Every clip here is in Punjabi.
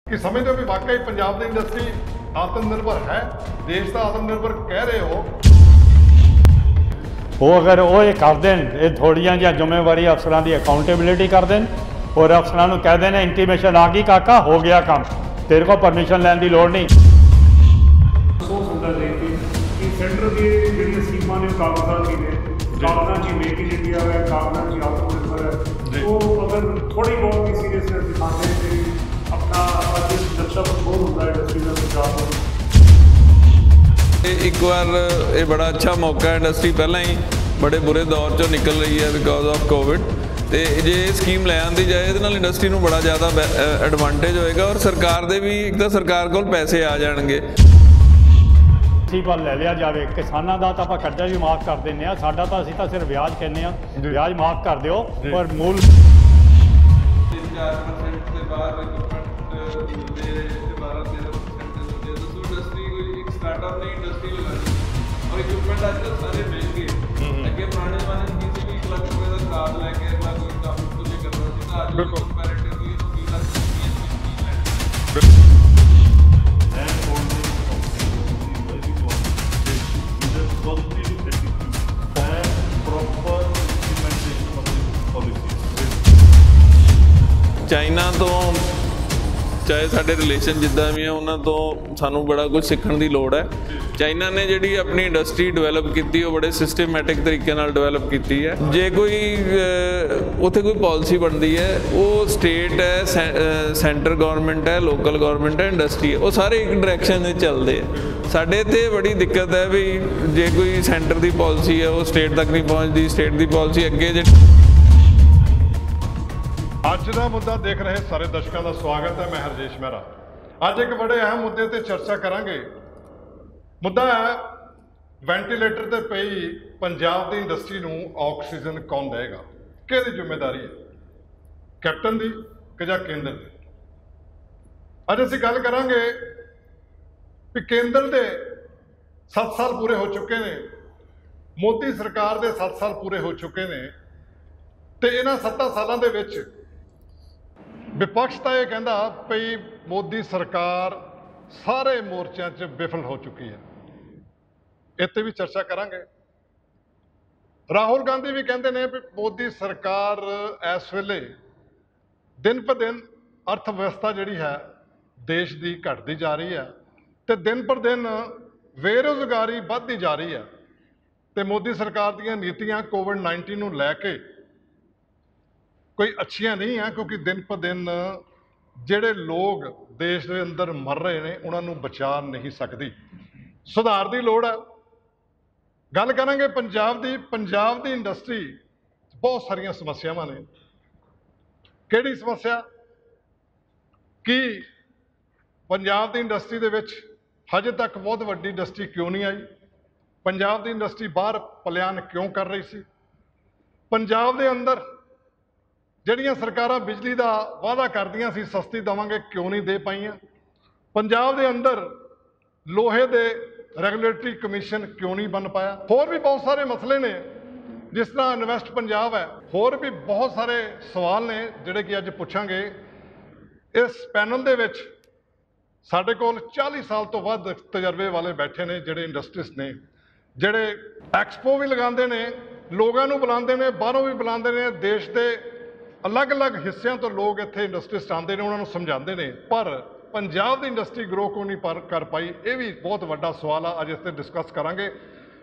कि समझते हो भी वाकई पंजाब की इंडस्ट्री आत्मनिर्भर है, देश का आत्मनिर्भर कह रहे हो। वो अगर वो ये कर दें, ये थोड़िया जी जिम्मेवारी अफसरों की अकाउंटेबिलिटी कर दें और अफसरों को कह देना इंटीमेशन आ गई काका हो गया काम, तेरे को परमिशन लैन की लोड़ नहीं। अफसोस होता है कि सेंटर की जी स्कीमां ने कागजात की ने कागजात की मेक इन इंडिया है, कागजात की आत्मनिर्भर है, तो अगर थोड़ी बहुत भी सीरियसनेस दिखाते हैं कि अपना नक्शा कठोर होता है इंडस्ट्री का पंजाब। एक बार ये बड़ा अच्छा मौका है, इंडस्ट्री पहले ही बड़े बुरे दौर चो निकल रही है बिकॉज ऑफ कोविड, तो जे स्कीम लै आंदी जाए ये इंडस्ट्री में बड़ा ज़्यादा एडवांटेज होएगा और सरकार दे भी एक तो सरकार को पैसे आ जाएंगे। पर ले लिया जाए किसानों का तो आप कर्जा भी माफ़ कर दें, साडा तो असीं तो सिर्फ ब्याज कहने, ब्याज माफ़ कर दो पर मूल 4% से बाहर स्टार्टअप ने इंडस्ट्री लगानी और इक्विपमेंट आजकल सारे महंगे अगे पुराने जमाने में किसी भी 1 लाख रुपए का कार्ड लेके अगला कोई काम कुछ कर रहा था, आज कंपैरेटिवली 2 लाख चाइना तो चाहे साढ़े रिलेशन जिदा भी है उन्होंने तो सानू बड़ा कुछ सीखने की लड़ है। चाइना ने जी अपनी इंडस्ट्री डिवेलप की वो बड़े सिस्टमैटिक तरीके डिवेलप की है। जे कोई उत्थे कोई पॉलिसी बनती है वो स्टेट है, सेंटर गवर्नमेंट है, लोकल गवर्नमेंट है, इंडस्ट्री है, वो सारे एक डायरैक्शन में चलते हैं। साढ़े ते बड़ी दिक्कत है भी जे कोई सेंटर की पॉलिसी है वो स्टेट तक नहीं पहुँचती, स्टेट की पॉलिसी अगे ਅੱਜ ਦਾ ਮੁੱਦਾ देख रहे सारे दर्शकों का स्वागत है। मैं हरजेश मेहरा। ਅੱਜ एक बड़े अहम मुद्दे ते चर्चा करांगे। मुद्दा है वेंटिलेटर ते पई पंजाब की इंडस्ट्री नूं ऑक्सीजन कौन देगा, किहदी जिम्मेदारी है, कैप्टन दी कि जां केंद्र दी। अज असीं गल करांगे भी केंद्र दे 7 साल पूरे हो चुके ने, मोदी सरकार दे 7 साल पूरे हो चुके ने, ते इन्हां 7 सालां दे विच विपक्ष तो यह कहता भई मोदी सरकार सारे मोर्चों च विफल हो चुकी है। इत्ते भी चर्चा करांगे। राहुल गांधी भी कहते हैं भी मोदी सरकार इस वेले दिन पर दिन अर्थव्यवस्था जिहड़ी है देश की घटती जा रही है, तो दिन पर दिन बेरोजगारी बढ़ती जा रही है, तो मोदी सरकार दी नीतियां कोविड-19 नूं लैके कोई अच्छियां नहीं है, क्योंकि दिन पर दिन जिहड़े लोग देश के अंदर मर रहे हैं उन्होंने बचा नहीं सकती। सुधार की लोड़ है। गल करांगे पंजाब की इंडस्ट्री बहुत सारिया समस्यावां ने। किहड़ी समस्या कि पंजाब की इंडस्ट्री दे विच हजे तक बहुत वड्डी इंडस्ट्री क्यों नहीं आई, पंजाब की इंडस्ट्री बाहर पलायन क्यों कर रही सी, पंजाब के अंदर ਜਿਹੜੀਆਂ ਸਰਕਾਰਾਂ बिजली का वादा करदियां सी सस्ती देवांगे क्यों नहीं दे पाईयां, पंजाब के अंदर लोहे दे रैगूलेटरी कमीशन क्यों नहीं बन पाया। होर भी बहुत सारे मसले ने, जिस तरह इन्वेस्ट पंजाब है, होर भी बहुत सारे सवाल ने जिहड़े कि अज पुछांगे। इस पैनल दे विच साडे कोल 40 साल तो वध तजर्बे वाले बैठे ने, जिहड़े इंडस्ट्रिस्ट ने, जिहड़े एक्सपो भी लगाते हैं, लोगों को बुलाते हैं, बाहरों भी बुलाते हैं, देश के अलग अलग हिस्सों तो लोग इत्थे इंडस्ट्रिस्ट आते हैं, उन्होंने समझाते हैं, पर पंजाब की इंडस्ट्री ग्रो क्यों नहीं कर पाई, ये भी बहुत वड्डा सवाल आ। अज इस डिस्कस करांगे।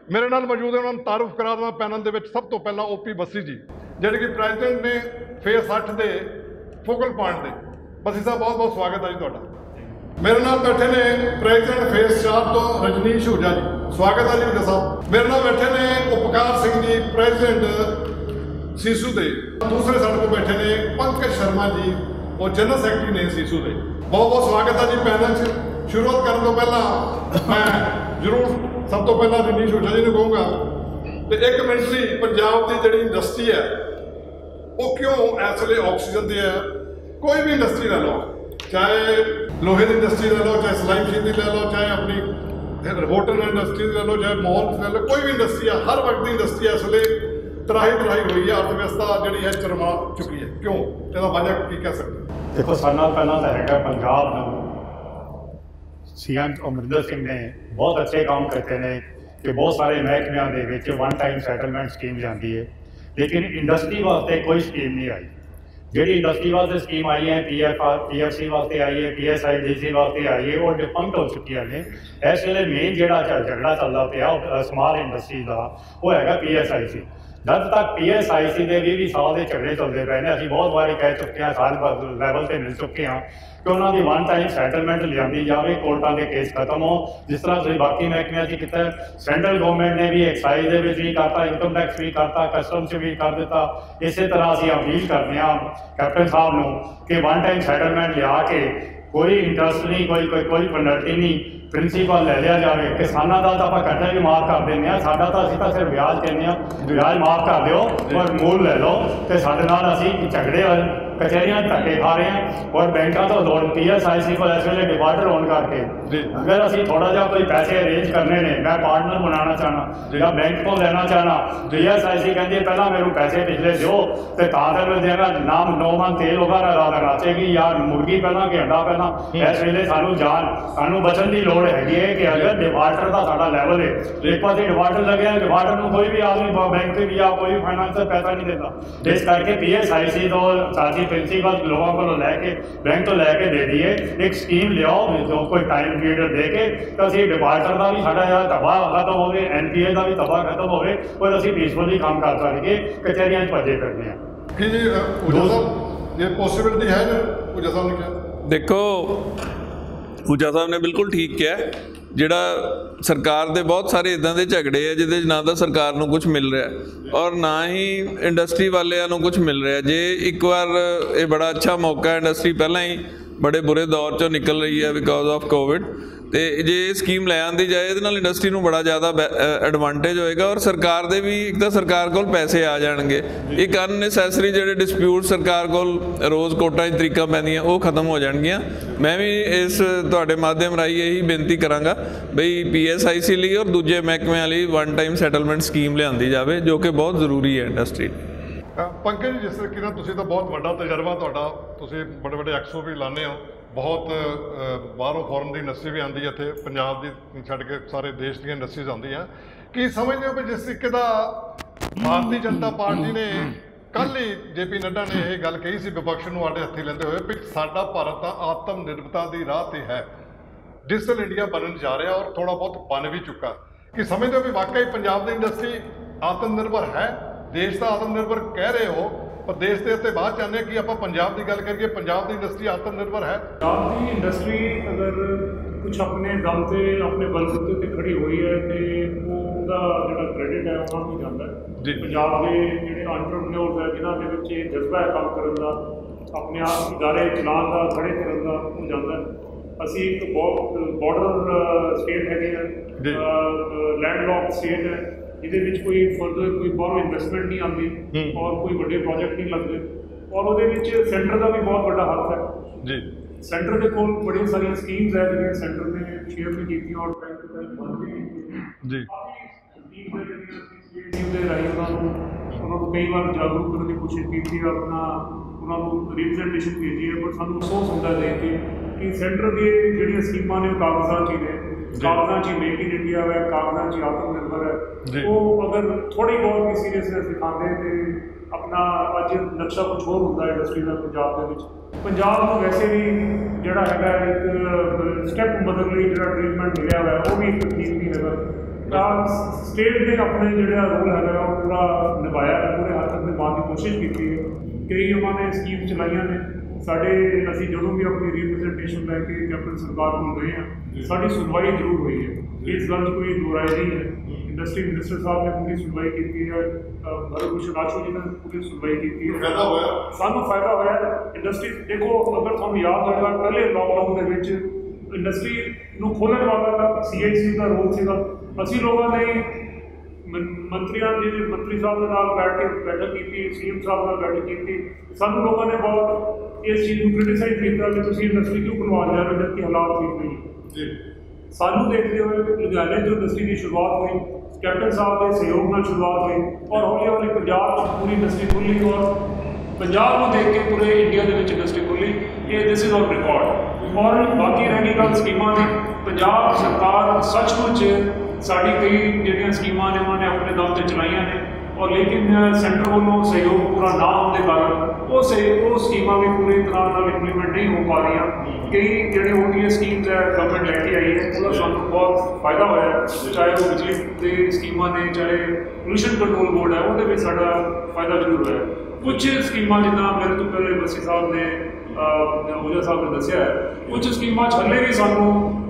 मेरे नाल मौजूद है, उन्होंने तारुफ करा देवां पैनल दे विच। सब तो पहला OP बसी जी, जिहड़े कि प्रेजिडेंट ने फेस 8 के फोकल पॉइंट के। बसी साहब बहुत बहुत स्वागत है जी तुहाडा। मेरे नाल बैठे ने प्रेजिडेंट फेस 4 तो रजनीश हुजा जी, स्वागत है जी हुजा साहब। मेरे नाल बैठे ने उपकार सिंह जी, प्रेजिडेंट सीसू दे। दूसरे साइड पर बैठे ने पंकज शर्मा जी, वो जनरल सैकटरी ने सीसू दे। बहुत बहुत स्वागत है जी पैनल से। शुरुआत करने तो पहला मैं जरूर सब तो पहला रजनीश हुजा जी ने कहूँगा कि एक मिनट ली पंजाब की जी इंडस्ट्री है वो क्यों इस वे ऑक्सीजन दी है। कोई भी इंडस्ट्री ले लो, चाहे लोहे की इंडस्ट्री ले लो, चाहे सिलाई मशीन की ले लो, चाहे अपनी होटल इंडस्ट्री ले लो, चाहे मॉल ले लो, कोई भी इंडस्ट्री है, हर वक्त की इंडस्ट्री इस वे ਤਰਾਹੀ ਹੋਈ ਹੈ, ਅਰਥ-ਵਿਵਸਥਾ ਜਿਹੜੀ ਹੈ ਚਰਮਾ ਚੁੱਕੀ ਹੈ, ਕਿਉਂ? ਇਹਦਾ ਵਜ੍ਹਾ ਕੀ ਕਹਿ ਸਕਦੇ? ਦੇਖੋ, ਸਾਰਿਆਂ ਨਾਲ ਪਹਿਲਾਂ ਤਾਂ ਹੈਗਾ ਪੰਜਾਬ ਨੂੰ ਸੀਐਮ ਅਮਰਿੰਦਰ ਸਿੰਘ ਨੇ ਬਹੁਤ ਅੱਛੇ ਕੰਮ ਕੀਤੇ ਨੇ ਕਿ ਬਹੁਤ ਸਾਰੇ ਮਹਿਕਮਿਆਂ ਦੇ ਵਿੱਚ ਵਨ ਟਾਈਮ ਸੈਟਲਮੈਂਟ ਸਕੀਮ ਜਾਂਦੀ ਹੈ, ਲੇਕਿਨ ਇੰਡਸਟਰੀ ਵਾਸਤੇ ਕੋਈ ਸਕੀਮ ਨਹੀਂ ਆਈ। ਜਿਹੜੀ ਇੰਡਸਟਰੀ ਵਾਸਤੇ ਸਕੀਮ आई है, PFC वास्ते आई है, PSIDC वास्ते आई है, वो डिफंक्ट हो चुकी ने। इस वे मेन जो झगड़ा चलता पाया स्मॉल इंडस्ट्री का वो है PSIC। जब तक PSIC के 20 साल के झगड़े चलते पे ने, असीं बहुत बारी कह चुके हैं, सारे लैवल पर मिल चुके हैं कि उन्होंने वन टाइम सैटलमेंट लिया जाए, कोर्टां के केस खत्म हो, जिस तरह से बाकी महकमियां च किया। सेंट्रल गवर्नमेंट ने भी एक्साइज के भी करता, इनकम टैक्स भी करता, कस्टम्स भी कर दिता। इस तरह असीं अपील करते हैं कैप्टन साहब नूं कि वन टाइम सैटलमेंट लिया के कोई इंटरस्ट नहीं, कोई पेनल्टी नहीं, प्रिंसीपल ले लिया जाए। किसानों का तो आप कट्ठा भी माफ़ कर दें, साडा तो असीं सिर्फ ब्याज कहने, ब्याज माफ़ कर दो और मूल ले लो, तो साडे नाल असीं झगड़े कचहरियां धक्के खा रहे हैं और बैंकों तो लोन PSIC को इस वे डिफाल्टर होने करके अगर असीं थोड़ा जहा कोई पैसे अरेंज करने ने, मैं पार्टनर बनाना चाहना या बैंक को लेना चाहना, PSIC कहती है पहला मेरे पैसे पिछले दो तो मैं देगा, नाम 9 मन तेल होगा नाचेगी या मुर्गी पहला कि अंडा पहला। इस वे सानू बचन की लोड़ हैगी है कि अगर डिफाल्टर का साडा लैवल है, एक पास डिफाल्टर लगे, डिफाल्टर को कोई भी आदमी बैंक से भी या कोई फाइनेंस से पैसा नहीं देता। इस करके PSIC तो साडी प्रिंसीपल लोगों को लैके बैंक तो लैके दे दिए, एक स्कीम लियाओ जो कोई टाइम पीरियड दे के तो असीं डिफाल्टर का भी साडा तबाह खत्म हो, NPA का भी तबाह खत्म हो और असीं पीसफुली काम कर सके, कचहरियां भजे फिरते हैं। कि जी ऊजा साहब ये पॉसिबिलिटी है जो ऊजा साहब ने कहा? देखो, ऊजा साहब ने बिल्कुल ठीक किया, ਜਿਹੜਾ ਸਰਕਾਰ ਦੇ ਬਹੁਤ ਸਾਰੇ ਇਦਾਂ ਦੇ ਝਗੜੇ ਆ ਜਿਹਦੇ ਨਾ ਤਾਂ ਸਰਕਾਰ ਨੂੰ ਕੁਝ ਮਿਲ ਰਿਹਾ ਔਰ ਨਾ ਹੀ ਇੰਡਸਟਰੀ ਵਾਲਿਆਂ ਨੂੰ ਕੁਝ ਮਿਲ ਰਿਹਾ। ਜੇ ਇੱਕ ਵਾਰ ਇਹ ਬੜਾ ਅੱਛਾ ਮੌਕਾ, ਇੰਡਸਟਰੀ ਪਹਿਲਾਂ ਹੀ ਬੜੇ ਬੁਰੇ ਦੌਰ 'ਚੋਂ ਨਿਕਲ ਰਹੀ ਹੈ ਬਿਕੋਜ਼ ਆਫ ਕੋਵਿਡ, ਤੇ ਜੇ ਇਹ ਸਕੀਮ ਲੈ ਆਂਦੀ ਜਾਏ ਇਹਦੇ ਨਾਲ ਇੰਡਸਟਰੀ ਨੂੰ ਬੜਾ ਜ਼ਿਆਦਾ ਐਡਵਾਂਟੇਜ ਹੋਏਗਾ ਔਰ ਸਰਕਾਰ ਦੇ ਵੀ ਇੱਕ ਤਾਂ ਸਰਕਾਰ ਕੋਲ ਪੈਸੇ ਆ ਜਾਣਗੇ, ਇੱਕ ਅਨਨੈਸੈਸਰੀ ਜਿਹੜੇ ਡਿਸਪਿਊਟ ਸਰਕਾਰ ਕੋਲ ਰੋਜ਼ ਕੋਰਟਾਂ 'ਚ ਤਰੀਕਾਂ ਪੈਂਦੀਆਂ ਉਹ ਖਤਮ ਹੋ ਜਾਣਗੀਆਂ। ਮੈਂ ਵੀ ਇਸ ਤੁਹਾਡੇ ਮਾਧਿਅਮ ਰਾਹੀਂ ਇਹੀ ਬੇਨਤੀ ਕਰਾਂਗਾ ਬਈ PSIC ਲਈ ਔਰ ਦੂਜੇ ਮਹਿਕਮਿਆਂ ਲਈ ਵਨ ਟਾਈਮ ਸੈਟਲਮੈਂਟ ਸਕੀਮ ਲਿਆਂਦੀ ਜਾਵੇ ਜੋ ਕਿ ਬਹੁਤ ਜ਼ਰੂਰੀ ਹੈ ਇੰਡਸਟਰੀ। पंकज जी, जिस तरीके तुसीं तो बहुत बड़ा तजर्बा तुहाडा, तुसीं बड़े बड़े एक्सपो भी लाने हो, बहुत बाहरों फॉरन की इंडस्ट्री भी आती है इत्थे, पंजाब की छड्ड के सारे देश दी इंडस्ट्रीज आंदियां। की समझदे हो भी जिस तरीके दा भारतीय जनता पार्टी ने कल ही JP नड्डा ने यह गल कही सी विपक्ष नूं आड़े हत्थी लैंदे होए भी साडा भारत तां आत्म निर्भरता की राह ते है, डिजिटल इंडिया बनन जा रहा और थोड़ा बहुत बन भी चुका। कि समझदे हो भी वाकई पंजाब की इंडस्ट्री आत्मनिर्भर है? देश का आत्मनिर्भर कह रहे हो पर देश के उत्ते बाद चाहते हैं कि आप पंजाब की गल करिए, पंजाब की इंडस्ट्री आत्मनिर्भर है? पंजाब की इंडस्ट्री अगर कुछ अपने दम से अपने बलबूते से खड़ी हुई है तो उसका जो क्रेडिट है उन्होंने जाता है। पंजाब के जोड़े एंटरप्रेन्योर्स है जिन्होंने जज्बा है काम करने का, अपने आप इदारे चलाने का, खड़े करने का वो जाता है। असी एक बहुत बॉर्डर स्टेट है, लैंडलॉक स्टेट है, ਇਹਦੇ ਵਿੱਚ ਕੋਈ ਫਰਦਰ ਕੋਈ ਬਾਹਰੋਂ ਇਨਵੈਸਟਮੈਂਟ ਨਹੀਂ ਆਉਂਦੀ ਔਰ ਕੋਈ ਵੱਡੇ ਪ੍ਰੋਜੈਕਟ ਨਹੀਂ ਲੱਗਦੇ ਔਰ ਉਹਦੇ ਵਿੱਚ ਸੈਂਟਰ ਦਾ ਵੀ ਬਹੁਤ ਵੱਡਾ ਹੱਥ ਹੈ ਜੀ। ਸੈਂਟਰ ਦੇ ਕੋਲ ਬੜੀਆਂ ਸਾਰੀਆਂ ਸਕੀਮਸ ਹੈ ਜਿਹੜੀਆਂ ਸੈਂਟਰ ਨੇ ਸ਼ੇਅਰ ਵੀ ਕੀਤੀਆਂ ਔਰ ਬੈਂਕ ਤੋਂ ਬੰਦ ਵੀ ਕੀਤੀਆਂ ਜੀ। ਸਕੀਮਸ ਹੈ ਜਿਹੜੀਆਂ ਦੇ ਰਾਹੀਂ ਉਹਨਾਂ ਨੂੰ ਕਈ ਵਾਰ ਜਾਗਰੂਕ ਕਰਨ ਦੀ ਕੋਸ਼ਿਸ਼ ਕੀਤੀ ਹੈ, ਆਪਣਾ ਉਹਨਾਂ ਨੂੰ ਰਿਪਰੈਜ਼ੈਂਟੇਸ਼ਨ ਭੇਜੀ ਹੈ, ਪਰ ਸਾਨੂੰ ਅਫਸੋਸ ਹੁੰਦਾ ਦੇਖ ਕੇ ਕਿ ਸੈਂਟਰ ਦੀਆਂ ਜਿਹੜੀਆਂ ਸਕੀਮਾਂ ਨੇ ਉਹ ਕਾਗਜ਼ਾਂ 'ਚ ਹੀ ਨੇ, कागजा ची मेक इन इंडिया है, कागजा ची आत्मनिर्भर है, वो अगर थोड़ी बहुत भी सीरियसनेस दिखाते तो अपना अज नक्शा कुछ होर होंगे इंडस्ट्री का पंजाब के पंजाब को वैसे भी जोड़ा है एक स्टैप बदलने लिए जो ट्रीटमेंट मिले हुआ है वो भी एक ठीक नहीं है। स्टेट ने अपने जोड़ा रोल है पूरा निभाया, पूरे हद तक निभाने की कोशिश की है, कई उन्होंने स्कीम चलाइया ने। साढ़े असीं जो भी अपनी रिप्रजेंटेशन लैके कैप्टन सरकार को गए हैं, साड़ी सुनवाई जरूर हुई है, इस गल कोई दो राय नहीं है। इंडस्ट्री मिनिस्टर साहब ने पूरी सुनवाई की है, भरभूषण आशू जी ने पूरी सुनवाई की है, सानू फायदा होया। इंडस्ट्री देखो, अगर तुहानू याद होगा पहले लॉकडाउन के इंडस्ट्री नूं खोलण वाला CIC का रोल सीगा, असीं लोगों ने मंत्रियों जी मंत्री साहब के नाल बैठ के बैठक की, CM साहब नाल बैठक की, सानू लोगों ने बहुत इस चीज़ को क्रिटिसाइज किया कि तुसीं इंडस्ट्री क्यों खुलवा जा रहे जबकि हालात ठीक नहीं। सानू देखते हुए लुधियाने जो इंडस्ट्री की शुरुआत हुई, कैप्टन साहब के सहयोग में शुरुआत हुई और हौली हौली पंजाब पूरी इंडस्ट्री खुली और पंजाब को देख के पूरे इंडिया के इंडस्ट्री खुली। ये दिस इज ऑन रिकॉर्ड। और बाकी रह गई गल स्कीमां दी, पंजाब सरकार सचमुच साड़ी कई जिहड़ियां स्कीमां ने उन्होंने अपने दम से चलाइया ने और लेकिन सेंटर वालों सहयोग पूरा ना होने के कारण वो स्कीमां भी पूरी तरह इंप्लीमेंट नहीं हो पा रही। कई जो ODA स्कीम्स है गवर्नमेंट लैके आई है, उसका सानू बहुत फायदा होया, चाहे वो बिजली की स्कीमां ने, चाहे पोल्यूशन कंट्रोल बोर्ड है, वो साडा फायदा जरूर होया। कुछ स्कीमां जिदा मेरे तो पहले बसी साहब ने ओझा साहब ने दसिया है, कुछ स्कीमां हले भी सानू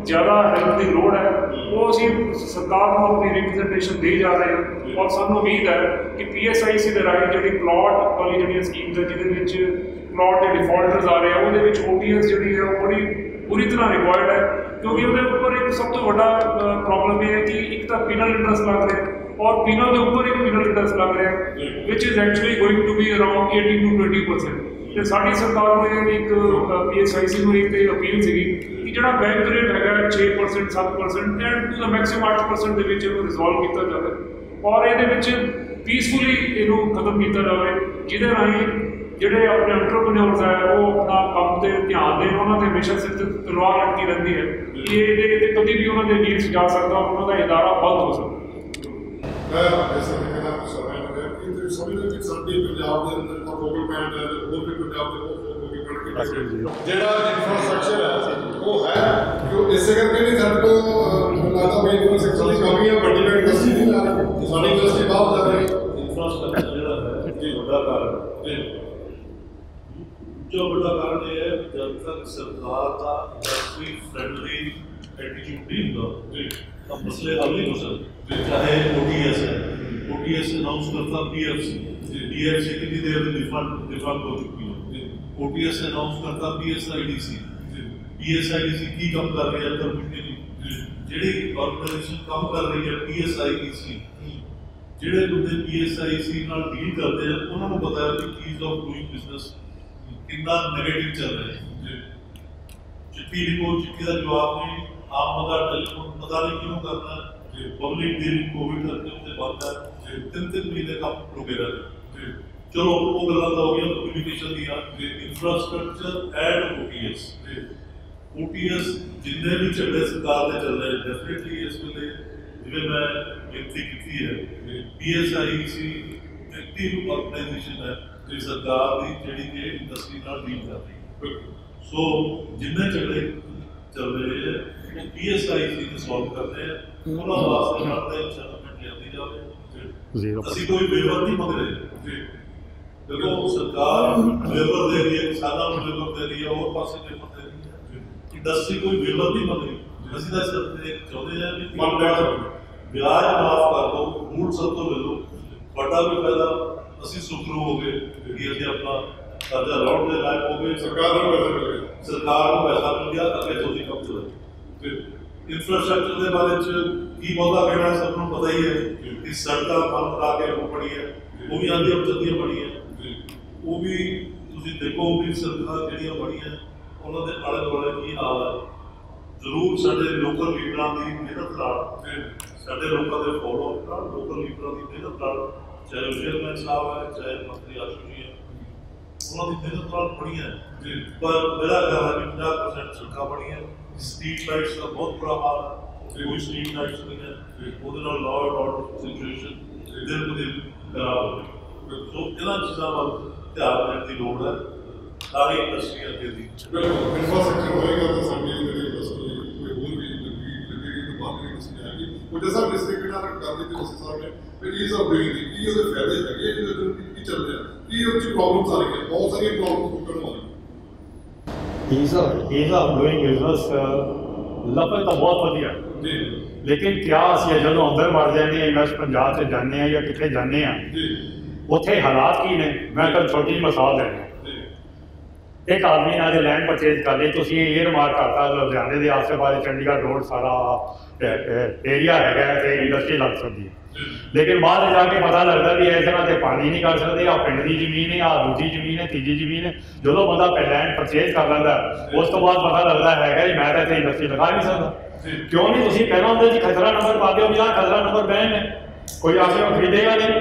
ज़्यादा हेल्प की लोड़ है, वो असी सरकार को अपनी रिप्रजेंटेशन दे जा रहे हैं और सानू उम्मीद है कि PSIC के राइट जी प्लॉट वाली जी स्कीम्स है जिहदे प्लॉट के डिफॉल्टर्स आ रहे हैं वो OPS जी है वो बड़ी पूरी तरह रिक्वायर्ड है, क्योंकि वो ऊपर एक सब तो बड़ा प्रॉब्लम ये है कि एक तो पिनल इंटरेस्ट लग रहा है और पिनल के ऊपर एक पिनल इंटरेस्ट लग रहा है which is actually going to be around 18 to 20%। तो साड़ी सरकार ने एक PSIC को एक अपील सी कि जो बैंक रेट है 6% 7% एंड टू द मैक्सिमम 8% के रिजॉल्व किया जाए और ये पीसफुली इनू खत्म किया जाए, जिदे राही ਜਿਹੜੇ अपने एंटरप्रेन्योर्स है वो अपना काम से ध्यान दें, उन्होंने हमेशा सिर ते तलवार लटकी रहती है, ये कभी भी उन्होंने नीड्स जा सकता और उन्होंने इदारा बंद हो सकता। मैं ऐसा कहना समय लगा कि समझो कि साडी पंजाब के अंदर डेवलपमेंट है और भी पंजाब के डेवलपमेंट जेड़ा इंफ्रास्ट्रक्चर है वो है जो इसे करके नहीं साडे को लगदा भी इंफ्रास्ट्रक्चर की कमी है, बड़ी बड़ी इंडस्ट्री नहीं आ रही, साडी इंडस्ट्री बाहर जा रही है। इंफ्रास्ट्रक्चर जेड़ा है जी बड़ा कारण जी जो बड़ा कारण ये है जब तक सरकार का इंडस्ट्री फ्रेंडली एटीट्यूड नहीं होगा तो मसले हल नहीं हो सकते। चाहे OTS है, OTS अनाउंस करता PFC कितनी देर में डिफॉल्ट हो चुकी है, OTS अनाउंस करता PSIDC की कम कर रही है अंदर कुछ नहीं, जेडी ऑर्गेनाइजेशन कम कर रही है PSIDC, जेडे बंदे PSIC नाल डील करते हैं उन्होंने पता है कि ईज ऑफ डूइंग बिजनेस कितना नेगेटिव चल रहा है। चिट्ठी लिखो, चिट्ठी का जवाब नहीं, आप मगर टेलीफोन पता नहीं क्यों करना है, पब्लिक दिन कोविड करके उससे बात है 3-3 महीने का रुके रहे। चलो वो गलत हो गया, कम्युनिकेशन दिया, इंफ्रास्ट्रक्चर एंड OTS जितने भी झगड़े सरकार ने चल रहे हैं डेफिनेटली इस वेले जिवें मैं गिनती की है PSIC एक्टिव ऑर्गेनाइजेशन है जो सरकार की जी के इंडस्ट्री डील कर रही है। सो जिन्ने झगड़े चल रहे हैं वो PSIC ने सॉल्व करते हैं, उन्होंने वास्ते करते हैं सेटलमेंट लिया जाए। असं कोई वेवर नहीं मंग रहे, देखो सरकार वेवर दे रही है, किसानों को वेवर दे रही है और पास वेवर दे रही है, इंडस्ट्री कोई वेवर नहीं मंग रही। असं तो सिर्फ चाहते हैं कि ब्याज माफ कर दो, मूल सब तो ले लो, बड़ा भी फायदा ਅਸੀਂ ਸੁਖਰੂ ਹੋ ਗਏ ਕਿ ਅਸੀਂ ਆਪਣਾ ਕਰਜ਼ਾ ਲਾਉਣ ਦੇ ਲਾਇਕ ਹੋ ਗਏ, ਸਰਕਾਰ ਨੂੰ ਪੈਸਾ ਮਿਲ ਗਿਆ, ਸਰਕਾਰ ਨੂੰ ਪੈਸਾ ਮਿਲ ਗਿਆ, ਅੱਗੇ ਤੁਸੀਂ ਕੰਮ ਚਲਾਓ। ਫਿਰ ਇੰਫਰਾਸਟ੍ਰਕਚਰ ਦੇ ਬਾਰੇ ਚ ਕੀ ਬਹੁਤਾ ਕਹਿਣਾ ਸਭ ਨੂੰ ਪਤਾ ਹੀ ਹੈ ਕਿ ਸੜਕਾਂ ਬੰਦ ਕਰਾ ਕੇ ਉਹ ਬਣੀ ਹੈ, ਉਹ ਵੀ ਆਂਦੀਆਂ ਚੰਗੀਆਂ ਬਣੀਆਂ, ਉਹ ਵੀ ਤੁਸੀਂ ਦੇਖੋ ਵੀ ਸਰਕਾਰ ਜਿਹੜੀਆਂ ਬਣੀਆਂ ਉਹਨਾਂ ਦੇ ਆਲੇ ਦੁਆਲੇ ਕੀ ਹਾਲ ਹੈ। ਜ਼ਰੂਰ ਸਾਡੇ ਲੋਕਲ ਲੀਡਰਾਂ ਦੀ ਮਿਹਨਤ ਨਾਲ, ਸਾਡੇ ਲੋਕਾਂ ਦੇ ਫੋਲੋਅਰ ਨਾਲ, ਲੋਕਲ ਲੀਡਰਾਂ ਦੀ ਮਿਹਨਤ ਨਾਲ, चाहे चेयरमैन साहब है चाहे मंत्री आशु जी है, उन्होंने मेहनत नाल बनी है, पर मेरा ख्याल है कि 50% सड़क बनी है। स्ट्रीट लाइट्स का बहुत बुरा हाल है, कोई स्ट्रीट लाइट्स नहीं है, वो लॉ एंड ऑर्डर सिचुएशन दिन ब दिन खराब हो रही है। सो इन्होंने चीज़ों वाल ध्यान देने की लोड़ है सारी इंडस्ट्री अगे दी। इंफ्रास्ट्रक्चर होएगा तो साडी इंडस्ट्री कोई होर भी लगेगी तो बाहर इंडस्ट्री आएगी। वो जैसा डिस्ट्रिक्ट का कर दी थी साहब ने ईज ऑफ डूइंग की ਉਹਦੇ ਫਾਇਦੇ ਹੈਗੇ ਜਿਹਦੇ ਕੀ ਚੱਲ ਰਿਹਾ, ਕੀ ਉਹ ਚ ਪ੍ਰੋਬਲਮਸ ਆ ਰਹੀਆਂ, ਬਹੁਤ ਸਾਰੀਆਂ ਪ੍ਰੋਬਲਮਸ ਉੱਪਰ ਆ ਰਹੀਆਂ। ਈਜ਼ ਆਫ ਡੂਇੰਗ ਬਿਜ਼ਨਸ ਲਫ਼ਜ਼ ਤਾਂ ਬਹੁਤ ਵਧੀਆ ਜੀ, ਲੇਕਿਨ ਕਿਆ ਅਸੀਂ ਜਦੋਂ ਅੰਦਰ ਵੜ ਜਾਂਦੇ ਹਾਂ ਇਨਵੈਸਟ ਪੰਜਾਬ 'ਚ ਜਾਂਦੇ ਹਾਂ ਜਾਂ ਕਿੱਥੇ ਜਾਂਦੇ ਹਾਂ ਜੀ, ਉੱਥੇ ਹਾਲਾਤ ਕੀ ਨੇ। ਮੈਂ ਤਾਂ ਛੋਟੀ ਜਿਹੀ ਮਿਸਾਲ ਦੇਣਾ, एक आदमी ने लैंड परचेज कर ली, तुम ये रिमार्क करता लुधियाने के आसे पासे चंडीगढ़ रोड सारा एरिया है इंडस्ट्री लग सकती है, लेकिन बाद जाके पता लगता भी इस तरह से पानी नहीं कर सकते, आ पिंड की जमीन है, आ दूसरी जमीन है, तीजी जमीन है। जो बंदा लैंड परचेज कर लेंदा उस तो बाद पता लगता है जी मैं तो इतने इंडस्ट्री लगा नहीं सकता। क्यों नहीं तुम पहला उन्हें खतरा नंबर पा दो भी आ खतरा नंबर बैन है, कोई आगे खरीदेगा नहीं।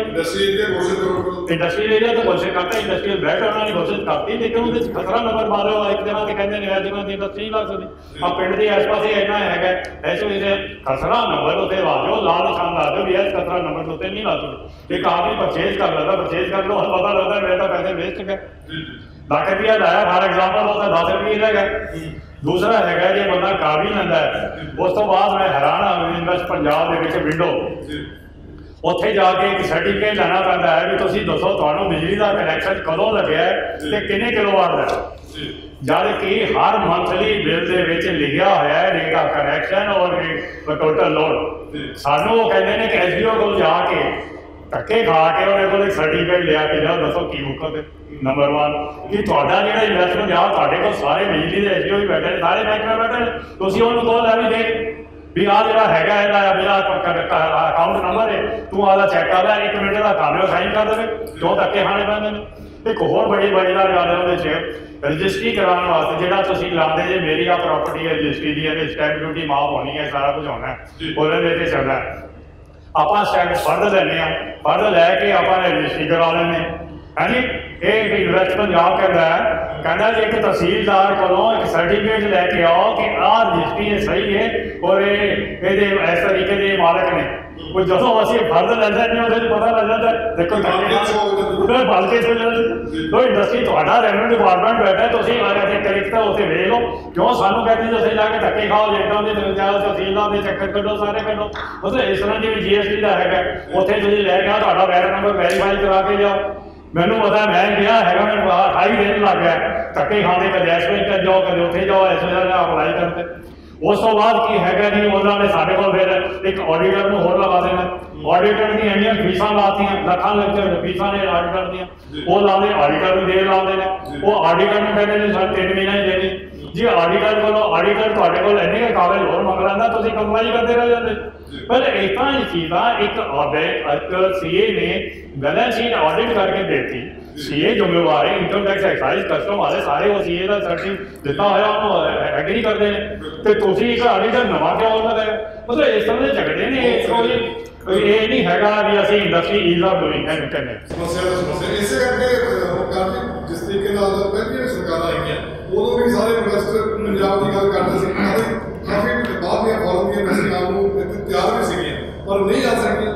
इंडस्ट्रियल एरिया तो घोषित करता, इंडस्ट्रियल बेल्ट उन्होंने घोषित करती, लेकिन उन्हें खतरा नंबर पा रहे हो एक दिन से कहते हैं जगह की इंडस्ट्री नहीं लग सकती। अब पिंड के आस पास इन्ना है इस वजह खतरा नंबर उत्ते ला दो, लाल निशान ला दो भी इस खतरा नंबर उत्ते नहीं ला सकते। एक आदमी परचेज कर लेता, परचेज कर लो पता लगता मेरे तो पैसे वेस्ट गए, ₹1,00,000 लाया फॉर एग्जाम्पल उसका ₹10 रह गए। दूसरा है जो बंदा कर भी लेंदा है उस तो बाद मैं हैरान हाँ इन्वेस्ट पंजाब के विंडो उत्थे जाके एक सर्टिफिकेट लेना पैंदा है भी तुसीं दसो तुहानूं बिजली का कनैक्शन कदों लग्या है ते किन्ने किलोवाट दा, जबकि हर मंथली बिल दे विच लिखिया होया है रेट ऑफ कनैक्शन और टोटल लोड। सानूं वो कहंदे ने कि SDO कोल जाके धक्के खा के उन्हें को सर्टिफिकेट लिया कि जाओ दसो की मुकत है। नंबर 1 कि तुहाडा जिहड़ा इन्वेस्टमेंट आ तुहाडे कोल सारे बिजली के SDO भी बैठे सारे महकमे बैठे तुसीं उहनूं कहो लै भी दे भी आ जो है मेरा अकाउंट नंबर है तू आला चैक कर लै 1 मिनट का काम है साइन कर दे, क्यों धक्के खाने पैंदे ने। एक होर बड़ी बड़ी गल है रजिस्ट्री कराने वास्ते जो तुम लाते जे मेरी आ प्रॉपर्टी है रजिस्ट्री की स्टैंप ड्यूटी माफ होनी है, सारा कुछ होना है वो चलना है। आप स्टैंप फर्द लेने फर्द लैके आप रजिस्ट्री करा लें है जी। एक इन्वेस्ट पंजाब कहता जी एक तहसीलदार को एक सर्टिफिकेट लैके आओ कि आ रजिस्ट्री सही है और ये इस तरीके के मालक ने कोई जो असं फर्द लेंदे नहीं वो पता लग जाता है। देखो बल्कि तो इंडस्ट्री थोड़ा रेवन्यू डिपार्टमेंट बैठा तुम करिश्ता उसे वेख लो, क्यों सानू कहते हैं तुम जाके धक्के खाओ जेटा जाओ तहसीलदार के चक्कर कड्डो सारे कड्डो। मतलब इस तरह जिवें GST का है उत्थे तुम लैके आओ तुहाडा वैट नंबर वेरीफाई करा के जाओ। मैनू पता मैं गया है मैं 28 दिन लग गया धक्के खाने कदे इस वे जाओ कदे उत्थे जाओ इस वजह अप्लाई करते। उस तो बाद की है जी उन्होंने साढ़े को फिर एक ऑडिटर को होर लगा देना, ऑडिटर की इंडियन फीसा लाती लखां लख फीसा ने ऑडिटर दियाँ वो लाने ऑडिटर में देर लाते हैं, वो ऑडिटर में कहते हैं सर 3 महीने ही देनी जी। ऑडिटर को ऑडिटर थोड़े को इन्ने कागज होर मंग लैंदा तुसीं कंपलाई करते रह जाते। पर इस तरह की चीज़ा एक CA ने बैलेंस शीट ऑडिट करके देती, CA जिम्मेवार है इनकम टैक्स एक्साइज कस्टम वाले सारे वो CA का सर्टिफिकेट दिता होया उन्होंने एग्री करते हैं तो तुसीं एक ऑडिटर नवा क्यों लगाया। मतलब इस तरह के झगड़े ने ये नहीं हैगा भी असीं इंडस्ट्री ईज ऑफ डूइंग है कहने समस्या इसे करके जिस तरीके नाल पहली सरकारां आईयां उदों भी सारे इन्वेस्टर पंजाब की गल करते सी काफी बाद में फॉरम दी इन्वेस्टिंग नूं तैयार भी सीगियां पर नहीं आ सकियां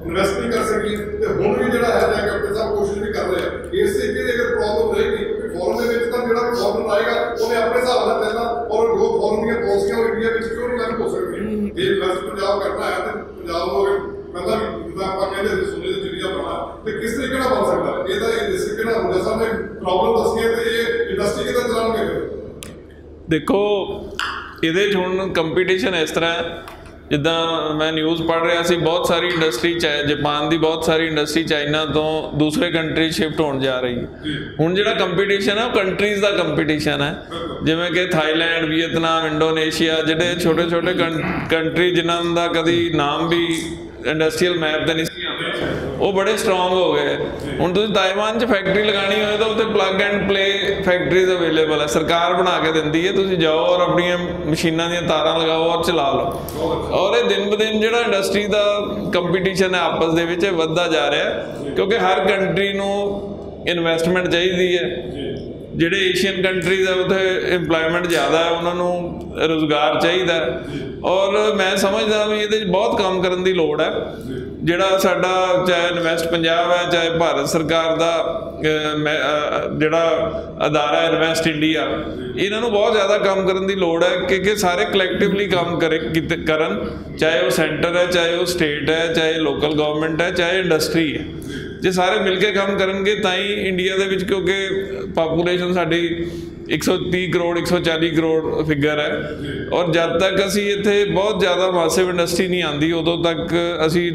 इन्वेस्ट नहीं कर सकी तो हुण भी जिहड़ा है कैप्टन साहब कोशिश भी कर रहे हैं इस तरीके की अगर प्रॉब्लम रहेगी फॉरम के विच तां जिहड़ा प्रॉब्लम आएगा उन्हें अपने हिसाब नाल चलना और जो फॉरम दी पॉलिसियां इंडिया विच क्यों नहीं लागू हो सकदी। जे इन्वेस्ट पंजाब करना है तो पंजाब को मतलब जिद्दां आपां कहंदे सोने दी चिड़िया बना तो किस तरीके नाल बन सकदा है ਇਹਦਾ इस तरीके नाल हुंदा साहब ने प्रॉब्लम दसी है तो ये इंडस्ट्री किदां चलाउणगे। देखो ਇਹਦੇ 'ਚ ਹੁਣ ਕੰਪੀਟੀਸ਼ਨ ਇਸ ਤਰ੍ਹਾਂ ਜਿੱਦਾਂ मैं न्यूज़ पढ़ रहा सी बहुत सारी इंडस्ट्री जापान की बहुत सारी इंडस्ट्री चाइना तो दूसरे कंट्री शिफ्ट होने जा रही है। हुण जिहड़ा कंपीटीशन है वो कंट्रीज़ का कंपीटीशन है जिवें कि थाईलैंड वियतनाम इंडोनेशिया जिहड़े छोटे छोटे कंट्री जिन्हां दा कदी नाम भी इंडस्ट्रीयल मैप ते नहीं वो बड़े स्ट्रोंग हो गए। हुण तुसीं ताइवान च फैक्ट्री लगानी होए तो उत्ते plug and play factories available है, सरकार बना के दिंदी है, तुसीं जाओ और अपनियां मशीनां दीयां तारां लगाओ और चला लो। और ये दिन ब दिन जिहड़ा इंडस्ट्री का कंपीटीशन है आपस दे विच वधदा जा रहा है क्योंकि हर कंट्री नूं इन्वेस्टमेंट चाहिदी है। ਜਿਹੜੇ ਏਸ਼ੀਅਨ ਕੰਟਰੀਜ਼ ਹੈ ਉੱਥੇ ਇੰਪਲੋਇਮੈਂਟ ਜ਼ਿਆਦਾ ਹੈ, ਉਹਨਾਂ ਨੂੰ ਰੁਜ਼ਗਾਰ ਚਾਹੀਦਾ ਔਰ ਮੈਂ ਸਮਝਦਾ ਵੀ ਇਹਦੇ 'ਚ ਬਹੁਤ ਕੰਮ ਕਰਨ ਦੀ ਲੋੜ ਹੈ। ਜਿਹੜਾ ਸਾਡਾ ਚਾਹੇ ਇਨਵੈਸਟ ਪੰਜਾਬ ਹੈ ਚਾਹੇ ਭਾਰਤ ਸਰਕਾਰ ਦਾ ਜਿਹੜਾ ਅਦਾਰਾ ਇਨਵੈਸਟ ਇੰਡੀਆ ਇਹਨਾਂ ਨੂੰ ਬਹੁਤ ਜ਼ਿਆਦਾ ਕੰਮ ਕਰਨ ਦੀ ਲੋੜ ਹੈ ਕਿ ਸਾਰੇ ਕਲੈਕਟਿਵਲੀ ਕੰਮ ਕਰਨ ਚਾਹੇ ਉਹ ਸੈਂਟਰ ਹੈ ਚਾਹੇ ਉਹ ਸਟੇਟ ਹੈ ਚਾਹੇ ਲੋਕਲ ਗਵਰਨਮੈਂਟ ਹੈ ਚਾਹੇ ਇੰਡਸਟਰੀ ਹੈ। ਜੇ ਸਾਰੇ ਮਿਲ ਕੇ ਕੰਮ ਕਰਨਗੇ ਤਾਂ ਹੀ ਇੰਡੀਆ ਦੇ ਵਿੱਚ ਕਿਉਂਕਿ ਪਾਪੂਲੇਸ਼ਨ ਸਾਡੀ 130 ਕਰੋੜ 140 ਕਰੋੜ ਫਿਗਰ ਹੈ। ਔਰ ਜਦ ਤੱਕ ਅਸੀਂ ਇੱਥੇ ਬਹੁਤ ਜ਼ਿਆਦਾ ਮਾਸਿਵ ਇੰਡਸਟਰੀ ਨਹੀਂ ਆਉਂਦੀ ਉਦੋਂ ਤੱਕ ਅਸੀਂ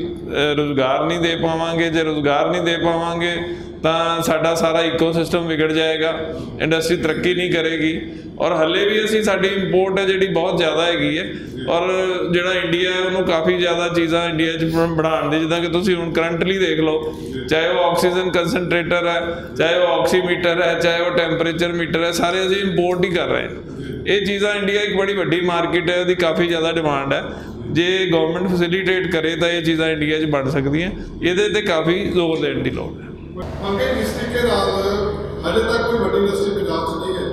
ਰੁਜ਼ਗਾਰ ਨਹੀਂ ਦੇ ਪਾਵਾਂਗੇ। ਜੇ ਰੁਜ਼ਗਾਰ ਨਹੀਂ ਦੇ ਪਾਵਾਂਗੇ ਤਾਂ ਸਾਡਾ ਸਾਰਾ ਇਕੋਸਿਸਟਮ ਵਿਗੜ ਜਾਏਗਾ, ਇੰਡਸਟਰੀ ਤਰੱਕੀ ਨਹੀਂ ਕਰੇਗੀ। ਔਰ ਹੱਲੇ ਵੀ ਅਸੀਂ ਸਾਡੀ ਇੰਪੋਰਟ ਹੈ ਜਿਹੜੀ ਬਹੁਤ ਜ਼ਿਆਦਾ ਹੈਗੀ ਹੈ। ਔਰ ਜਿਹੜਾ ਇੰਡੀਆ ਹੈ ਉਹਨੂੰ ਕਾਫੀ ਜ਼ਿਆਦਾ ਚੀਜ਼ਾਂ ਇੰਡੀਆ 'ਚ ਬਣਾਉਣ ਦੀ, ਜਿੱਦਾਂ ਕਿ ਤੁਸੀਂ ਹੁਣ ਕਰੰਟਲੀ ਦੇਖ ਲਓ, ਚਾਹੇ ਉਹ ਆਕਸੀਜਨ ਕੰਸਨਟਰੇਟਰ ਹੈ, ਚਾਹੇ ਉਹ ਆਕਸੀਮੀਟਰ ਹੈ, ਚਾਹੇ ਉਹ ਟੈਂਪਰੇਚਰ ਮੀਟਰ ਹੈ, ਸਾਰੇ ਅਸੀਂ ਇੰਪੋਰਟ ਹੀ ਕਰ ਰਹੇ ਹਾਂ। ਇਹ ਚੀਜ਼ਾਂ ਇੰਡੀਆ ਇੱਕ ਬੜੀ ਵੱਡੀ ਮਾਰਕੀਟ ਹੈ, ਉਹਦੀ ਕਾਫੀ ਜ਼ਿਆਦਾ ਡਿਮਾਂਡ ਹੈ। ਜੇ ਗਵਰਨਮੈਂਟ ਫੈਸਿਲੀਟੇਟ ਕਰੇ ਤਾਂ ਇਹ ਚੀਜ਼ਾਂ ਇੰਡੀਆ 'ਚ ਬਣ ਸਕਦੀਆਂ। ਇਹਦੇ 'ਤੇ ਕਾਫੀ ਜ਼ੋਰ ਦੇਣ ਦੀ ਲੋੜ ਹੈ। ਅੱਗੇ ਜਿਸ ਤਰੀਕੇ ਨਾਲ ਹਜੇ ਤੱਕ ਕੋਈ ਵੱਡੀ ਇੰਡਸਟਰੀ ਪੰਜਾਬ 'ਚ ਨਹੀਂ ਹੈ,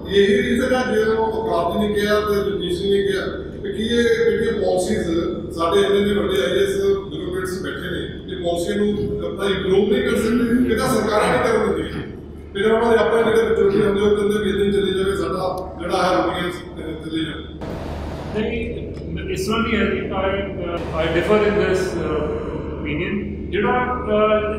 ਇਹੀ ਰੀਜ਼ਨ ਹੈ ਜੇ ਉਹ ਕਾਬਲ ਨਹੀਂ ਗਿਆ ਤੇ ਰਜਿਸ ਨਹੀਂ ਗਿਆ ਕਿ ਇਹ ਜਿਹੜੀਆਂ ਪਾਲਿਸੀਜ਼ ਸਾਡੇ ਇੰਨੇ ਵੱਡੇ ਆਈਐਸ ਬਿਊਰੋਕਰੇਟਸ ਬੈਠੇ ਨੇ, ਇਹ ਪਾਲਿਸੀਆਂ ਨੂੰ ਆਪਣਾ ਇੰਪਰੂਵ ਨਹੀਂ ਕਰ ਸਕਦੇ, ਇਹਦਾ ਸਰਕਾਰਾਂ ਨਹੀਂ ਕਰਨ ਦਿੰਦੀਆਂ। ਤੇ ਜਿਹੜਾ ਉਹਨਾਂ ਦੇ ਆਪਣੇ ਜਿਹੜੇ ਵਿਚੋਲੇ ਹੁੰਦੇ ਉਹ ਕਹਿੰਦੇ ਵੀ ਇੱਦਾਂ ਚੱਲੀ ਜਾਵੇ, ਸਾਡਾ ਜਿਹੜਾ ਹੈ ਰੁਪਈਆ ਚੱਲੀ ਜਾਵੇ। ਨਹੀਂ, ਇਸ ਤਰ੍ਹਾਂ ਨਹੀਂ ਹੈ। ਆਈ ਡਿਫਰ ਇਨ ਦਿਸ ਓਪੀਨੀਅਨ। ਜਿਹੜਾ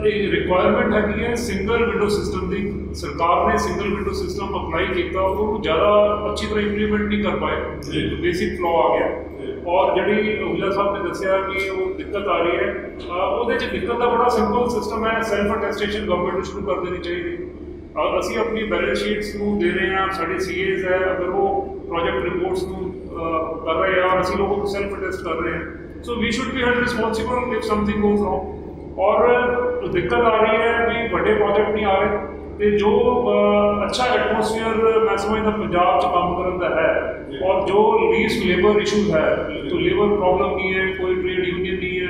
ਰਿਕੁਆਇਰਮੈਂਟ ਹੈਗੀ ਹੈ ਸਿੰਗਲ ਵਿੰਡੋ ਸਿਸਟਮ ਦੀ, ਸਰਕਾਰ ਨੇ ਸਿੰਗਲ ਵਿੰਡੋ ਸਿਸਟਮ ਅਪਲਾਈ ਕੀਤਾ, ਉਹਨੂੰ ਜ਼ਿਆਦਾ ਅੱਛੀ ਤਰ੍ਹਾਂ ਇੰਪਲੀਮੈਂਟ ਨਹੀਂ ਕਰ ਪਾਏ, ਬੇਸਿਕ ਫਲੋ ਆ ਗਿਆ। ਔਰ ਜਿਹੜੀ ਊਜਲਾ ਸਾਹਿਬ ਨੇ ਦੱਸਿਆ ਕਿ ਉਹ ਦਿੱਕਤ ਆ ਰਹੀ ਹੈ, ਉਹਦੇ 'ਚ ਦਿੱਕਤ ਦਾ ਬੜਾ ਸਿੰਪਲ ਸਿਸਟਮ ਹੈ। ਸੈਲਫ ਅਟੈਸਟੇਸ਼ਨ ਗਵਰਨਮੈਂਟ ਨੂੰ ਸ਼ੁਰੂ ਕਰ ਦੇਣੀ ਚਾਹੀਦੀ। ਅਸੀਂ ਆਪਣੀ ਬੈਲੈਂਸ ਸ਼ੀਟਸ ਨੂੰ ਦੇ ਰਹੇ ਹਾਂ, ਸਾਡੇ ਸੀਏਜ਼ ਹੈ, ਅਗਰ ਉਹ ਪ੍ਰੋਜੈਕਟ ਰਿਪੋਰਟਸ ਨੂੰ ਕਰ ਰਹੇ ਆ, ਅਸੀਂ ਲੋਗों को सेल्फ अटेस्ट कर रहे हैं, so we should be held responsible if something goes wrong. और दिक्कत आ रही है कि बड़े प्रोजेक्ट नहीं आ रहे, तो जो अच्छा एटमोसफेयर मैं समझदा पंजाब च काम करन दा है, और जो लीस्ट लेबर इशूज है, तो लेबर प्रॉब्लम नहीं है, कोई ट्रेड यूनियन नहीं है,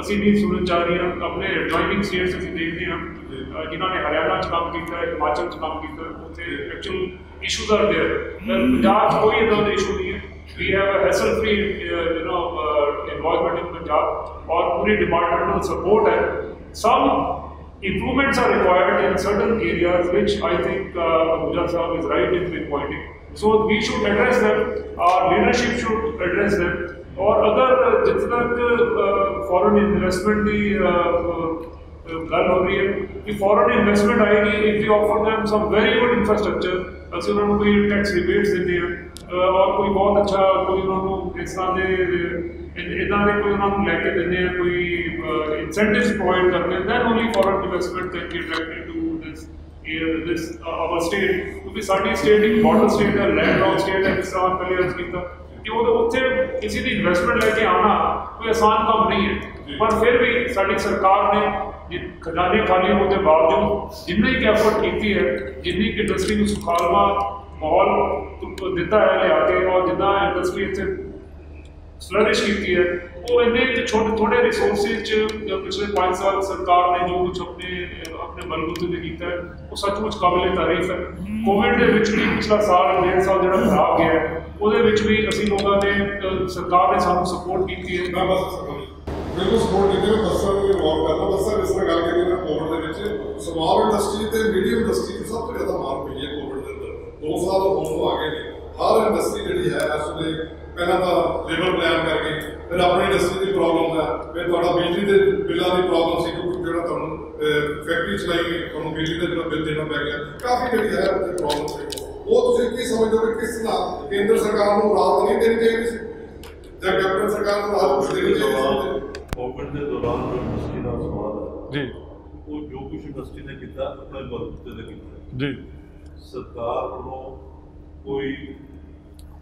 ਅਸੀਂ नहीं सुनना चाह रही हैं। अपने एडजॉइनिंग स्टेट्स ਅਸੀਂ देखते हैं जिन्होंने हरियाणा च काम किया है, हिमाचल च काम किया, उत्थे actual issues are there. Punjab च कोई इदां दा इशू नहीं है। We have a hassle free environment in Punjab, और पूरी डिपार्टमेंटल सपोर्ट है। सम improvements are required in certain areas which I think Ahuja Sahab is right in pinpointing. So we should address them, our leadership should address them। और अगर जिस तक फॉरेन इन्वेस्टमेंट की गल हो रही है कि फॉरेन इन्वेस्टमेंट आएगी, if we offer them some very good infrastructure, ਅਸੀਂ ਉਹਨਾਂ ਨੂੰ ਕੋਈ ਟੈਕਸ ਰਿਬੇਟਸ ਦਿੰਦੇ ਹਾਂ, ਔਰ ਕੋਈ ਬਹੁਤ ਅੱਛਾ ਕੋਈ ਉਹਨਾਂ ਨੂੰ ਇਸ ਤਰ੍ਹਾਂ ਦੇ ਇੱਦਾਂ ਦੇ ਕੋਈ ਉਹਨਾਂ ਨੂੰ ਲੈ ਕੇ ਦਿੰਦੇ ਹਾਂ, ਕੋਈ ਇਨਸੈਂਟਿਵਸ ਪ੍ਰੋਵਾਈਡ ਕਰਦੇ ਹਾਂ, then only foreign investment can be attracted to this our state. ਕਿਉਂਕਿ ਸਾਡੀ ਸਟੇਟ ਇੱਕ ਬਾਰਡਰ ਸਟੇਟ ਹੈ, ਲੈਂਡ ਲੌਕ ਸਟੇਟ ਹੈ, ਜਿਸ ਤਰ੍ਹਾਂ ਪਹਿਲੇ ਅਰਜ਼ ਕੀਤਾ ਕਿ ਉਹਦੇ ਉੱਥੇ ਕਿਸੇ ਦੀ ਇਨਵੈਸਟਮੈਂਟ ਲੈ ਕੇ ਆਉਣਾ ਕੋਈ ਆਸਾਨ ਕੰਮ ਨਹੀਂ ਹੈ। ਪਰ ਫਿਰ ਵੀ ਸਾਡੀ ਸਰਕਾਰ ਨੇ ਖਜ਼ਾਨੇ ਖਾਲੀ ਹੋਣ ਦੇ ਬਾਵਜੂਦ ਜਿੰਨੀ ਕਿ ਐਫਰਟ ਕੀਤੀ ਹੈ, ਜਿੰਨੀ ਕਿ ਇੰਡਸਟਰੀ ਨੂੰ ਸੁਖਾਲਵਾ ਮਾਹੌਲ ਦਿੱਤਾ ਹੈ ਲਿਆ ਕੇ, ਔਰ ਜਿੱਦਾਂ ਇੰਡਸਟਰੀ ਇੱਥੇ ਫਲਰਿਸ਼ ਕੀਤੀ ਹੈ, ਉਹ ਇੰਨੇ ਛੋਟੇ ਥੋੜ੍ਹੇ ਰਿਸੋਰਸਿਸ 'ਚ ਪਿਛਲੇ 5 ਸਾਲ ਸਰਕਾਰ ਨੇ ਜੋ ਕੁਛ ਆਪਣੇ ਬਲਬੂਤੇ 'ਤੇ ਕੀਤਾ ਹੈ, ਉਹ ਸੱਚਮੁੱਚ ਕਾਬਿਲੇ ਤਾਰੀਫ ਹੈ। ਕੋਵਿਡ ਦੇ ਵਿੱਚ ਵੀ ਪਿਛਲਾ ਸਾਲ 1.5 ਸਾਲ ਜਿਹੜਾ ਖਰਾਬ ਗਿਆ ਹੈ, ਉਹਦੇ ਵਿੱਚ ਵੀ ਅਸੀਂ ਲੋਕਾਂ ਨੇ ਸਰਕਾਰ ਨੇ ਸਾਨੂੰ ਸਪੋਰਟ ਕੀਤੀ ਹੈ। ਬਿਲਕੁਲ ਸਪੋਰਟ ਕੀਤੀ ਹੈ। ਬੱਸਾਂ ਨੂੰ ਇਨਵੋਲਵ ਕਰਨਾ, ਬੱਸਾਂ ਇਸ ਤਰ੍ਹਾਂ ਗੱਲ ਕਰੀਏ ਨਾ, ਕੋਵਿਡ ਦੇ ਵਿੱਚ ਸਮਾਲ ਇੰਡਸਟਰੀ ਤੇ ਮੀਡੀਅਮ ਇੰਡਸਟਰੀ ਦੀ ਸਭ ਤੋਂ ਜ਼ਿਆਦਾ ਮਾਰ ਪਈ ਹੈ ਕੋਵਿਡ ਦੇ ਅੰਦਰ। 2 ਸਾਲ ਹੁਣ ਤੋਂ ਆ ਗਏ ਨੇ। ਹਰ ਇੰਡਸਟਰੀ ਜਿਹੜੀ ਹੈ ਇਸ ਵੇਲੇ ਪਹਿਲਾਂ ਤਾਂ ਲੇਬਰ ਪਲਾਨ ਕਰਕੇ, ਫਿਰ ਆਪਣੀ ਇੰਡਸਟਰੀ ਦੀ ਪ੍ਰੋਬਲਮ ਹੈ, ਫਿਰ ਤੁਹਾਡਾ ਬਿਜਲੀ ਦੇ ਬਿੱਲਾਂ ਦੀ ਪ੍ਰੋਬਲਮ ਸੀ, ਕਿਉਂਕਿ ਜਿਹੜਾ ਤੁਹਾਨੂੰ ਫੈਕਟਰੀ ਚਲਾਈ ਗਈ, ਤੁਹਾਨੂੰ ਬਿਜਲੀ ਦਾ ਜਿਹੜਾ ਬਿੱਲ ਦੇਣਾ ਪੈ ਗਿਆ, ਕਾਫੀ ਜਿਹੜੀ ਹੈ ਉੱਥੇ ਪ੍ਰੋਬਲਮ ਸੀ। ਉਹ ਤੁਸੀਂ ਕੀ ਸਮਝਦੇ ਹੋ ਕਿ ਕਿਸ ਤਰ੍ਹਾਂ ਕੇਂਦਰ ਸਰਕਾਰ ਨੂੰ ਰਾਹਤ ਨਹੀਂ ਦੇਣੀ ਚਾਹੀਦੀ ਸੀ, ਜਾਂ ਕੈਪਟਨ ਸਰਕਾਰ ਨੂੰ ਰਾਹਤ ਦੇਣੀ ਚਾਹੀਦੀ ਸੀ? ਕੋਵਿਡ ਦੇ ਦੌਰਾਨ ਜੋ ਇੰਡਸਟਰੀ ਦਾ ਸਵਾਲ ਹੈ ਜੀ, ਉਹ ਜੋ ਕੁਝ ਇੰਡਸਟਰੀ ਨੇ ਕੀਤਾ ਆਪਣੇ ਬਲਬੂਤੇ ਤੇ ਕੀਤਾ ਜੀ। ਸਰਕਾਰ ਵੱਲੋਂ ਕੋਈ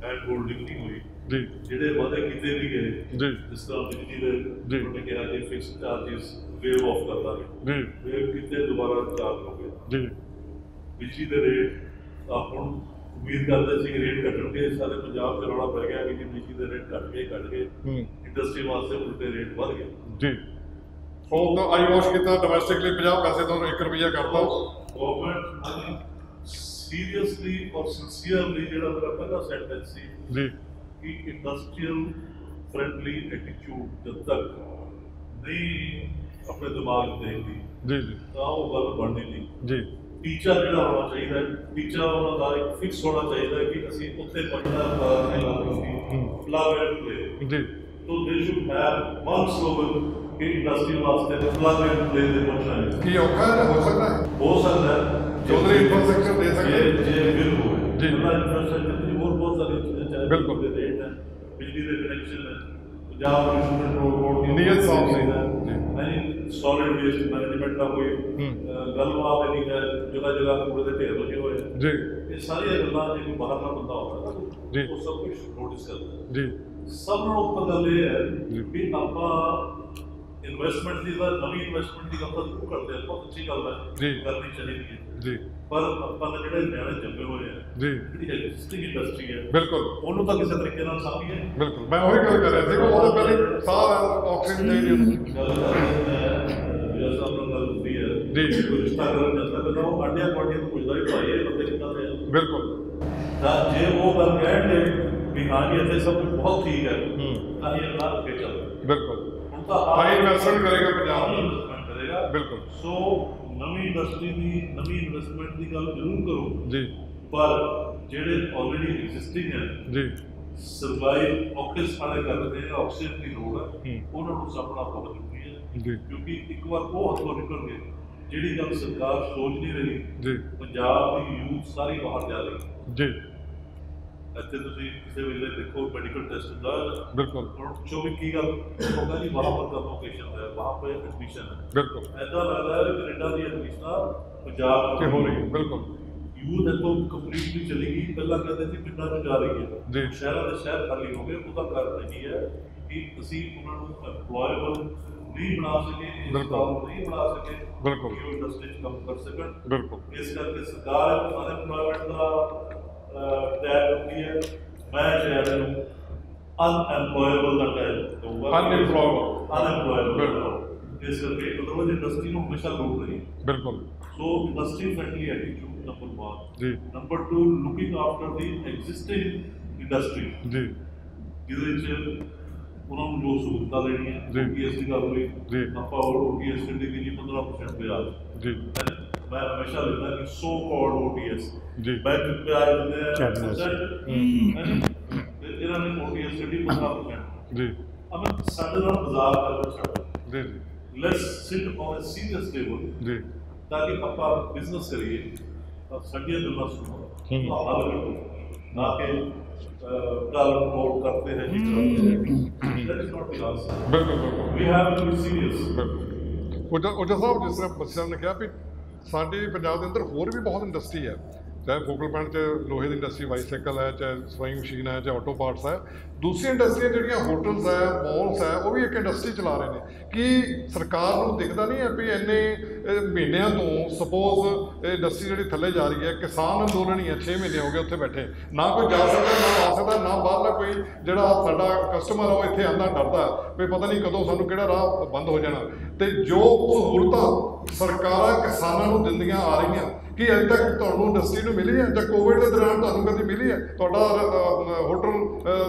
ਹੈਂਡ ਹੋਲਡਿੰਗ ਨਹੀਂ ਹੋਈ ਜੀ, ਜਿਹੜੇ ਵਾਅਦੇ ਕੀਤੇ ਵੀ ਗਏ, ਜੀ, ਜਿਸ ਤਰ੍ਹਾਂ ਬਿਜਲੀ ਦੇ ਉਹਨੇ ਕਿਹਾ ਕਿ ਫਿਕਸ ਚਾਰਜਿਸ ਵੇਵ ਆਫ ਕਰ ਦਾਂਗੇ, ਜੀ, ਵੇਵ ਕੀਤੇ ਦੁਬਾਰਾ ਚਾਰਜ ਹੋ ਗਏ। ਜੀ, ਬਿਜਲੀ ਦੇ ਰੇਟ ਤਾਂ ਹੁਣ ਉਮੀਦ ਕਰਦੇ ਸੀ ਰੇਟ ਘਟਣਗੇ, ਸਾਰੇ ਪੰਜਾਬ 'ਚ ਰੌਲਾ ਪੈ ਗਿਆ ਕਿ ਬਿਜਲੀ ਦੇ ਰੇਟ ਘਟ ਗਏ, ਇੰਡਸਟਰੀ ਵਾਸਤੇ ਉਲਟੇ ਰੇਟ ਵੱਧ ਗਏ। ਜੀ, ਉਹ ਤਾਂ ਆਈ ਵਾਸ਼ ਕੀਤਾ, ਡੋਮੈਸਟਿਕਲੀ 50 ਪੈਸੇ ਤੋਂ 1 ਰੁਪਈਆ ਕਰਤਾ। ਗਵਰਨਮੈਂਟ ਸੀਰੀਅਸਲੀ ਔਰ ਸਿੰਸੀਅਰਲੀ, ਜਿਹੜਾ ਮੇਰਾ ਪਹਿਲਾ ਸੈਂਟੈਂਸ ਸੀ ਜੀ, ਕਿ ਇੰਡਸਟਰੀਅਲ ਫਰੈਂਡਲੀ ਐਟੀਟਿਊਡ ਜਦ ਤੱਕ ਨਹੀਂ ਆਪਣੇ ਦਿਮਾਗ ਦੇਖਦੀ, ਜੀ, ਜੀ, ਤਾਂ ਉਹ ਗੱਲ ਬਣਨੀ ਨਹੀਂ। ਜੀ, ਟੀਚਾ ਜਿਹੜਾ ਹੋਣਾ ਚਾਹੀਦਾ, ਟੀਚਾ ਉਹਨਾਂ ਦਾ ਇੱਕ ਫਿਕਸ ਹੋਣਾ ਚਾਹੀਦਾ ਕਿ ਅਸੀਂ ਉੱਥੇ ਪੜ੍ਹਨਾ ਫਲਾਵਰ ਪਲੇ। ਜੀ, ਤੋ ਦੇ ਸ਼ੁਡ ਹੈਵ ਵਨ ਸਲੋਗਨ ਕਿ ਇੰਡਸਟਰੀ ਵਾਸਤੇ ਫਲਾਵਰ ਪਲੇ ਦੇ ਪਹੁੰਚਣਾ ਹੈ। ਕੀ ਔਖਾ ਹੈ? ਹੋ ਸਕਦਾ ਹੈ, ਹੋ ਸਕਦਾ ਹੈ ਚੌਧਰੀ ਇੰਫਰਾਸਟ੍ਰਕਚਰ ਦੇ ਸਕਦੇ ਜੇ ਬਿਲ ਹੋਵੇ ਜੀ। ਪਹਿਲਾਂ ਇਨਫਰਾਸਟ੍ਰਕਚਰ ਦੀ ਹੋਰ ਬਹੁਤ ਸਾਰੀਆਂ ਚੀਜ਼ਾਂ ਚਾਹੇ ਬਿਲਕੁਲ। ਬਿਜਲੀ ਦੇ ਰੇਟ ਹੈ, ਬਿਜਲੀ ਦੇ ਕਨੈਕਸ਼ਨ ਹੈ, ਪੰਜਾਬ ਮਿਊਨਿਸਪਲ ਰੋਡ ਦੀ ਨੀਅਤ ਸਾਫ਼ ਸੀ। ਨਹੀਂ ਸੋਲਿਡ ਵੇਸਟ ਮੈਨੇਜਮੈਂਟ ਦਾ ਕੋਈ ਗੱਲਬਾਤ ਨਹੀਂ ਹੈ, ਜਗ੍ਹਾ ਜਗ੍ਹਾ ਕੂੜੇ ਦੇ ਢੇਰ ਲੱਗੇ ਹੋਏ ਆ। ਜੀ ਇਹ ਸਾਰੀਆਂ ਗੱਲਾਂ ਜੇ ਕੋਈ ਬਾਹਰ ਦਾ ਬੰਦਾ ਹੋਵੇ ਜੀ। ਨਾ ਉਹ ਸਭ ਕੁਝ ਨੋਟਿਸ ਕਰਦਾ। ਜੀ ਸਭ ਨਾਲੋਂ ਉੱਪਰ ਗੱਲ ਇਹ ਹੈ ਜੀ। ਵੀ ਆਪਾਂ ਇਨਵੈਸਟਮੈਂਟ ਦੀ ਤਾਂ ਨਵੀਂ ਇਨਵੈਸਟਮੈਂਟ ਦੀ ਗੱਲ ਤਾਂ ਜ਼ਰੂਰ ਕਰਦੇ ਹਾਂ, ਬਹੁਤ ਅੱਛੀ ਗੱਲ ਹੈ, ਜੀ। ਕਰਨੀ ਚਾਹੀਦੀ ਹੈ, ਜੀ ਪਰ ਆਪਾਂ ਦੇ ਜਿਹੜੇ ਨਿਆਣੇ ਜੰਮੇ ਹੋਏ ਆ, ਜੀ ਜਿਹੜੀ ਐਗਜ਼ਿਸਟਿੰਗ ਇੰਡਸਟਰੀ ਹੈ, ਬਿਲਕੁਲ ਉਹਨੂੰ ਤਾਂ ਕਿਸੇ ਤਰੀਕੇ ਨਾਲ ਸਾਂਭੀਏ। ਬਿਲਕੁਲ, ਮੈਂ ਉਹੀ ਗੱਲ ਕਰ ਰਿਹਾ ਸੀ ਕਿ ਉਹਦੇ ਪਹਿਲੇ ਸਾਹ ਆਕਸੀਜਨ ਚਾਹੀਦੀ ਉਹਨੂੰ। ਗੱਲ ਕਰਦੇ ਹਾਂ ਜਿਹੜਾ ਸਾਹਿਬ ਨਾਲ ਗੱਲ ਹੁੰਦੀ ਹੈ ਜੀ। ਕੋਈ ਰਿਸ਼ਤਾ ਕਰਨ ਜਾਂਦਾ ਪਹਿਲਾਂ ਉਹ ਆਂਡਿਆਂ ਗੁਆਂਢੀਆਂ ਨੂੰ ਪੁੱਛਦਾ ਵੀ ਭਾਈ ਇਹ ਬੰਦੇ ਕਿੱਦਾਂ ਦੇ ਆ। ਬਿਲਕੁਲ ਤਾਂ ਜੇ ਉਹ ਗੱਲ ਕਹਿਣਗੇ ਵੀ ਹਾਂ ਜੀ ਇੱਥੇ ਸਭ ਕੁਝ ਬਹੁਤ ਠੀਕ ਹੈ ਤਾਂ ਇਹ ਅੱਲਾਹ ਅੱਗੇ ਚੱਲਦਾ। ਬਿਲਕੁਲ ਹੁਣ ਤਾਂ ਤਾਂ ਇਨਵੈਸਟਮੈਂਟ ਕਰੇਗਾ ਪੰਜਾਬ ਨੂੰ। ਇਨਵੈਸਟਮੈਂਟ ਕਰੇਗਾ। ਬਿਲਕੁਲ ਸੋ ਨਵੀਂ ਇੰਡਸਟਰੀ ਦੀ ਨਵੀਂ ਇਨਵੈਸਟਮੈਂਟ ਦੀ ਗੱਲ ਜ਼ਰੂਰ ਕਰੋ, ਜੀ ਪਰ ਜਿਹੜੇ ਆਲਰੇਡੀ ਐਗਜ਼ਿਸਟਿੰਗ ਹੈ ਜੀ ਸਰਵਾਈਵ ਔਖੇ ਸਾਲੇ ਕਰਦੇ ਆ, ਆਕਸੀਜਨ ਦੀ ਲੋੜ ਹੈ, ਉਹਨਾਂ ਨੂੰ ਸਾਹਮਣਾ ਬਹੁਤ ਜ਼ਰੂਰੀ ਹੈ। ਜੀ ਕਿਉਂਕਿ ਇੱਕ ਵਾਰ ਉਹ ਹੱਥੋਂ ਨਿਕਲ ਗਏ, ਜਿਹੜੀ ਗੱਲ ਸਰਕਾਰ ਸੋਚ ਨਹੀਂ ਰਹੀ, ਜੀ ਪੰਜਾਬ ਦੀ ਯੂਥ ਸਾਰੀ ਬਾਹਰ ਜਾ ਰਹੀ। ਜੀ ਇੱਥੇ ਤੁਸੀਂ ਕਿਸੇ ਵੇਲੇ ਦੇਖੋ ਮੈਡੀਕਲ ਟੈਸਟ ਹੁੰਦਾ ਹੈ, ਬਿਲਕੁਲ ਹੁਣ 24 ਕੀ ਗੱਲ ਹੋਗਾ ਜੀ वहाँ पर का लोकेशन है, वहाँ पे एडमिशन है, ਬਿਲकुल ऐसा लगता है कि कनाडा की एडमिशन पंजाब ਕਿ ਹੋ ਰਹੀ ਬਿਲकुल यूथ है तो कंप्लीटली चली गई। पहला कहते थे पिंडा में जा रही जी। है, शहरों के शहर खाली हो गए। उसका कारण यही है कि ਅਸੀਂ ਉਹਨਾਂ ਨੂੰ ਐਮਪਲੋਏਬਲ ਨਹੀਂ ਬਣਾ ਸਕੇ, ਬਿਲਕੁਲ। ਨਹੀਂ ਬਣਾ ਸਕੇ ਬਿਲਕੁਲ। ਕਿ ਉਹ ਇੰਡਸਟਰੀ 'ਚ ਕੰਮ ਕਰ ਸਕਣ। ਬਿਲਕੁਲ ਇਸ ਕਰਕੇ ਸਰਕਾਰ ਅਨਐਮਪਲੋਇਮੈਂਟ ਦਾ ਟੈਗ ਹੁੰਦੀ ਹੈ। ਮੈਂ ਸ਼ਾਇਦ ਨੂੰ ਅਨਐਮਪਲੋਏਬਲ ਦਾ ਟੈਗ ਦਊਂਗਾ, ਅਨਐਮਪਲੋਏਬਲ। ਇਸ ਕਰਕੇ ਅਦਰਵਾਈਜ਼ ਇੰਡਸਟਰੀ ਨੂੰ ਹਮੇਸ਼ਾ ਰੋਕ ਰਹੀ ਹੈ। ਬਿਲਕੁਲ ਸੋ ਇੰਡਸਟਰੀ ਫ੍ਰੈਂਡਲੀ ਐਟੀਟਿਊਡ ਨੰਬਰ 1 ਜੀ ਨੰਬਰ 2 ਲੁਕਿੰਗ ਆਫਟਰ ਦੀ ਐਗਜ਼ਿਸਟਿੰਗ ਇੰਡਸਟਰੀ, ਜੀ ਜਿਹਦੇ ਵਿੱਚ ਉਹਨਾਂ ਨੂੰ ਜੋ ਸਹੂਲਤਾਂ ਦੇਣੀਆਂ। ਜੀ। OTS ਦੀ ਗੱਲ ਹੋਈ, ਜੀ। ਆਪਾਂ OTS ਦੀ ਜੀ 15% ਵਿਆਜ। ਜੀ ਮੈਂ ਹਮੇਸ਼ਾ ਲਿਖਦਾ ਕਿ ਸੋ ਕਾਲਡ OTS ਜੀ ਬੈਂਕ ਵਿਆਜ ਦਿੰਦੇ ਆ Cabinet। ਤੇ ਇਹਨਾਂ ਨੇ OTS ਦੀ 15%। ਜੀ ਅਮਨ ਸਾਡੇ ਨਾਲ ਬਾਜ਼ਾਰ ਕਰਨਾ ਛੱਡ, ਜੀ ਜੀ let's sit on a serious table ਜੀ ਤਾਂ ਕਿ ਆਪਾਂ ਬਿਜ਼ਨਸ ਕਰੀਏ ਤਾਂ ਸਾਡੀਆਂ ਗੱਲਾਂ ਸੁਣੋ, ਤਾਂ ਹੱਲ ਕਰੋ, ਨਾ ਕਿ ਗੱਲ ਨੋਟ ਕਰਤੇ ਹੈ ਜਿਸ ਤਰ੍ਹਾਂ that is not the answer. ਬਿਲਕੁਲ We have to be serious. ਬਿਲਕੁਲ ਉਹਦਾ ਸਾਹਿਬ ਜਿਸ ਤਰ੍ਹਾਂ ਬੱਚਿਆਂ ਨੇ ਕਿਹਾ ਵੀ ਸਾਡੇ ਪੰਜਾਬ ਦੇ ਅੰਦਰ ਹੋਰ ਵੀ ਬਹੁਤ ਇੰਡਸਟਰੀ ਹੈ, ਚਾਹੇ ਫੋਕਲ ਪੁਆਇੰਟ 'ਚ ਲੋਹੇ ਦੀ ਇੰਡਸਟਰੀ, ਬਾਈਸਾਈਕਲ ਹੈ, ਚਾਹੇ ਸਵਾਈ ਮਸ਼ੀਨ ਹੈ, ਚਾਹੇ ਆਟੋ ਪਾਰਟਸ ਹੈ। ਦੂਸਰੀਆਂ ਇੰਡਸਟਰੀਆਂ ਜਿਹੜੀਆਂ ਹੋਟਲਸ ਹੈ, ਮੌਲਸ ਹੈ, ਉਹ ਵੀ ਇੱਕ ਇੰਡਸਟਰੀ ਚਲਾ ਰਹੇ ਨੇ। ਕੀ ਸਰਕਾਰ ਨੂੰ ਦਿਖਦਾ ਨਹੀਂ ਹੈ ਵੀ ਇੰਨੇ ਮਹੀਨਿਆਂ ਤੋਂ ਸਪੋਜ਼ ਇਹ ਇੰਡਸਟਰੀ ਜਿਹੜੀ ਥੱਲੇ ਜਾ ਰਹੀ ਹੈ, ਕਿਸਾਨ ਅੰਦੋਲਨ ਹੀ ਹੈ, 6 ਮਹੀਨੇ ਹੋ ਗਏ ਉੱਥੇ ਬੈਠੇ, ਨਾ ਕੋਈ ਜਾ ਸਕਦਾ, ਨਾ ਆ ਸਕਦਾ, ਨਾ ਬਾਹਰਲਾ ਕੋਈ ਜਿਹੜਾ ਸਾਡਾ ਕਸਟਮਰ ਉਹ ਇੱਥੇ ਆਉਂਦਾ ਡਰਦਾ ਵੀ ਪਤਾ ਨਹੀਂ ਕਦੋਂ ਸਾਨੂੰ ਕਿਹੜਾ ਰਾਹ ਬੰਦ ਹੋ ਜਾਣਾ। ਤੇ ਜੋ ਸਹੂਲਤਾਂ ਸਰਕਾਰਾਂ ਕਿਸਾਨਾਂ ਨੂੰ ਦਿੰਦੀਆਂ ਆ ਰਹੀਆਂ, ਕੀ ਅਜੇ ਤੱਕ ਤੁਹਾਨੂੰ ਇੰਡਸਟਰੀ ਨੂੰ ਮਿਲੀ ਹੈ ਜਾਂ ਕੋਵਿਡ ਦੇ ਦੌਰਾਨ ਤੁਹਾਨੂੰ ਕਦੀ ਮਿਲੀ ਹੈ? ਤੁਹਾਡਾ ਹੋਟਲ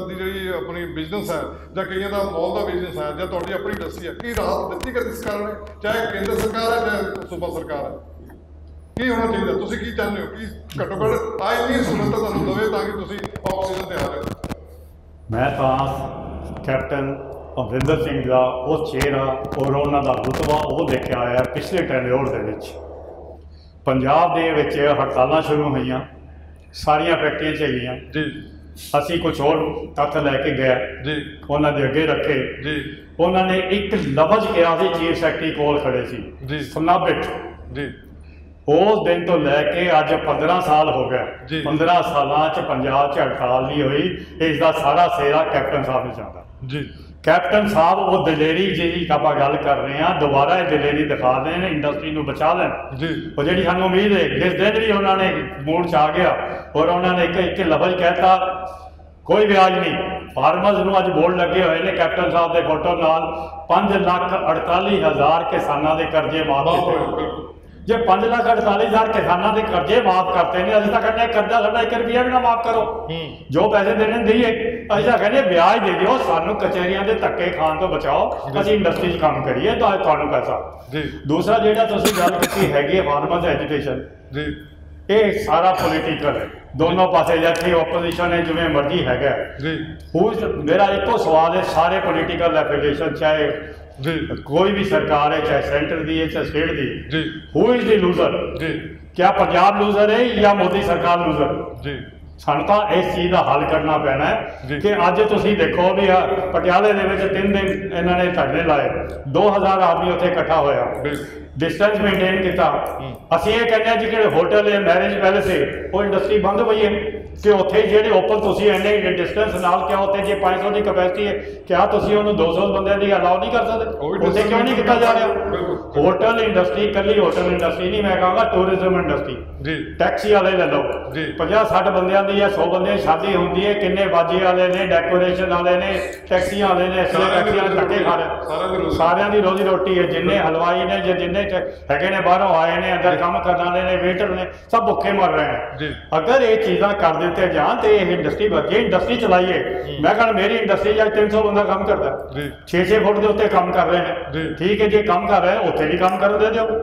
ਦੀ ਜਿਹੜੀ ਆਪਣੀ ਬਿਜ਼ਨਸ ਹੈ ਜਾਂ ਕਈਆਂ ਦਾ ਮਾਲ ਦਾ ਬਿਜ਼ਨਸ ਹੈ ਜਾਂ ਤੁਹਾਡੀ ਆਪਣੀ ਇੰਡਸਟਰੀ ਹੈ, ਕੀ ਰਾਹਤ ਦਿੱਤੀ ਕਦੇ ਇਸ ਕਾਰਨ? ਚਾਹੇ ਕੇਂਦਰ ਸਰਕਾਰ ਹੈ ਚਾਹੇ ਸੂਬਾ ਸਰਕਾਰ ਹੈ, ਕੀ ਹੋਣਾ ਚਾਹੀਦਾ? ਤੁਸੀਂ ਕੀ ਚਾਹੁੰਦੇ ਹੋ ਕਿ ਘੱਟੋ ਘੱਟ ਆ ਇੰਨੀ ਸਹੂਲਤਾਂ ਤੁਹਾਨੂੰ ਦੇਵੇ ਤਾਂ ਕਿ ਤੁਸੀਂ ਆਕਸੀਜਨ ਤੇ ਆ ਰਹੇ? ਮੈਂ ਤਾਂ ਕੈਪਟਨ ਅਮਰਿੰਦਰ ਸਿੰਘ ਦਾ ਉਹ ਚਿਹਰਾ ਔਰ ਉਹਨਾਂ ਦਾ ਰੁਤਬਾ ਉਹ ਦੇਖਿਆ ਹੋਇਆ ਪਿਛਲੇ ਟੈਨਿਓਰ ਦੇ ਵਿੱਚ। ਪੰਜਾਬ ਦੇ ਵਿੱਚ ਹੜਤਾਲਾਂ ਸ਼ੁਰੂ ਹੋਈਆਂ, ਸਾਰੀਆਂ ਫੈਕਟਰੀਆਂ 'ਚ ਹੈਗੀਆਂ ਜੀ ਅਸੀਂ ਕੁਝ ਹੋਰ ਤੱਥ ਲੈ ਕੇ ਗਏ ਜੀ ਉਹਨਾਂ ਦੇ ਅੱਗੇ ਰੱਖੇ। ਜੀ ਉਹਨਾਂ ਨੇ ਇੱਕ ਲਫ਼ਜ਼ ਕਿਹਾ ਸੀ, ਚੀਫ ਸੈਕਟਰੀ ਕੋਲ ਖੜੇ ਸੀ, ਜੀ ਸਨਾਬਿਟ। ਜੀ ਉਸ ਦਿਨ ਤੋਂ ਲੈ ਕੇ ਅੱਜ 15 ਸਾਲ ਹੋ ਜੀ। ਗਏ। 15 ਸਾਲਾਂ 'ਚ ਪੰਜਾਬ 'ਚ ਹੜਤਾਲ ਨਹੀਂ ਹੋਈ। ਇਸ ਦਾ ਸਾਰਾ ਸਿਹਰਾ ਕੈਪਟਨ ਸਾਹਿਬ ਨੂੰ ਜਾਂਦਾ। ਜੀ ਕੈਪਟਨ ਸਾਹਿਬ ਉਹ ਦਲੇਰੀ ਜਿਹੜੀ ਆਪਾਂ ਗੱਲ ਕਰ ਰਹੇ ਹਾਂ, ਦੁਬਾਰਾ ਇਹ ਦਲੇਰੀ ਦਿਖਾ ਰਹੇ ਨੇ, ਇੰਡਸਟਰੀ ਨੂੰ ਬਚਾ ਲੈਣ। ਜੀ ਉਹ ਜਿਹੜੀ ਸਾਨੂੰ ਉਮੀਦ ਹੈ ਜਿਸ ਦਿਨ ਵੀ ਉਹਨਾਂ ਨੇ ਮੋੜ 'ਚ ਆ ਗਿਆ ਔਰ ਉਹਨਾਂ ਨੇ ਇੱਕ ਲਫ਼ਜ਼ ਕਹਿਤਾ, ਕੋਈ ਵਿਆਜ ਨਹੀਂ। ਫਾਰਮਰਸ ਨੂੰ ਅੱਜ ਬੋਰਡ ਲੱਗੇ ਹੋਏ ਨੇ ਕੈਪਟਨ ਸਾਹਿਬ ਦੇ ਫੋਟੋ ਨਾਲ, 5,48,000 ਕਿਸਾਨਾਂ ਦੇ ਕਰਜ਼ੇ ਮਾਫ ਕੀਤੇ। ਜੇ 5,48,000 ਕਿਸਾਨਾਂ ਦੇ ਕਰਜ਼ੇ ਮਾਫ ਕਰਤੇ ਨੇ, ਅਸੀਂ ਤਾਂ ਕਹਿੰਦੇ ਕਰਜ਼ਾ ਸਾਡਾ 1 ਰੁਪਿਆ ਵੀ ਨਾ ਮਾਫ ਕਰੋ, ਜੋ ਪੈਸੇ ਦੇਣੇ ਦਈਏ। ਅਸੀਂ ਤਾਂ ਕਹਿੰਦੇ ਵਿਆਜ ਦੇ ਦਿਓ, ਸਾਨੂੰ ਕਚਹਿਰੀਆਂ ਦੇ ਧੱਕੇ ਖਾਣ ਤੋਂ ਬਚਾਓ, ਅਸੀਂ ਇੰਡਸਟਰੀ 'ਚ ਕੰਮ ਕਰੀਏ ਤਾਂ ਤੁਹਾਨੂੰ ਪੈਸਾ। ਜੀ ਦੂਸਰਾ ਜਿਹੜਾ ਤੁਸੀਂ ਗੱਲ ਕੀਤੀ ਹੈਗੀ ਹੈ ਫਾਰਮਰਸ ਐਜੂਕੇਸ਼ਨ, ਜੀ ਇਹ ਸਾਰਾ ਪੋਲੀਟੀਕਲ ਹੈ, ਦੋਨੋਂ ਪਾਸੇ ਜਿੱਥੇ ਆਪੋਜੀਸ਼ਨ ਹੈ ਜਿਵੇਂ ਮਰਜ਼ੀ ਹੈਗਾ ਜੀ ਮੇਰਾ ਇੱਕੋ ਸਵਾਲ ਹੈ, ਸਾਰੇ ਪੋਲੀਟੀਕਲ ਐਫੀਲੀਏਸ਼ਨ ਚਾਹੇ ਜੀ ਕੋਈ ਵੀ ਸਰਕਾਰ ਹੈ, ਚਾਹੇ ਸੈਂਟਰ ਦੀ ਹੈ ਚਾਹੇ ਸਟੇਟ ਦੀ, ਜੀ ਹੂ ਇਜ਼ ਦ ਲੂਜ਼ਰ? ਜੀ क्या पंजाब लूजर है या मोदी सरकार लूजर? जी ਸਾਨੂੰ ਤਾਂ ਇਸ ਚੀਜ਼ ਦਾ ਹੱਲ ਕਰਨਾ ਪੈਣਾ ਹੈ ਕਿ ਅੱਜ ਤੁਸੀਂ ਦੇਖੋ ਵੀ ਪਟਿਆਲੇ ਦੇ ਵਿੱਚ 3 ਦਿਨ ਇਹਨਾਂ ਨੇ ਧਰਨੇ ਲਾਏ, 2000 ਆਦਮੀ ਉੱਥੇ ਇਕੱਠਾ ਹੋਇਆ, डिस्टेंस मेंटेन किया। ਅਸੀਂ ਇਹ ਕਹਿੰਦੇ ਜੀ ਜਿਹੜੇ ਹੋਟਲ ਹੈ, ਮੈਰਿਜ ਪੈਲੇਸ ਹੈ, ਉਹ ਇੰਡਸਟਰੀ ਬੰਦ ਹੋਈ ਹੈ ਕਿ ਉੱਥੇ ਜਿਹੜੇ ਓਪਨ ਤੁਸੀਂ ਇੰਨੇ ਡਿਸਟੈਂਸ ਨਾਲ ਕਿਹਾ ਉੱਥੇ ਜੇ 500 ਦੀ ਕਪੈਸਿਟੀ ਹੈ, ਕਿਆ ਤੁਸੀਂ ਉਹਨੂੰ 200 ਬੰਦਿਆਂ ਦੀ ਅਲਾਉ ਨਹੀਂ ਕਰ ਸਕਦੇ? ਉੱਥੇ ਕਿਉਂ ਨਹੀਂ ਕੀਤਾ ਜਾ ਰਿਹਾ? ਹੋਟਲ ਇੰਡਸਟਰੀ, ਕੱਲੀ ਹੋਟਲ ਇੰਡਸਟਰੀ ਨਹੀਂ, ਮੈਂ ਕਹਾਂਗਾ ਟੂਰਿਜ਼ਮ ਇੰਡਸਟਰੀ ਜੀ, ਟੈਕਸੀ ਵਾਲੇ ਲੈ ਲਓ ਜੀ, 50-60 ਬੰਦਿਆਂ ਦੀ ਜਾਂ 100 ਬੰਦਿਆਂ ਦੀ ਸ਼ਾਦੀ ਹੁੰਦੀ ਹੈ, ਕਿੰਨੇ ਬਾਜੀ ਵਾਲੇ ਨੇ, ਡੈਕੋਰੇਸ਼ਨ ਵਾਲੇ ਨੇ, ਟੈਕਸੀਆਂ ਵਾਲੇ ਨੇ, ਟੈਕਸੀਆਂ ਦੇ ਧੱਕੇ ਖਾ ਰਹੇ, ਸਾਰਿਆਂ ਦੀ ਰੋਜ਼ੀ ਰੋਟੀ ਹੈ, ਜਿੰਨੇ ਹਲਵਾਈ ਨੇ ਜਾਂ ਜਿੰਨੇ ਹੈਗੇ ਨੇ ਬਾਹਰੋਂ ਆਏ ਨੇ, ਅੰਦਰ ਕੰਮ ਕਰਨ ਵਾਲੇ ਨੇ, ਵੇਟਰ ਨੇ, ਸਭ ਭੁੱਖੇ ਮਰ ਰਹੇ ਨੇ। ਅਗਰ ਇਹ ਚੀਜ਼ਾਂ ਕਰ ਦਿੱਤੇ ਜਾਣ ਤੇ ਇਹ ਇੰਡਸਟਰੀ ਵਧੇ, ਇੰਡਸਟਰੀ ਚਲਾਈਏ। ਮੈਂ ਕਹਿੰਦਾ ਮੇਰੀ ਇੰਡਸਟਰੀ ਜਾਂ 300 ਬੰਦਾ ਕੰਮ ਕਰਦਾ, 6-6 ਫੁੱਟ ਦੇ ਉੱਤੇ ਕੰਮ ਕਰ ਰਹੇ ਨੇ, ਠੀਕ ਹੈ, ਜੇ ਕੰਮ ਕਰ ਰਹੇ ਉੱਥੇ ਵੀ ਕੰਮ ਕਰਨ ਦੇ ਦਿਓ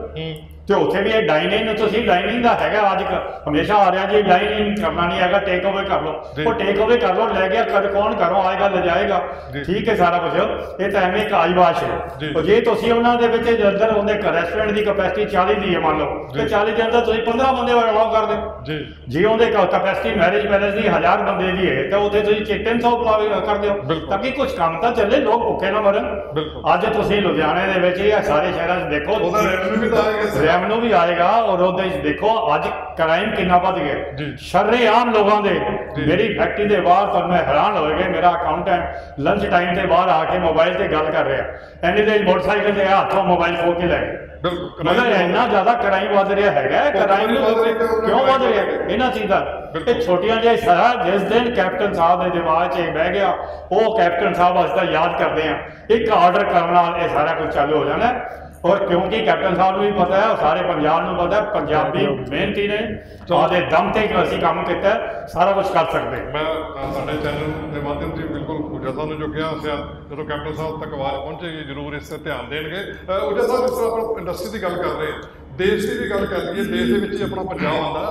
ਤੇ ਉੱਥੇ ਵੀ ਇਹ ਡਾਈਨਿੰਗ, ਤੁਸੀਂ ਡਾਈਨਿੰਗ ਦਾ ਹੈਗਾ ਅੱਜ ਹਮੇਸ਼ਾ ਆ ਰਿਹਾ ਜੀ, ਡਾਈਨਿੰਗ ਕਰਨਾ ਨਹੀਂ ਹੈਗਾ, ਟੇਕ ਓਵੇ ਕਰ ਲਓ, ਉਹ ਟੇਕ ਓਵੇ ਕਰ ਲਓ, ਲੈ ਗਿਆ ਕੌਣ ਘਰੋਂ ਆਏਗਾ, ਲੈ ਜਾਏਗਾ, ਠੀਕ ਹੈ ਸਾਰਾ ਕੁਝ। ਇਹ ਤਾਂ ਐਵੇਂ ਇੱਕ ਆਈਵਾਸ਼ ਹੈ। ਉਹ ਜੇ ਤੁਸੀਂ ਉਹਨਾਂ ਦੇ ਵਿੱਚ ਅੰਦਰ ਉਹਦੇ ਰੈਸਟੋਰੈਂਟ ਦੀ ਕਪੈਸਿਟੀ 40 ਦੀ ਹੈ ਮੰਨ ਲਓ, ਤੇ 40 ਦੇ ਅੰਦਰ ਤੁਸੀਂ 15 ਬੰਦੇ ਅਲਾਉ ਕਰ ਦਿਓ, ਜੇ ਉਹਦੇ ਕਪੈਸਿਟੀ ਮੈਰਿਜ ਪੈਲੇਸ ਦੀ 1000 ਬੰਦੇ ਦੀ ਹੈ ਤਾਂ ਉੱਥੇ ਤੁਸੀਂ 300 ਕਰ ਦਿਓ ਤਾਂ ਕਿ ਕੁਝ ਕੰਮ ਤਾਂ ਚੱਲੇ, ਲੋਕ ਭੁੱਖੇ ਨਾ ਮਰਨ। ਅੱਜ ਤੁਸੀਂ ਲੁਧਿਆਣੇ ਦੇ ਵਿੱਚ ਜਾਂ ਸਾਰੇ ਸ਼ਹਿਰਾਂ 'ਚ ਦੇਖੋ, ਰੈਵਨਿਊ ਵੀ ਆਏਗਾ ਔਰ ਉਹਦੇ ਦੇਖੋ ਅੱਜ ਕ੍ਰਾਈਮ ਕਿੰਨਾ ਵੱਧ ਗਿਆ, ਸ਼ਰੇਆਮ ਲੋਕਾਂ ਦੇ। ਮੇਰੀ ਫੈਕਟਰੀ ਦੇ ਬਾਹਰ ਤਾਂ ਮੈਂ ਹੈਰਾਨ ਹੋਏਗਾ, ਮੇਰਾ ਅਕਾਊਂਟੈਂਟ ਲੰਚ ਟਾਈਮ ਤੇ ਬਾਹਰ ਆ ਕੇ ਮੋਬਾਈਲ ਤੇ ਗੱਲ ਕਰ ਰਿਹਾ, ਐਨੀ ਦੇ ਮੋਟਰਸਾਈਕਲ ਤੇ ਹੱਥੋਂ ਮੋਬਾਈਲ ਖੋਲ ਕੇ ਲੈ ਗਏ। ਮਤਲਬ ਇੰਨਾ ਜ਼ਿਆਦਾ ਕ੍ਰਾਈਮ ਵੱਧ ਰਿਹਾ ਹੈਗਾ। ਕ੍ਰਾਈਮ ਕਿਉਂ ਵੱਧ ਰਿਹਾ? ਇਹਨਾਂ ਚੀਜ਼ਾਂ ਇਹ ਛੋਟੀਆਂ ਜਿਹੀਆਂ ਸਾਰਾ ਜਿਸ ਦਿਨ ਕੈਪਟਨ ਸਾਹਿਬ ਦੇ ਦਿਮਾਗ 'ਚ ਬਹਿ ਗਿਆ, ਉਹ ਕੈਪਟਨ ਸਾਹਿਬ ਅਸੀਂ ਤਾਂ ਯਾਦ ਕਰਦੇ ਹਾਂ, ਇੱਕ ਆਰਡਰ ਕਰਨ ਨਾਲ ਇਹ ਸਾਰਾ ਕੁਝ ਚਾਲੂ ਹੋ ਜਾਣਾ। और क्योंकि कैप्टन साहब को भी पता है और सारे पंजाब को पता है, पंजाबी मेहनती ने आदे दम ते असीं काम किया, सारा कुछ कर सकते। मैं साडे चैनल के माध्यम से बिल्कुल ऊर्जा साहब ने जो कहा जो कैप्टन साहब तक आवाज़ पहुँचेगी जरूर इस पर ध्यान देंगे। ऊर्जा साहब जिस तरह आप इंडस्ट्री की गल कर रहे हैं, देश की भी गल कर लईए, देश के ही अपना पंजाब आता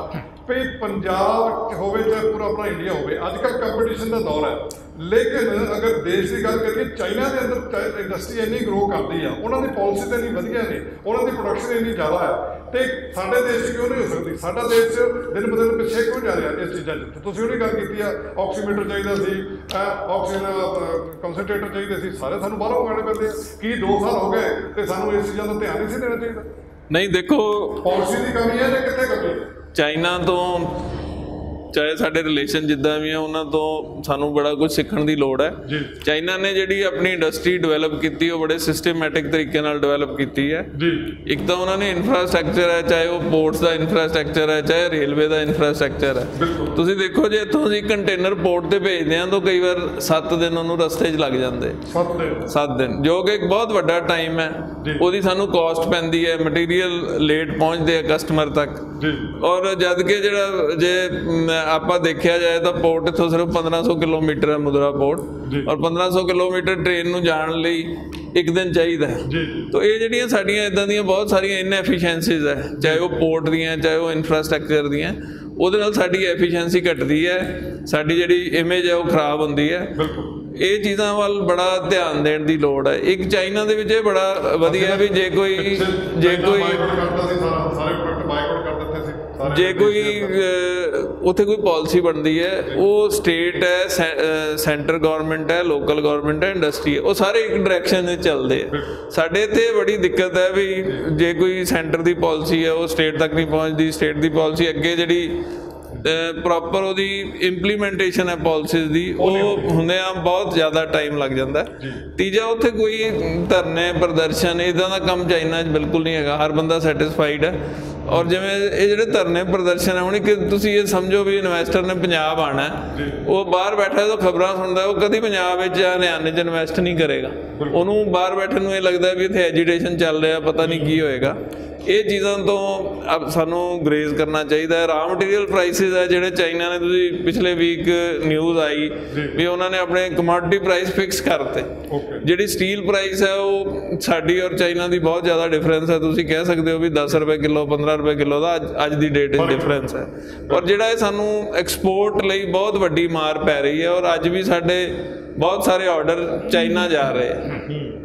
भी, पंजाब होवे चाहे पूरा अपना इंडिया होवे, अजकल कंपीटिशन का दौर है, लेकिन अगर देश की गल करिए, चाइना के अंदर इंडस्ट्री इन्नी ग्रो करती है, उन्होंने पॉलिसी तो इन्नी वधिया ने, उन्होंने प्रोडक्शन इन्नी ज़्यादा है, तो साडे देश क्यों नहीं हो सकती? साडा देश दिन ब दिन पिछे क्यों जा रहा इस चीज़ों? तुसीं उहदी गल कीती है, ऑक्सीमीटर चाहिए सी, ऑक्सीजन कंसनट्रेटर चाहिए सी, सारे सानूं बाहरों मंगाने पैंदे आ। कि 2 साल हो गए तो सानूं इस चीज़ों का ध्यान नहीं सी देना चाहिए? नहीं, देखो पॉलिसी की कमी है ਜਾਂ ਕਿੱਥੇ ਕਮੀ ਹੈ? ਚਾਈਨਾ ਤੋਂ ਚਾਹੇ ਸਾਡੇ ਰਿਲੇਸ਼ਨ ਜਿੱਦਾਂ ਵੀ ਆ, ਉਹਨਾਂ ਤੋਂ ਸਾਨੂੰ ਬੜਾ ਕੁਝ ਸਿੱਖਣ ਦੀ ਲੋੜ ਹੈ। ਚਾਈਨਾ ਨੇ ਜਿਹੜੀ ਆਪਣੀ ਇੰਡਸਟਰੀ ਡਿਵੈਲਪ ਕੀਤੀ, ਉਹ ਬੜੇ ਸਿਸਟਮੈਟਿਕ ਤਰੀਕੇ ਨਾਲ ਡਿਵੈਲਪ ਕੀਤੀ ਹੈ। ਇੱਕ ਤਾਂ ਉਹਨਾਂ ਨੇ ਇਨਫਰਾਸਟ੍ਰਕਚਰ ਹੈ, ਚਾਹੇ ਉਹ ਪੋਰਟਸ ਦਾ ਇਨਫਰਾਸਟ੍ਰਕਚਰ ਹੈ, ਚਾਹੇ ਰੇਲਵੇ ਦਾ ਇਨਫਰਾਸਟ੍ਰਕਚਰ ਹੈ। ਤੁਸੀਂ ਦੇਖੋ, ਜੇ ਇੱਥੋਂ ਅਸੀਂ ਕੰਟੇਨਰ ਪੋਰਟ ਤੇ ਭੇਜਦੇ ਹਾਂ ਤਾਂ ਕਈ ਵਾਰ 7 ਦਿਨ ਉਹਨੂੰ ਰਸਤੇ 'ਚ ਲੱਗ ਜਾਂਦੇ, 7 ਦਿਨ, ਜੋ ਕਿ ਇੱਕ ਬਹੁਤ ਵੱਡਾ ਟਾਈਮ ਹੈ। ਉਹਦੀ ਸਾਨੂੰ ਕਾਸਟ ਪੈਂਦੀ ਹੈ, ਮਟੀਰੀਅਲ ਲੇਟ ਪਹੁੰਚਦੇ ਆ ਕਸਟਮਰ ਤੱਕ। ਔਰ ਜਦ ਕਿ ਜਿਹੜਾ ਜੇ ਆਪਾਂ ਦੇਖਿਆ ਜਾਏ ਤਾਂ ਪੋਰਟ ਇੱਥੋਂ ਸਿਰਫ 1500 ਕਿਲੋਮੀਟਰ ਹੈ, ਮੁਦਰਾ ਪੋਰਟ, ਔਰ 1500 ਕਿਲੋਮੀਟਰ ਟ੍ਰੇਨ ਨੂੰ ਜਾਣ ਲਈ 1 ਦਿਨ ਚਾਹੀਦਾ ਹੈ। ਤਾਂ ਇਹ ਜਿਹੜੀਆਂ ਸਾਡੀਆਂ ਇੱਦਾਂ ਦੀਆਂ ਬਹੁਤ ਸਾਰੀਆਂ ਇਨਐਫੀਸ਼ੀਐਂਸੀਜ਼ ਹੈ, ਚਾਹੇ ਉਹ ਪੋਰਟ ਦੀਆਂ, ਚਾਹੇ ਉਹ ਇਨਫਰਾਸਟ੍ਰਕਚਰ ਦੀਆਂ, ਉਹਦੇ ਨਾਲ ਸਾਡੀ ਐਫੀਸ਼ੀਐਂਸੀ ਘਟਦੀ ਹੈ, ਸਾਡੀ ਜਿਹੜੀ ਇਮੇਜ ਹੈ ਉਹ ਖਰਾਬ ਹੁੰਦੀ ਹੈ। ਇਹ ਚੀਜ਼ਾਂ ਵੱਲ ਬੜਾ ਧਿਆਨ ਦੇਣ ਦੀ ਲੋੜ ਹੈ। ਇੱਕ ਚਾਈਨਾ ਦੇ ਵਿੱਚ ਇਹ ਬੜਾ ਵਧੀਆ ਵੀ ਜੇ ਕੋਈ ਉੱਥੇ ਕੋਈ ਪਾਲਿਸੀ ਬਣਦੀ ਹੈ, ਉਹ ਸਟੇਟ ਹੈ, ਸੈਂਟਰ ਗੌਰਮੈਂਟ ਹੈ, ਲੋਕਲ ਗੌਰਮੈਂਟ ਹੈ, ਇੰਡਸਟਰੀ ਹੈ, ਉਹ ਸਾਰੇ ਇੱਕ ਡਾਇਰੈਕਸ਼ਨ ਵਿੱਚ ਚੱਲਦੇ ਆ। ਸਾਡੇ ਇੱਥੇ ਬੜੀ ਦਿੱਕਤ ਹੈ ਵੀ ਜੇ ਕੋਈ ਸੈਂਟਰ ਦੀ ਪਾਲਿਸੀ ਹੈ ਉਹ ਸਟੇਟ ਤੱਕ ਨਹੀਂ ਪਹੁੰਚਦੀ, ਸਟੇਟ ਦੀ ਪਾਲਿਸੀ ਅੱਗੇ ਜਿਹੜੀ ਪ੍ਰੋਪਰ ਉਹਦੀ ਇੰਪਲੀਮੈਂਟੇਸ਼ਨ ਹੈ ਪਾਲਿਸੀਜ਼ ਦੀ, ਉਹ ਹੁੰਦਿਆਂ ਬਹੁਤ ਜ਼ਿਆਦਾ ਟਾਈਮ ਲੱਗ ਜਾਂਦਾ। ਤੀਜਾ, ਉੱਥੇ ਕੋਈ ਧਰਨੇ ਪ੍ਰਦਰਸ਼ਨ ਇੱਦਾਂ ਦਾ ਕੰਮ ਚਾਈਨਾ 'ਚ ਬਿਲਕੁਲ ਨਹੀਂ ਹੈਗਾ, ਹਰ ਬੰਦਾ ਸੈਟਿਸਫਾਈਡ ਹੈ। ਔਰ ਜਿਵੇਂ ਇਹ ਜਿਹੜੇ ਧਰਨੇ ਪ੍ਰਦਰਸ਼ਨ ਹੈ, ਹੁਣ ਕਿ ਤੁਸੀਂ ਇਹ ਸਮਝੋ ਵੀ ਇਨਵੈਸਟਰ ਨੇ ਪੰਜਾਬ ਆਉਣਾ, ਉਹ ਬਾਹਰ ਬੈਠਾ ਤਾਂ ਖਬਰਾਂ ਸੁਣਦਾ, ਉਹ ਕਦੀ ਪੰਜਾਬ ਵਿੱਚ ਜਾਂ ਹਰਿਆਣੇ 'ਚ ਇਨਵੈਸਟ ਨਹੀਂ ਕਰੇਗਾ। ਉਹਨੂੰ ਬਾਹਰ ਬੈਠੇ ਨੂੰ ਇਹ ਲੱਗਦਾ ਵੀ ਇੱਥੇ ਐਜੀਟੇਸ਼ਨ ਚੱਲ ਰਿਹਾ, ਪਤਾ ਨਹੀਂ ਕੀ ਹੋਏਗਾ। ਇਹ ਚੀਜ਼ਾਂ ਤੋਂ ਸਾਨੂੰ ਗਰੇਜ਼ ਕਰਨਾ ਚਾਹੀਦਾ ਹੈ। ਰਾ ਮਟੀਰੀਅਲ ਪ੍ਰਾਈਸਿਸ ਹੈ ਜਿਹੜੇ ਚਾਈਨਾ ਨੇ, ਤੁਸੀਂ ਪਿਛਲੇ ਵੀਕ ਨਿਊਜ਼ ਆਈ ਵੀ ਉਹਨਾਂ ਨੇ ਆਪਣੇ ਕਮੋਡਿਟੀ ਪ੍ਰਾਈਸ ਫਿਕਸ ਕਰਤੇ। ਜਿਹੜੀ ਸਟੀਲ ਪ੍ਰਾਈਸ ਹੈ ਉਹ ਸਾਡੀ ਔਰ ਚਾਈਨਾ ਦੀ ਬਹੁਤ ਜ਼ਿਆਦਾ ਡਿਫਰੈਂਸ ਹੈ। ਤੁਸੀਂ ਕਹਿ ਸਕਦੇ ਹੋ ਵੀ 10 ਰੁਪਏ ਕਿਲੋ, 15 ਰੁਪਏ ਕਿਲੋ ਦਾ ਅੱਜ ਦੀ ਡੇਟ 'ਚ ਡਿਫਰੈਂਸ ਹੈ। ਔਰ ਜਿਹੜਾ ਇਹ ਸਾਨੂੰ ਐਕਸਪੋਰਟ ਲਈ ਬਹੁਤ ਵੱਡੀ ਮਾਰ ਪੈ ਰਹੀ ਹੈ, ਔਰ ਅੱਜ ਵੀ ਸਾਡੇ ਬਹੁਤ ਸਾਰੇ ਆਰਡਰ ਚਾਈਨਾ ਜਾ ਰਹੇ ਹੈ।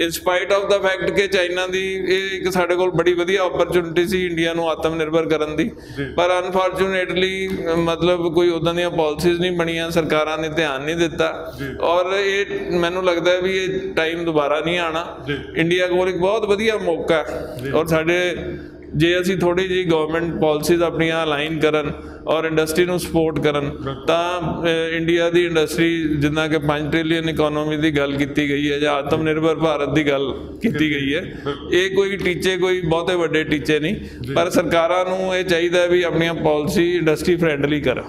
ਇੰਸਪਾਈਟ ਆਫ ਦਾ ਫੈਕਟ ਕਿ ਚਾਈਨਾ ਦੀ ਇਹ ਇੱਕ ਸਾਡੇ ਕੋਲ ਬੜੀ ਵਧੀਆ ਓਪਰਚੁਨਿਟੀ ਸੀ ਇੰਡੀਆ ਨੂੰ ਆਤਮ ਨਿਰਭਰ ਕਰਨ ਦੀ, ਪਰ ਅਨਫੋਰਚੂਨੇਟਲੀ ਮਤਲਬ ਕੋਈ ਉੱਦਾਂ ਦੀਆਂ ਪਾਲਿਸੀਜ਼ ਨਹੀਂ ਬਣੀਆਂ, ਸਰਕਾਰਾਂ ਨੇ ਧਿਆਨ ਨਹੀਂ ਦਿੱਤਾ। ਔਰ ਇਹ ਮੈਨੂੰ ਲੱਗਦਾ ਵੀ ਇਹ ਟਾਈਮ ਦੁਬਾਰਾ ਨਹੀਂ ਆਉਣਾ। ਇੰਡੀਆ ਕੋਲ ਇੱਕ ਬਹੁਤ ਵਧੀਆ ਮੌਕਾ ਹੈ, ਔਰ ਸਾਡੇ ਜੇ ਅਸੀਂ ਥੋੜ੍ਹੀ ਜਿਹੀ ਗਵਰਨਮੈਂਟ ਪਾਲਿਸੀਜ਼ ਆਪਣੀਆਂ ਅਲਾਈਨ ਕਰਨ ਔਰ ਇੰਡਸਟਰੀ ਨੂੰ ਸਪੋਰਟ ਕਰਨ ਤਾਂ ਇੰਡੀਆ ਦੀ ਇੰਡਸਟਰੀ ਜਿੱਦਾਂ ਕਿ 5 ਟ੍ਰਿਲੀਅਨ ਇਕਨੋਮੀ ਦੀ ਗੱਲ ਕੀਤੀ ਗਈ ਹੈ ਜਾਂ ਆਤਮ ਨਿਰਭਰ ਭਾਰਤ ਦੀ ਗੱਲ ਕੀਤੀ ਗਈ ਹੈ, ਇਹ ਕੋਈ ਟੀਚੇ ਕੋਈ ਬਹੁਤੇ ਵੱਡੇ ਟੀਚੇ ਨਹੀਂ, ਪਰ ਸਰਕਾਰਾਂ ਨੂੰ ਇਹ ਚਾਹੀਦਾ ਵੀ ਆਪਣੀਆਂ ਪਾਲਿਸੀ ਇੰਡਸਟਰੀ ਫਰੈਂਡਲੀ ਕਰਨ।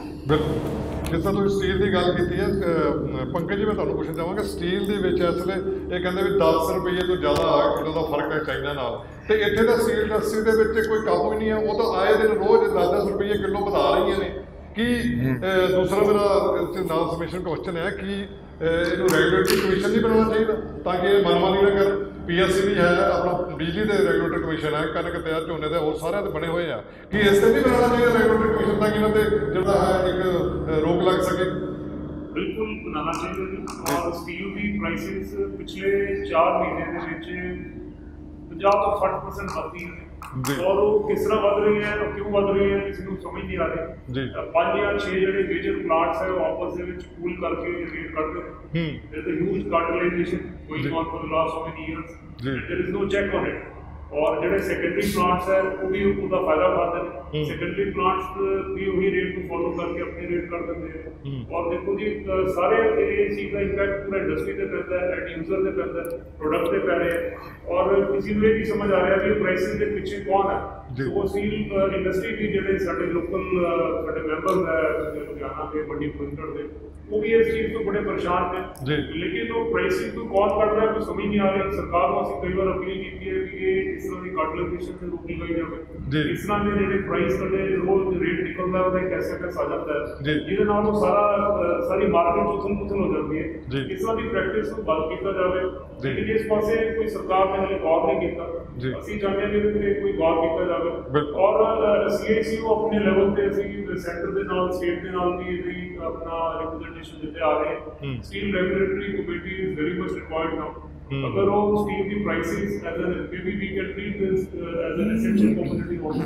ਜਿਸ ਤਰ੍ਹਾਂ ਤੁਸੀਂ ਸਟੀਲ ਦੀ ਗੱਲ ਕੀਤੀ ਹੈ, ਪੰਕਜ ਜੀ ਮੈਂ ਤੁਹਾਨੂੰ ਪੁੱਛਣਾ ਚਾਹਾਂਗਾ, ਸਟੀਲ ਦੇ ਵਿੱਚ ਇਸ ਵੇਲੇ ਇਹ ਕਹਿੰਦੇ ਵੀ 10 ਰੁਪਏ ਤੋਂ ਜ਼ਿਆਦਾ ਕਿਲੋ ਦਾ ਫਰਕ ਹੈ ਚਾਈਨਾ ਨਾਲ, ਤੇ ਇੱਥੇ ਦਾ ਸਟੀਲ ਇੰਡਸਟਰੀ ਦੇ ਵਿੱਚ ਕੋਈ ਕਾਬੂ ਹੀ ਨਹੀਂ ਹੈ, ਉਹ ਤਾਂ ਆਏ ਦਿਨ ਰੋਜ਼ 10-10 ਰੁਪਏ ਕਿਲੋ ਵਧਾ ਰਹੀਆਂ ਨੇ। ਕੀ ਦੂਸਰਾ ਮੇਰਾ ਨਾਲ ਸਬਮਿਸ਼ਨ ਕੁਐਸਚਨ ਹੈ ਕਿ ਇਹਨੂੰ ਰੈਗੂਲੇਟਰੀ ਕਮਿਸ਼ਨ ਨਹੀਂ ਬਣਾਉਣਾ ਚਾਹੀਦਾ ਤਾਂ ਕਿ ਇਹ ਮਨਮਾਨੀ ਨਾ ਕਰ? PSC ਵੀ ਹੈ, ਆਪਣਾ ਬਿਜਲੀ ਦੇ ਰੈਗੂਲੇਟਰੀ ਕਮਿਸ਼ਨ ਹੈ, ਕਣਕ ਤੇ ਝੋਨੇ ਦੇ ਹੋਰ ਸਾਰਿਆਂ ਦੇ ਬਣੇ ਹੋਏ ਆ, ਕਿ ਇਸ ਤੇ ਨਹੀਂ ਬਣਾਉਣਾ ਚਾਹੀਦਾ ਰੈਗੂਲੇਟਰੀ ਕਮਿਸ਼ਨ ਤਾਂ ਕਿ ਇਹਨਾਂ ਤੇ ਜਿਹੜਾ ਹੈ ਇੱਕ ਰੋਕ ਲੱਗ ਸਕੇ? ਬਿਲਕੁਲ ਬਣਾਉਣਾ ਚਾਹੀਦਾ ਜੀ। ਔਰ ਸਟੀਲ ਦੀ ਪ੍ਰਾਈਸਿਸ ਪਿਛਲੇ 4 ਮਹੀਨੇ ਦੇ ਵਿੱਚ 50 ਤੋਂ 60% ਵਧੀ ਹੈ, ਔਰ ਉਹ ਕਿਸ ਤਰ੍ਹਾਂ ਵਧ ਰਹੀ ਹੈ, ਕਿਉਂ ਵਧ ਰਹੀ ਹੈ, ਕਿਸੇ ਨੂੰ ਸਮਝ ਨਹੀਂ ਆ ਰਹੀ। 5 ਜਾਂ 6 ਜਿਹੜੇ ਮੇਜਰ ਪਲਾਂਟਸ ਹੈ ਉਹ ਆਪਸ ਦੇ ਵਿੱਚ ਪੂਲ ਕਰਕੇ ਰੇਟ ਕਰਦੇ ਨੇ। there is a huge cartelization going on for the last so many years, there is no check on it। और ਜਿਹੜੇ ਸੈਕੰਡਰੀ ਪਲਾਂਟਸ ਹੈ ਉਹ ਵੀ ਉਹਦਾ ਫਾਇਦਾ ਉਠਾਉਂਦੇ ਨੇ, ਸੈਕੰਡਰੀ ਪਲਾਂਟਸ ਵੀ ਉਹੀ ਰੇਟ ਨੂੰ ਫੋਲੋ ਕਰਕੇ ਆਪਣੇ ਰੇਟ ਕਰ ਦਿੰਦੇ ਆ। ਔਰ ਦੇਖੋ ਜੀ ਸਾਰੇ ਇਹ ਚੀਜ਼ ਦਾ ਇੰਪੈਕਟ ਪੂਰਾ ਇੰਡਸਟਰੀ ਤੇ ਪੈਂਦਾ ਹੈ, ਐਂਡ ਯੂਜ਼ਰ ਤੇ ਪੈਂਦਾ ਹੈ, ਪ੍ਰੋਡਕਟ ਤੇ ਪੈ ਰਿਹਾ ਹੈ, ਔਰ ਕਿਸੇ ਨੂੰ ਇਹ ਨਹੀਂ ਸਮਝ ਆ ਰਿਹਾ ਵੀ ਪ੍ਰਾਈਸਿੰਗ ਦੇ ਪਿੱਛੇ ਕੌਣ ਹੈ। ਉਹ ਸਟੀਲ ਇੰਡਸਟਰੀ ਵੀ ਜਿਹੜੇ ਸਾਡੇ ਲੋਕਲ ਸਾਡੇ ਮੈਂਬਰਸ ਹੈ ਲੁਧਿਆਣਾ ਦੇ ਵੱਡੀ ਪੁੰਟਰ ਦੇ, ਉਹ ਵੀ ਇਸ ਚੀਜ਼ ਤੋਂ ਬੜੇ ਪਰੇਸ਼ਾਨ ਨੇ, ਲੇਕਿਨ ਉਹ ਪ੍ਰਾਈਸਿੰਗ ਤੋਂ ਕੌਣ ਕੱਢਦਾ ਹੈ ਕੋਈ ਸਮਝ ਨਹੀਂ ਆ ਰਹੀ। ਸਰਕਾਰ ਨੂੰ ਅਸੀਂ ਕਈ ਵਾਰ ਅਪੀਲ ਕੀਤੀ ਹੈ ਕਿ ਇਹ ਇਸ ਤਰ੍ਹਾਂ ਦੀ ਕਾਰਟਲਾਈਜੇਸ਼ਨ ਤੇ ਰੋਕੀ ਗਈ ਜਾਵੇ, ਇਸ ਤਰ੍ਹਾਂ ਦੇ ਜਿਹੜੇ ਪ੍ਰਾਈਸ ਕਦੇ ਰੋਜ਼ ਰੇਟ ਨਿਕਲਦਾ ਉਹਦਾ ਕੈਸੇ ਆ ਜਾਂਦਾ ਹੈ, ਜਿਹਦੇ ਨਾਲ ਉਹ ਸਾਰੀ ਮਾਰਕੀਟ ਉਥਲ-ਪੁਥਲ ਹੋ ਜਾਂਦੀ ਹੈ। ਇਸ ਤਰ੍ਹਾਂ ਦੀ ਪ੍ਰੈਕਟਿਸ ਨੂੰ ਬੰਦ ਕੀਤਾ ਜਾਵੇ, ਲੇਕਿਨ ਇਸ ਪਾਸੇ ਕੋਈ ਸਰਕਾਰ ਨੇ ਹਲੇ ਗੌਰ ਨਹੀਂ ਕੀਤਾ। ਅਸੀਂ ਚਾਹੁੰਦੇ ਹਾਂ ਕਿ ਇਹਦੇ ਤੇ ਕੋਈ ਗੌਰ ਕੀਤਾ ਜਾਵੇ, ਔਰ CICO ਆਪਣੇ ਲੈਵਲ ਤੇ ਅਸੀਂ ਸੈਂਟਰ ਦੇ ਨਾਲ ਸਟੇਟ ਦੇ ਨਾਲ ਵੀ ਇਹਦੀ ਆਪਣਾ ਰਿਪਰੈਜ਼ੈਂਟੇਸ਼ਨ ਦਿੱਤੇ ਆ ਰਹੇ ਹਾਂ। Steel regulatory committee is very much required now. अगर वो स्टील की prices as an maybe we can treat this as an essential commodity also।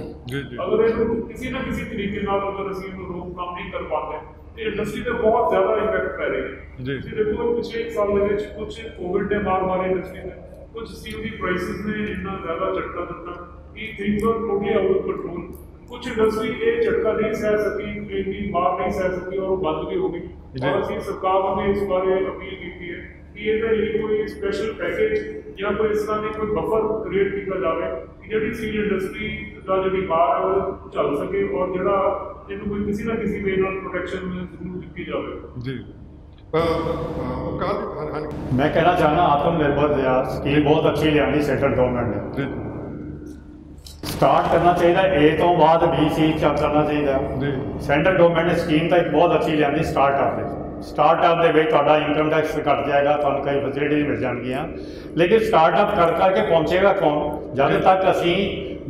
अगर ये किसी ना किसी तरीके नाल अगर ਅਸੀਂ ਇਹਨੂੰ ਰੋਕਥਾਮ ਨਹੀਂ ਕਰ ਪਾਉਂਦੇ ਤੇ ਇੰਡਸਟਰੀ ਤੇ ਬਹੁਤ ਜ਼ਿਆਦਾ ਇੰਪੈਕਟ ਪੈ ਰਿਹਾ ਹੈ। ਤੁਸੀਂ ਦੇਖੋ ਪਿਛਲੇ 1 ਸਾਲ ਦੇ ਵਿੱਚ ਕੁਝ ਕੋਵਿਡ ਦੇ ਮਾਰ ਇੰਡਸਟਰੀ ਨੇ, ਕੁਝ ਸਟੀਲ ਦੀ ਪ੍ਰਾਈਸਿਸ ਨੇ ਇੰਨਾ ਜ਼ਿਆਦਾ ਝਟਕਾ ਦਿੱਤਾ ਕਿ things are totally out of control. ਕੁਝ ਇੰਡਸਟਰੀ ਇਹ ਝਟਕਾ ਨਹੀਂ ਸਹਿ ਸਕੀ, ਇੰਨੀ ਮਾਰ ਨਹੀਂ ਸਹਿ ਸਕੀ ਔਰ ਉਹ ਬੰਦ ਵੀ ਹੋ ਗਈ। ਔਰ ਅਸੀਂ ਸਰਕਾਰ ਨੂੰ ਇਸ ਬਾਰੇ ਅਪੀਲ ਕੀਤੀ ਹੈ ਕਿ ਇਹਦੇ ਲਈ ਕੋਈ ਸਪੈਸ਼ਲ ਪੈਕੇਜ ਜਾਂ ਕੋਈ ਇਸ ਤਰ੍ਹਾਂ ਦੀ ਕੋਈ ਬਫਰ ਕ੍ਰੀਏਟ ਕੀਤਾ ਜਾਵੇ ਕਿ ਜਿਹੜੀ ਸਟੀਲ ਇੰਡਸਟਰੀ ਦਾ ਜਿਹੜੀ ਮਾਰ ਉਹ ਚੱਲ ਸਕੇ ਔਰ ਜਿਹੜਾ ਇਹਨੂੰ ਕੋਈ ਕਿਸੇ ਨਾ ਕਿਸੇ ਵੇ ਨਾਲ ਪ੍ਰੋਟੈਕਸ਼ਨ ਜ਼ਰੂਰ ਦਿੱਤੀ ਜਾਵੇ। ਜੀ मैं कहना चाहना आत्मनिर्भर स्कीम बहुत अच्छी लिया सेंट्रल गवर्नमेंट ने, स्टार्ट करना चाहिए ए तो बाद BC करना चाहिए। सेंट्रल गवर्नमेंट ने स्कीम तो एक बहुत अच्छी लिया स्टार्टअप के इनकम टैक्स घट जाएगा, तुहानूं कई फैसिलिटीज मिल जाएगियां, लेकिन स्टार्टअप कर करके पहुँचेगा कौन जब तक असी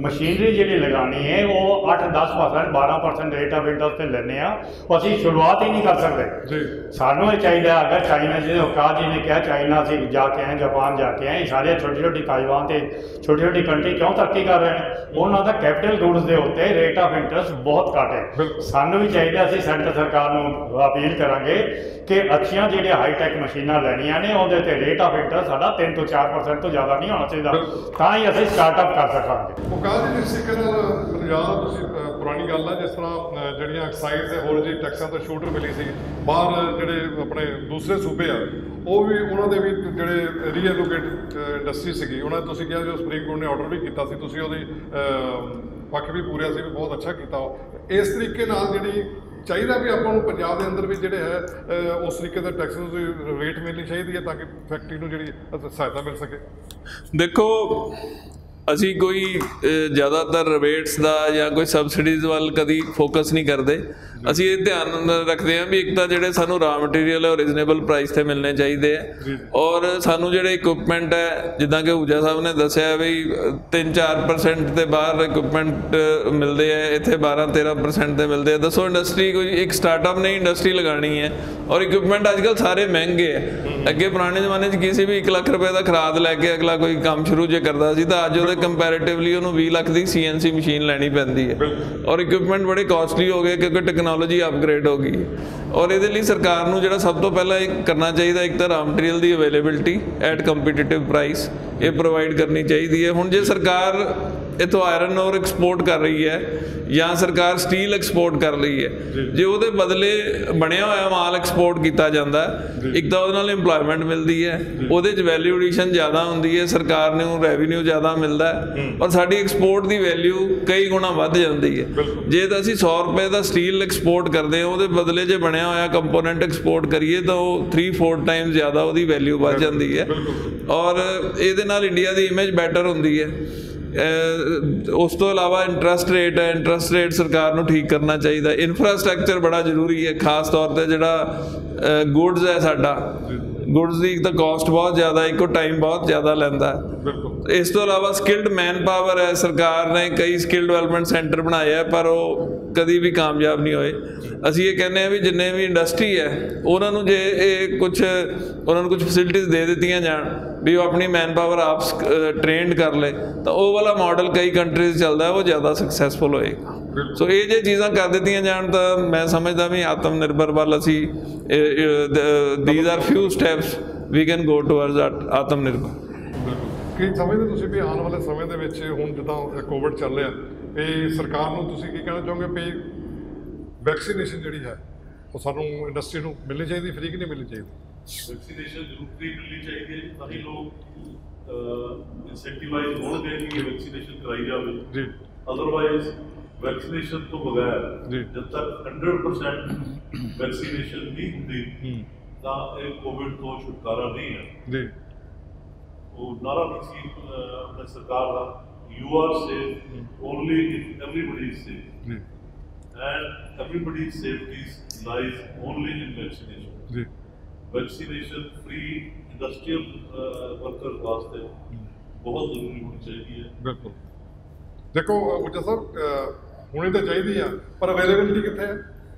मशीनरी जी लगानी है वो 8-10% 12% रेट ऑफ इंटरेस्ट पे लेने असी शुरुआत ही नहीं कर सकते। सानू ये चाहिए अगर चाइना जी औकात जी ने कहा चाइना से जाके आए, जापान जाके आए, सारे छोटी छोटी ताइवान से छोटी छोटी कंट्री क्यों तरक्की कर रहे हैं, उन्होंने कैपिटल गुड्स के उत्ते रेट ऑफ इंटरेस्ट बहुत घट है। सानू भी चाहिए असी सेंटर सरकार को अपील करांगे कि अच्छिया जी हाईटैक मशीनां लैनिया ने उहदे रेट ऑफ इंटरेस्ट साडा 3 ਤੋਂ 4% तो ज़्यादा नहीं होना चाहिए, तां ही असी स्टार्टअप कर सकांगे। ਕਾਹਦੀ ਜਿਸ ਤਰੀਕੇ ਨਾਲ ਪੰਜਾਬ ਤੁਸੀਂ ਪੁਰਾਣੀ ਗੱਲ ਹੈ ਜਿਸ ਤਰ੍ਹਾਂ ਜਿਹੜੀਆਂ ਐਕਸਾਈਜ਼ ਦੇ ਹੋਰ ਜੀ ਟੈਕਸਾਂ ਤੋਂ ਛੂਟ ਮਿਲੀ ਸੀ, ਬਾਹਰ ਜਿਹੜੇ ਆਪਣੇ ਦੂਸਰੇ ਸੂਬੇ ਆ ਉਹ ਵੀ ਉਹਨਾਂ ਦੇ ਵੀ ਜਿਹੜੇ ਰੀਐਲੋਕੇਟ ਇੰਡਸਟਰੀ ਸੀਗੀ ਉਹਨਾਂ ਤੁਸੀਂ ਕਿਹਾ ਜੋ ਸੁਪਰੀਮ ਕੋਰਟ ਨੇ ਆਰਡਰ ਵੀ ਕੀਤਾ ਸੀ, ਤੁਸੀਂ ਉਹਦੀ ਪੱਖ ਵੀ ਪੂਰਿਆ ਸੀ ਵੀ ਬਹੁਤ ਅੱਛਾ ਕੀਤਾ। ਇਸ ਤਰੀਕੇ ਨਾਲ ਜਿਹੜੀ ਚਾਹੀਦਾ ਵੀ ਆਪਾਂ ਨੂੰ ਪੰਜਾਬ ਦੇ ਅੰਦਰ ਵੀ ਜਿਹੜੇ ਹੈ ਉਸ ਤਰੀਕੇ ਦਾ ਟੈਕਸ ਦੀ ਰੇਟ ਮਿਲਣੀ ਚਾਹੀਦੀ ਹੈ ਤਾਂ ਕਿ ਫੈਕਟਰੀ ਨੂੰ ਜਿਹੜੀ ਸਹਾਇਤਾ ਮਿਲ ਸਕੇ। ਦੇਖੋ ਅਸੀਂ ਕੋਈ ਜ਼ਿਆਦਾਤਰ ਰਿਬੇਟਸ ਦਾ ਜਾਂ ਕੋਈ ਸਬਸਿਡੀਜ਼ ਵੱਲ ਕਦੀ ਫੋਕਸ ਨਹੀਂ ਕਰਦੇ। ਅਸੀਂ ਇਹ ਧਿਆਨ ਰੱਖਦੇ ਹਾਂ ਵੀ ਇੱਕ ਤਾਂ ਜਿਹੜੇ ਸਾਨੂੰ ਰਾ ਮਟੀਰੀਅਲ ਹੈ ਉਹ ਰੀਜ਼ਨੇਬਲ ਪ੍ਰਾਈਸ 'ਤੇ ਮਿਲਣੇ ਚਾਹੀਦੇ ਹੈ, ਔਰ ਸਾਨੂੰ ਜਿਹੜੇ ਇਕੁਇਪਮੈਂਟ ਹੈ ਜਿੱਦਾਂ ਕਿ ਊਜਾ ਸਾਹਿਬ ਨੇ ਦੱਸਿਆ ਵੀ 3-4% ਦੇ ਬਾਹਰ ਇਕੁਇਪਮੈਂਟ ਮਿਲਦੇ ਹੈ, ਇੱਥੇ 12-13% ਦੇ ਮਿਲਦੇ ਆ। ਦੱਸੋ ਇੰਡਸਟਰੀ ਕੋਈ ਇੱਕ ਸਟਾਰਟਅਪ ਨੇ ਇੰਡਸਟਰੀ ਲਗਾਉਣੀ ਹੈ ਔਰ ਇਕੁਇਪਮੈਂਟ ਅੱਜ ਕੱਲ੍ਹ ਸਾਰੇ ਮਹਿੰਗੇ ਹੈ। ਅੱਗੇ ਪੁਰਾਣੇ ਜ਼ਮਾਨੇ 'ਚ ਕਿਸੇ ਵੀ 1 ਲੱਖ ਰੁਪਏ ਦਾ ਖਰਾਦ ਲੈ ਕੇ ਅਗਲਾ ਕੋਈ ਕੰਮ ਸ਼ੁਰੂ ਜੇ ਕਰਦਾ ਸੀ ਤਾਂ ਅੱਜ ਉਹਦੇ ਕੰਪੈਰੇਟਿਵਲੀ ਉਹਨੂੰ 20 ਲੱਖ ਦੀ CNC ਮਸ਼ੀਨ ਲੈਣੀ ਪੈਂਦੀ ਹੈ, ਔਰ ਇਕੁਇਪਮੈਂਟ ਬੜੇ ਕਾਸਟਲੀ ਹੋ ਗਏ ਕਿਉਂਕਿ ਟੈਕਨੋਲੋਜੀ ਅਪਗ੍ਰੇਡ ਹੋ ਗਈ। ਔਰ ਇਹਦੇ ਲਈ ਸਰਕਾਰ ਨੂੰ ਜਿਹੜਾ ਸਭ ਤੋਂ ਪਹਿਲਾਂ ਇਹ ਕਰਨਾ ਚਾਹੀਦਾ, ਇੱਕ ਤਾਂ ਰਾ material the availability at competitive price ਇਹ ਪ੍ਰੋਵਾਈਡ ਕਰਨੀ ਚਾਹੀਦੀ ਹੈ। ਹੁਣ ਜੇ ਸਰਕਾਰ ਇੱਥੋਂ ਆਇਰਨ ਔਰ ਐਕਸਪੋਰਟ ਕਰ ਰਹੀ ਹੈ ਜਾਂ ਸਰਕਾਰ ਸਟੀਲ ਐਕਸਪੋਰਟ ਕਰ ਰਹੀ ਹੈ, ਜੇ ਉਹਦੇ ਬਦਲੇ ਬਣਿਆ ਹੋਇਆ ਮਾਲ ਐਕਸਪੋਰਟ ਕੀਤਾ ਜਾਂਦਾ ਇੱਕ ਤਾਂ ਉਹਦੇ ਨਾਲ ਇੰਪਲੋਇਮੈਂਟ ਮਿਲਦੀ ਹੈ, ਉਹਦੇ 'ਚ ਵੈਲਿਊ ਐਡੀਸ਼ਨ ਜ਼ਿਆਦਾ ਹੁੰਦੀ ਹੈ, ਸਰਕਾਰ ਨੂੰ ਰੈਵਨਿਊ ਜ਼ਿਆਦਾ ਮਿਲਦਾ ਔਰ ਸਾਡੀ ਐਕਸਪੋਰਟ ਦੀ ਵੈਲਿਊ ਕਈ ਗੁਣਾ ਵੱਧ ਜਾਂਦੀ ਹੈ। ਜੇ ਤਾਂ ਅਸੀਂ 100 ਰੁਪਏ ਦਾ ਸਟੀਲ ਐਕਸਪੋਰਟ ਕਰਦੇ ਹਾਂ ਉਹਦੇ ਬਦਲੇ ਜੇ ਬਣਿਆ ਹੋਇਆ ਕੰਪੋਨੈਂਟ ਐਕਸਪੋਰਟ ਕਰੀਏ ਤਾਂ ਉਹ 3-4 ਟਾਈਮ ਜ਼ਿਆਦਾ ਉਹਦੀ ਵੈਲਿਊ ਵੱਧ ਜਾਂਦੀ ਹੈ ਔਰ ਇਹਦੇ ਨਾਲ ਇੰਡੀਆ ਦੀ ਇਮੇਜ ਬੈਟਰ ਹੁੰਦੀ ਹੈ। ਉਸ ਤੋਂ ਇਲਾਵਾ ਇੰਟਰਸਟ ਰੇਟ ਹੈ, ਇੰਟਰਸਟ ਰੇਟ ਸਰਕਾਰ ਨੂੰ ਠੀਕ ਕਰਨਾ ਚਾਹੀਦਾ। ਇਨਫਰਾਸਟਰਕਚਰ ਬੜਾ ਜ਼ਰੂਰੀ ਹੈ, ਖਾਸ ਤੌਰ 'ਤੇ ਜਿਹੜਾ ਗੁਡਸ ਹੈ ਸਾਡਾ, ਗੁਡਸ ਦੀ ਇੱਕ ਤਾਂ ਕਾਸਟ ਬਹੁਤ ਜ਼ਿਆਦਾ, ਇੱਕੋ ਟਾਈਮ ਬਹੁਤ ਜ਼ਿਆਦਾ ਲੈਂਦਾ। ਇਸ ਤੋਂ ਇਲਾਵਾ ਸਕਿਲਡ ਮੈਨ ਪਾਵਰ ਹੈ, ਸਰਕਾਰ ਨੇ ਕਈ ਸਕਿੱਲ ਡਿਵੈਲਪਮੈਂਟ ਸੈਂਟਰ ਬਣਾਏ ਹੈ ਪਰ ਉਹ ਕਦੀ ਵੀ ਕਾਮਯਾਬ ਨਹੀਂ ਹੋਏ। ਅਸੀਂ ਇਹ ਕਹਿੰਦੇ ਹਾਂ ਵੀ ਜਿੰਨੇ ਵੀ ਇੰਡਸਟਰੀ ਹੈ ਉਹਨਾਂ ਨੂੰ ਜੇ ਇਹ ਉਹਨਾਂ ਨੂੰ ਕੁਝ ਫੈਸਿਲਿਟੀਜ਼ ਦੇ ਦਿੱਤੀਆਂ ਜਾਣ ਵੀ ਉਹ ਆਪਣੀ ਮੈਨ ਪਾਵਰ ਆਪ ਟ੍ਰੇਨਡ ਕਰ ਲੈ ਤਾਂ ਉਹ ਵਾਲਾ ਮਾਡਲ ਕਈ ਕੰਟਰੀਜ਼ ਚੱਲਦਾ, ਉਹ ਜ਼ਿਆਦਾ ਸਕਸੈਸਫੁਲ ਹੋਏਗਾ। ਸੋ ਇਹ ਜੇ ਚੀਜ਼ਾਂ ਕਰ ਦਿੱਤੀਆਂ ਜਾਣ ਤਾਂ ਮੈਂ ਸਮਝਦਾ ਵੀ ਆਤਮ ਨਿਰਭਰ ਵੱਲ ਅਸੀਂ these are few steps we can go towards ਆਤਮ ਨਿਰਭਰ। ਕੀ ਸਮਝਦੇ ਤੁਸੀਂ ਵੀ ਆਉਣ ਵਾਲੇ ਸਮੇਂ ਦੇ ਵਿੱਚ ਹੁਣ ਜਿੱਦਾਂ ਕੋਵਿਡ ਚੱਲ ਰਿਹਾ ਵੀ ਸਰਕਾਰ ਨੂੰ ਤੁਸੀਂ ਕੀ ਕਹਿਣਾ ਚਾਹੋਗੇ ਵੀ ਵੈਕਸੀਨੇਸ਼ਨ ਜਿਹੜੀ ਹੈ ਉਹ ਸਾਨੂੰ ਇੰਡਸਟਰੀ ਨੂੰ ਮਿਲਣੀ ਚਾਹੀਦੀ, ਫ੍ਰੀ ਕਿ ਨਹੀਂ ਮਿਲਣੀ ਚਾਹੀਦੀ? ਵੈਕਸੀਨੇਸ਼ਨ ਜ਼ਰੂਰ ਫ੍ਰੀ ਮਿਲਣੀ ਚਾਹੀਦੀ ਹੈ ਤਾਂ ਹੀ ਲੋਕ ਇਨਸੈਂਟੀਵਾਈਜ਼ ਹੋਣਗੇ ਕਿ ਵੈਕਸੀਨੇਸ਼ਨ ਕਰਾਈ ਜਾਵੇ ਜੀ। ਅਦਰਵਾਈਜ਼ ਵੈਕਸੀਨੇਸ਼ਨ ਤੋਂ ਬਗੈਰ ਜਦ ਤੱਕ 100% ਵੈਕਸੀਨੇਸ਼ਨ ਨਹੀਂ ਹੁੰਦੀ ਤਾਂ ਇਹ ਕੋਵਿਡ ਤੋਂ ਛੁਟਕਾਰਾ ਨਹੀਂ ਹੈ ਜੀ। ਉਹ ਨਾਰਾ ਵੀ ਸੀ ਆਪਣੀ ਸਰਕਾਰ ਦਾ, you are safe only if everybody is safe ਜੀ, and everybody safety lies only in vaccination ਜੀ। ਵੈਕਸੀਨੇਸ਼ਨ ਫ੍ਰੀ ਇੰਡਸਟਰੀਅਲ ਵਰਕਰ ਵਾਸਤੇ ਬਹੁਤ ਜ਼ਰੂਰੀ ਹੋਣੀ ਚਾਹੀਦੀ ਹੈ। ਬਿਲਕੁਲ। ਦੇਖੋ ਊਜਾ ਸਾਹਿਬ ਹੋਣੀ ਤਾਂ ਚਾਹੀਦੀ ਆ ਪਰ ਅਵੇਲੇਬਿਲਿਟੀ ਕਿੱਥੇ ਹੈ?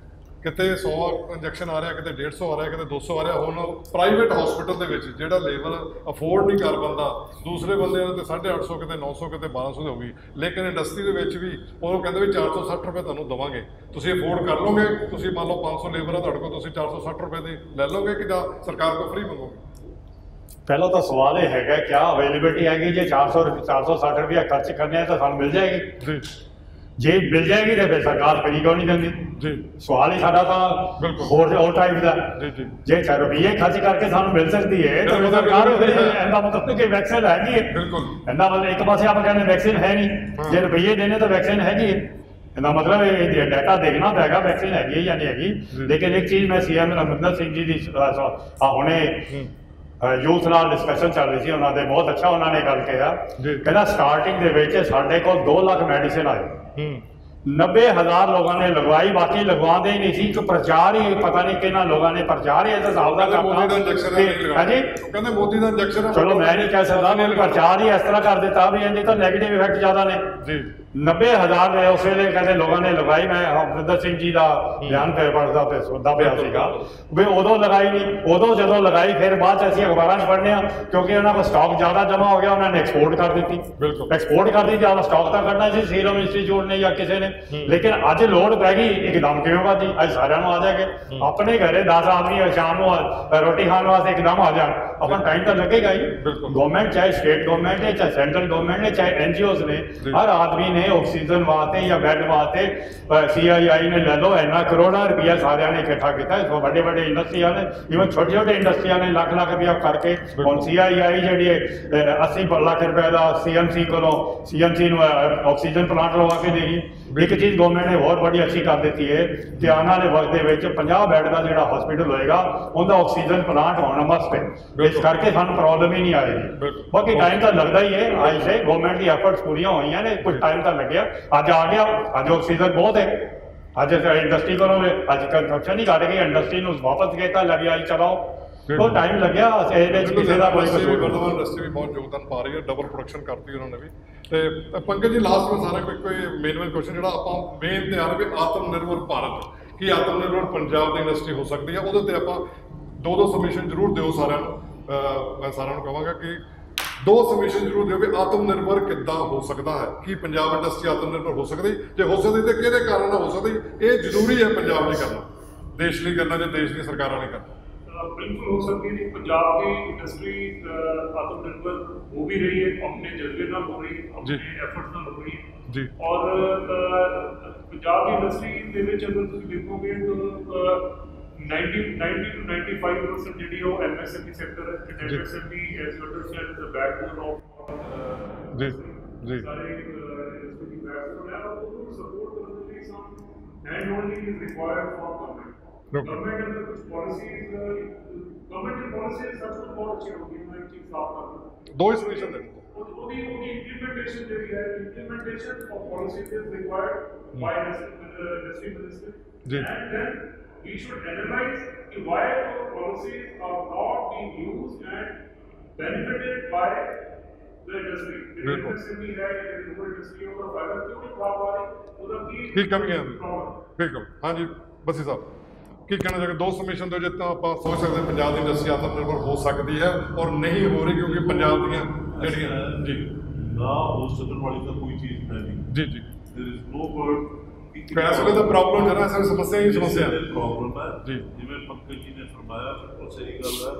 ਕਿਤੇ 100 ਇੰਜੈਕਸ਼ਨ ਆ ਰਿਹਾ, ਕਿਤੇ 150 ਆ ਰਿਹਾ, ਕਿਤੇ 200 ਆ ਰਿਹਾ। ਹੁਣ ਪ੍ਰਾਈਵੇਟ ਹਸਪੀਟਲ ਦੇ ਵਿੱਚ ਜਿਹੜਾ ਲੇਬਰ ਅਫੋਰਡ ਨਹੀਂ ਕਰ ਪਾਉਂਦਾ, ਦੂਸਰੇ ਬੰਦੇ ਉਹਦੇ ਤੇ 850 ਕਿਤੇ 900 ਕਿਤੇ 1200 ਹੋ ਗਈ। ਲੇਕਿਨ ਇੰਡਸਟਰੀ ਦੇ ਵਿੱਚ ਵੀ ਉਹ ਕਹਿੰਦੇ ਵੀ 460 ਰੁਪਏ ਤੁਹਾਨੂੰ ਦੇਵਾਂਗੇ, ਤੁਸੀਂ ਅਫੋਰਡ ਕਰ ਲਓਗੇ? ਤੁਸੀਂ ਮੰਨ ਲਓ 500 ਲੇਬਰ ਆ ਤੁਹਾਡੇ ਕੋਲ, ਤੁਸੀਂ 460 ਰੁਪਏ ਦੀ ਲੈ ਲਓਗੇ ਕਿ ਜਾਂ ਸਰਕਾਰ ਕੋਲ ਫ੍ਰੀ ਮੰਗੋਗੇ? ਪਹਿਲਾਂ ਤਾਂ ਸਵਾਲ ਇਹ ਹੈਗਾ ਕਿਆ ਅਵੇਲੇਬਿਲਿਟੀ ਹੈਗੀ? ਜੇ 460 ਰੁਪਇਆ ਖਰਚ ਕਰਨੇ ਆ ਤਾਂ ਸਾਨੂੰ ਮਿਲ ਜਾਏਗੀ ਜੀ। ਜੇ ਮਿਲ ਜਾਏਗੀ ਤਾਂ ਫਿਰ ਸਰਕਾਰ ਫ੍ਰੀ ਕਿਉਂ ਨਹੀਂ ਦਿੰਦੀ ਜੀ? ਸਵਾਲ ਹੀ ਸਾਡਾ ਤਾਂ ਹੋਰ ਟਾਈਪ ਦਾ ਜੀ। ਜੇ ਰੁਪਈਏ ਖਰਚ ਕਰਕੇ ਸਾਨੂੰ ਮਿਲ ਸਕਦੀ ਹੈ ਤਾਂ ਸਰਕਾਰ ਇਹਦਾ ਮਤਲਬ ਕਿ ਵੈਕਸੀਨ ਹੈਗੀ ਹੈ। ਬਿਲਕੁਲ। ਇਹਦਾ ਮਤਲਬ ਇੱਕ ਪਾਸੇ ਆਪਾਂ ਕਹਿੰਦੇ ਵੈਕਸੀਨ ਹੈ ਨਹੀਂ, ਜੇ ਰੁਪਈਏ ਦੇਣੇ ਤਾਂ ਵੈਕਸੀਨ ਹੈਗੀ ਹੈ। ਇਹਦਾ ਮਤਲਬ ਇਹ ਡਾਟਾ ਦੇਖਣਾ ਪਏਗਾ ਵੈਕਸੀਨ ਹੈਗੀ ਹੈ ਜਾਂ ਨਹੀਂ ਹੈਗੀ। ਲੇਕਿਨ ਇੱਕ ਚੀਜ਼ ਮੈਂ CM ਅਮਰਿੰਦਰ ਸਿੰਘ ਜੀ ਦੀ ਹੁਣੇ ਯੂਥ ਨਾਲ ਡਿਸਕਸ਼ਨ ਚੱਲ ਰਹੀ ਸੀ, ਉਹਨਾਂ ਦੇ ਬਹੁਤ ਅੱਛਾ ਉਹਨਾਂ ਨੇ ਗੱਲ ਕਿਹਾ। ਕਹਿੰਦਾ ਸਟਾਰਟਿੰਗ ਦੇ ਵਿੱਚ ਸਾਡੇ ਕੋਲ 2 ਲੱਖ ਮੈਡੀਸਿਨ ਆਏ, 90,000 ਲੋਕਾਂ ਨੇ ਲਗਵਾਈ, ਬਾਕੀ ਲਗਵਾਉਂਦੇ ਹੀ ਨਹੀਂ ਸੀ। ਇੱਕ ਪ੍ਰਚਾਰ ਹੀ ਪਤਾ ਨਹੀਂ ਕਿਹਨਾਂ ਲੋਕਾਂ ਨੇ ਪ੍ਰਚਾਰ ਹੀ ਇਸ ਹਿਸਾਬ ਦਾ ਕਰਤਾ। ਹਾਂਜੀ ਕਹਿੰਦੇ ਮੋਦੀ ਦਾ ਇੰਜੈਕਸ਼ਨ, ਚਲੋ ਮੈਂ ਨਹੀਂ ਕਹਿ ਸਕਦਾ, ਪ੍ਰਚਾਰ ਹੀ ਇਸ ਤਰ੍ਹਾਂ ਕਰ ਦਿੱਤਾ ਵੀ ਇਹਦੇ ਤਾਂ ਨੈਗੇਟਿਵ ਇਫੈਕਟ ਜ਼ਿਆਦਾ ਨੇ ਜੀ। 90,000 ਨੇ ਉਸ ਵੇਲੇ ਕਹਿੰਦੇ ਲੋਕਾਂ ਨੇ ਲਗਾਈ। ਮੈਂ ਅਮਰਿੰਦਰ ਸਿੰਘ ਜੀ ਦਾ ਬਿਆਨ ਫਿਰ ਪੜ੍ਹਦਾ ਤੇ ਸੁਣਦਾ ਪਿਆ ਸੀਗਾ ਵੀ ਉਦੋਂ ਲਗਾਈ ਨਹੀਂ, ਉਦੋਂ ਜਦੋਂ ਲਗਾਈ ਫਿਰ ਬਾਅਦ 'ਚ ਅਸੀਂ ਅਖਬਾਰਾਂ 'ਚ ਪੜ੍ਹਦੇ ਹਾਂ ਕਿਉਂਕਿ ਉਹਨਾਂ ਕੋਲ ਸਟਾਕ ਜ਼ਿਆਦਾ ਜਮ੍ਹਾਂ ਹੋ ਗਿਆ, ਉਹਨਾਂ ਨੇ ਐਕਸਪੋਰਟ ਕਰ ਦਿੱਤੀ। ਬਿਲਕੁਲ ਐਕਸਪੋਰਟ ਕਰ ਦਿੱਤੀ, ਜ਼ਿਆਦਾ ਸਟਾਕ ਤਾਂ ਕੱਢਣਾ ਸੀ ਸੀਰਮ ਇੰਸਟੀਚਿਊਟ ਨੇ ਜਾਂ ਕਿਸੇ ਨੇ। ਲੇਕਿਨ ਅੱਜ ਲੋੜ ਪੈ ਗਈ ਇੱਕਦਮ ਕਿਉਂ ਬਾਜੀ? ਅੱਜ ਸਾਰਿਆਂ ਨੂੰ ਆ ਜਾਏਗੇ। ਆਪਣੇ ਘਰੇ 10 ਆਦਮੀ ਸ਼ਾਮ ਨੂੰ ਰੋਟੀ ਖਾਣ ਵਾਸਤੇ ਇੱਕਦਮ ਆ ਜਾਣ, ਆਪਣਾ ਟਾਈਮ ਤਾਂ ਲੱਗੇਗਾ ਹੀ। ਗਵਰਨਮੈਂਟ ਚਾਹੇ ਸਟੇਟ ਗਵਰਨਮੈਂਟ ਹੈ, ਚਾਹੇ ਸੈਂਟਰਲ ਗਵਰਨਮੈਂਟ ਨੇ, ਚਾਹੇ NGOs ਨੇ, ਹਰ ਆਦਮੀ ਨੇ ਆਕਸੀਜਨ ਵਾਸਤੇ ਜਾਂ ਬੈੱਡ ਵਾਸਤੇ CII ਨੇ ਲੈ ਲਓ ਇੰਨਾ ਕਰੋੜਾਂ ਰੁਪਇਆ ਸਾਰਿਆਂ ਨੇ ਇਕੱਠਾ ਕੀਤਾ। ਵੱਡੇ ਵੱਡੇ ਇੰਡਸਟਰੀਆਂ ਨੇ, ਇਵਨ ਛੋਟੇ ਛੋਟੇ ਇੰਡਸਟਰੀਆਂ ਨੇ ਲੱਖ ਰੁਪਇਆ ਕਰਕੇ ਹੁਣ CII ਜਿਹੜੀ 80 ਲੱਖ ਰੁਪਏ ਦਾ CMC ਕੋਲੋਂ CMC ਨੂੰ ਆਕਸੀਜਨ ਪਲਾਂਟ ਲਵਾ ਕੇ ਦੇਗੀ। एक चीज़ गवर्नमेंट ने बहुत बड़ी अच्छी कर दी है कि आने वाले वक्त के 50 बैड का जो हॉस्पिटल होएगा उनका ऑक्सीजन प्लांट होना मस्त है, इस करके सानू प्रॉब्लम ही नहीं आएगी। बाकी टाइम तो लगता ही है, आज से गवर्नमेंट की एफर्ट्स पूरी हुई ने, कुछ टाइम तो लगे, अज आ गया, अज ऑक्सीजन बहुत है, अज इंडस्ट्री करो, अज कंस्ट्रक्शन ही कर गई, इंडस्ट्री में वापस कहता लगे आई चलाओ, तो टाइम लग्या किसी का कोई कसूर वर्धमान इंडस्ट्री भी बहुत योगदान पा रही है, डबल प्रोडक्शन करती उन्होंने भी। ਤੇ ਪੰਕਜ ਜੀ ਲਾਸਟ ਵਿੱਚ ਸਾਰਾ ਕੋਈ ਮੇਨ ਕੁਐਸਚਨ ਜਿਹੜਾ ਆਪਾਂ ਮੇਨ ਤੇ ਆ ਰਿਹਾ ਵੀ ਆਤਮ ਨਿਰਭਰ ਭਾਰਤ, ਕੀ ਆਤਮ ਨਿਰਭਰ ਪੰਜਾਬ ਦੀ ਇੰਡਸਟਰੀ ਹੋ ਸਕਦੀ ਹੈ, ਉਹਦੇ ਤੇ ਆਪਾਂ ਦੋ ਸਬਮਿਸ਼ਨ ਜ਼ਰੂਰ ਦਿਓ ਸਾਰਿਆਂ ਨੂੰ। ਮੈਂ ਸਾਰਿਆਂ ਨੂੰ ਕਹਾਂਗਾ ਕਿ 2 ਸਬਮਿਸ਼ਨ ਜ਼ਰੂਰ ਦਿਓ ਵੀ ਆਤਮ ਨਿਰਭਰ ਕਿੱਦਾਂ ਹੋ ਸਕਦਾ ਹੈ, ਕੀ ਪੰਜਾਬ ਇੰਡਸਟਰੀ ਆਤਮ ਨਿਰਭਰ ਹੋ ਸਕਦੀ, ਜੇ ਹੋ ਸਕਦੀ ਤੇ ਕਿਹਦੇ ਕਾਰਨ ਨਾਲ ਹੋ ਸਕਦੀ, ਇਹ ਜ਼ਰੂਰੀ ਹੈ ਪੰਜਾਬ ਲਈ ਕਰਨਾ, ਦੇਸ਼ ਲਈ ਕਰਨਾ ਜਾਂ ਦੇਸ਼ ਦੀ ਸਰਕਾਰਾਂ ਲਈ ਕਰਨਾ। बिल्कुल हो सकती है। पंजाब की इंडस्ट्री आत्मनिर्भर हो भी रही है, अपने जज्बे नाल हो रही है, अपने एफर्ट नाल हो रही है जी। और पंजाब की इंडस्ट्री दे विच अगर तुसीं देखोगे तो 90 to 95% ਜਿਹੜੀ ਉਹ MSME ਸੈਕਟਰ ਹੈ, MSME as you understand is the backbone of ਜੀ ਜੀ ਸਾਰੇ ਇੰਡਸਟਰੀ ਦੀ backbone ਹੈ, ਉਹਨੂੰ ਸਪੋਰਟ ਕਰਨ ਲਈ some hand holding is required from government। Government अंदर कुछ पॉलिसीज, गवर्नमेंट की पॉलिसीज सब कुछ बहुत अच्छी होगी, मैं एक चीज साफ कर दूं, 2 सॉल्यूशन दे ਉਹਦੀ implementation ਜਿਹੜੀ ਹੈ, implementation of policies is required by industry minister ji. and then we should analyze why those policies are not being used and benefited by the industry। MSME है या renewable industry ਉਹਦਾ ਫਾਇਦਾ ਕਿਉਂ ਨਹੀਂ ਉਠਾ ਪਾ ਰਹੀ, ਉਹਦਾ ਕੀ ਕਮੀਆਂ ਹਨ? ਬਿਲਕੁਲ ਹਾਂਜੀ ਬਸੀ ਸਾਹਿਬ ਕੀ ਕਹਿਣਾ ਚਾਹੋਗੇ? 2 ਸਬਮਿਸ਼ਨ ਦਿਓ ਜਿੱਦਾਂ ਆਪਾਂ ਸੋਚ ਸਕਦੇ ਹਾਂ ਪੰਜਾਬ ਦੀ ਇੰਡਸਟਰੀ ਆਤਮ ਨਿਰਭਰ ਹੋ ਸਕਦੀ ਹੈ ਔਰ ਨਹੀਂ ਹੋ ਰਹੀ ਕਿਉਂਕਿ ਪੰਜਾਬ ਦੀਆਂ ਜਿਹੜੀਆਂ ਜੀ ਨਾ ਹੋ ਸਕਣ ਵਾਲੀ ਤਾਂ ਕੋਈ ਚੀਜ਼ ਹੈ ਨਹੀਂ ਜੀ ਜੀ देयर इज नो वर्ड ਪੈਸੇ ਦਾ ਪ੍ਰੋਬਲਮ ਜਰਾ ਸਾਰੀ ਸਮੱਸਿਆ ਹੀ ਸਮੱਸਿਆ ਹੈ प्रॉब्लम है जी। जिवें पंकज जी ने फरमाया बिल्कुल सही गल है,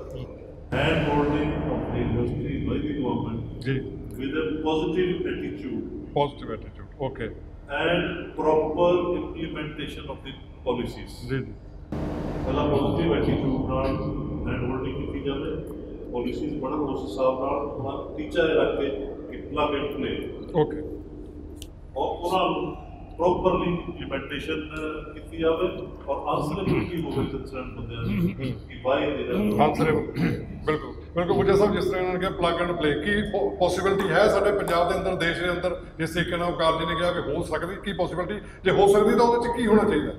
hand holding of the industry by the government जी with a positive attitude positive attitude okay and proper implementation of the policies। जी जी पहला पॉजिटिव एटीट्यूड ਨਾਲ हैंड होल्डिंग ਕੀਤੀ ਜਾਵੇ, पॉलिसीज ਬਣਨ ਉਸ ਹਿਸਾਬ ਨਾਲ ਉਹਨਾਂ ਟੀਚਾ ਇਹ ਰੱਖ ਕੇ ਕਿ ਪਲੱਗ ਐਂਡ ਪਲੇ ओके और ਉਹਨਾਂ ਨੂੰ ਪ੍ਰੋਪਰਲੀ ਇੰਪਲੀਮੈਂਟੇਸ਼ਨ ਕੀਤੀ ਜਾਵੇ ਔਰ ਆਨਸਰੇਬਿਲਟੀ ਹੋਵੇ ਕੰਸਰਨ ਬੰਦਿਆਂ ਦੀ ਕਿ ਵਾਈ ਦੇ ਆਨਸਰੇਬਲ ਬਿਲਕੁਲ ਬਿਲਕੁਲ ਮੁਝੇ ਸਾਹਿਬ ਜਿਸ ਤਰ੍ਹਾਂ ਇਹਨਾਂ ਨੇ ਕਿਹਾ plug and play Ki possibility ਹੈ ਸਾਡੇ ਪੰਜਾਬ ਦੇ ਅੰਦਰ ਦੇਸ਼ ਦੇ ਅੰਦਰ ਜਿਸ ਤਰੀਕੇ ਨਾਲ ਕਾਲ ਜੀ ਨੇ ਕਿਹਾ ਕਿ ਹੋ ਸਕਦੀ ਕੀ ਪੋਸੀਬਿਲਿਟੀ ਜੇ ਹੋ ਸਕਦੀ ਤਾਂ ਉਹਦੇ 'ਚ ਕੀ ਹੋਣਾ ਚਾਹੀਦਾ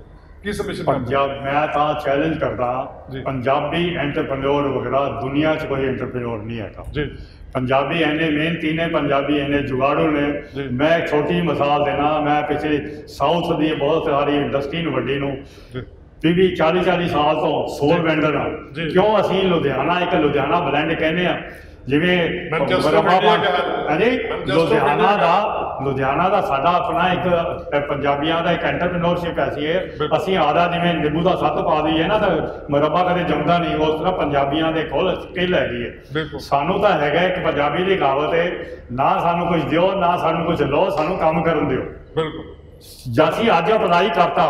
ਕੀ ਸਬਮਿਸ਼ਨ पंजाब मैं तो चैलेंज करता जी। पंजाबी एंटरप्रेन्योर वगैरह दुनिया च कोई एंटरप्रेन्योर नहीं है जी पंजाबी इन्ने मेहनती ने, पंजाबी इन्ने जुगाड़ू ने। जी। मैं एक छोटी मिसाल देना, मैं पिछले साउथ की बहुत सारी इंडस्ट्री वड्डी नूं जी 40 साल तो सोल वेंडर हाँ जी। क्यों असी लुधियाना एक लुधियाना ब्लैंड कहने जिवें Manchester of India कहा हाँ जी लुधियाना का साडा अपना एक पंजाबियों का एक एंटरप्रेन्योरशिप ऐसी है, असी आधा जिवें नींबू का सत्त पा दईए ना तो मुरब्बा कदे जमदा नहीं, उस तरह पंजाबियों के कोल स्किल हैगी है। सानू तो हैगा एक पंजाबी की कहावत है, ना सानू कुछ दिओ ना सानू कुछ लो, सानू काम करन दिओ। बिल्कुल जैसी अज अप्लाई करता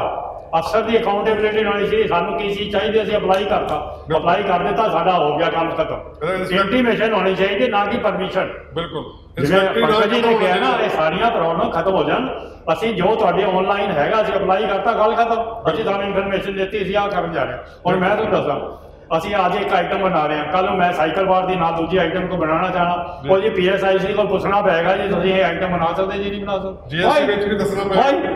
अफसर की अकाउंटेबिलिटी होनी चाहिए, सानू की चीज़ चाहिए असीं अप्लाई करता, अप्लाई कर दिता साडा हो गया काम खत्म। इंटीमेशन होनी चाहिए ना कि परमिशन। बिल्कुल जिवें पंकज जी ने कहा ना ये सारियां प्रॉब्लम खत्म हो जान, असीं जो तुहाडे ऑनलाइन हैगा असीं अप्लाई करता गल खत्म, असीं तुहानूं इन्फॉर्मेशन देती असीं आ करन जा रहे हैं। और मैं तुहानूं दसां ਅਸੀਂ ਅੱਜ ਇੱਕ ਆਈਟਮ ਬਣਾ ਰਹੇ ਹਾਂ, ਕੱਲ ਨੂੰ ਮੈਂ ਸਾਈਕਲ ਬਾਰ ਦੀ ਨਾਲ ਦੂਜੀ ਆਈਟਮ ਕੋ ਬਣਾਉਣਾ ਚਾਹਣਾ, ਉਹ ਜੀ PSIC ਕੋਲ ਪੁੱਛਣਾ ਪਏਗਾ ਜੀ ਤੁਸੀਂ ਇਹ ਆਈਟਮ ਬਣਾ ਸਕਦੇ ਜੀ ਨਹੀਂ ਬਣਾ ਸਕਦੇ, GST ਵਿੱਚ ਵੀ ਦੱਸਣਾ ਪਏਗਾ।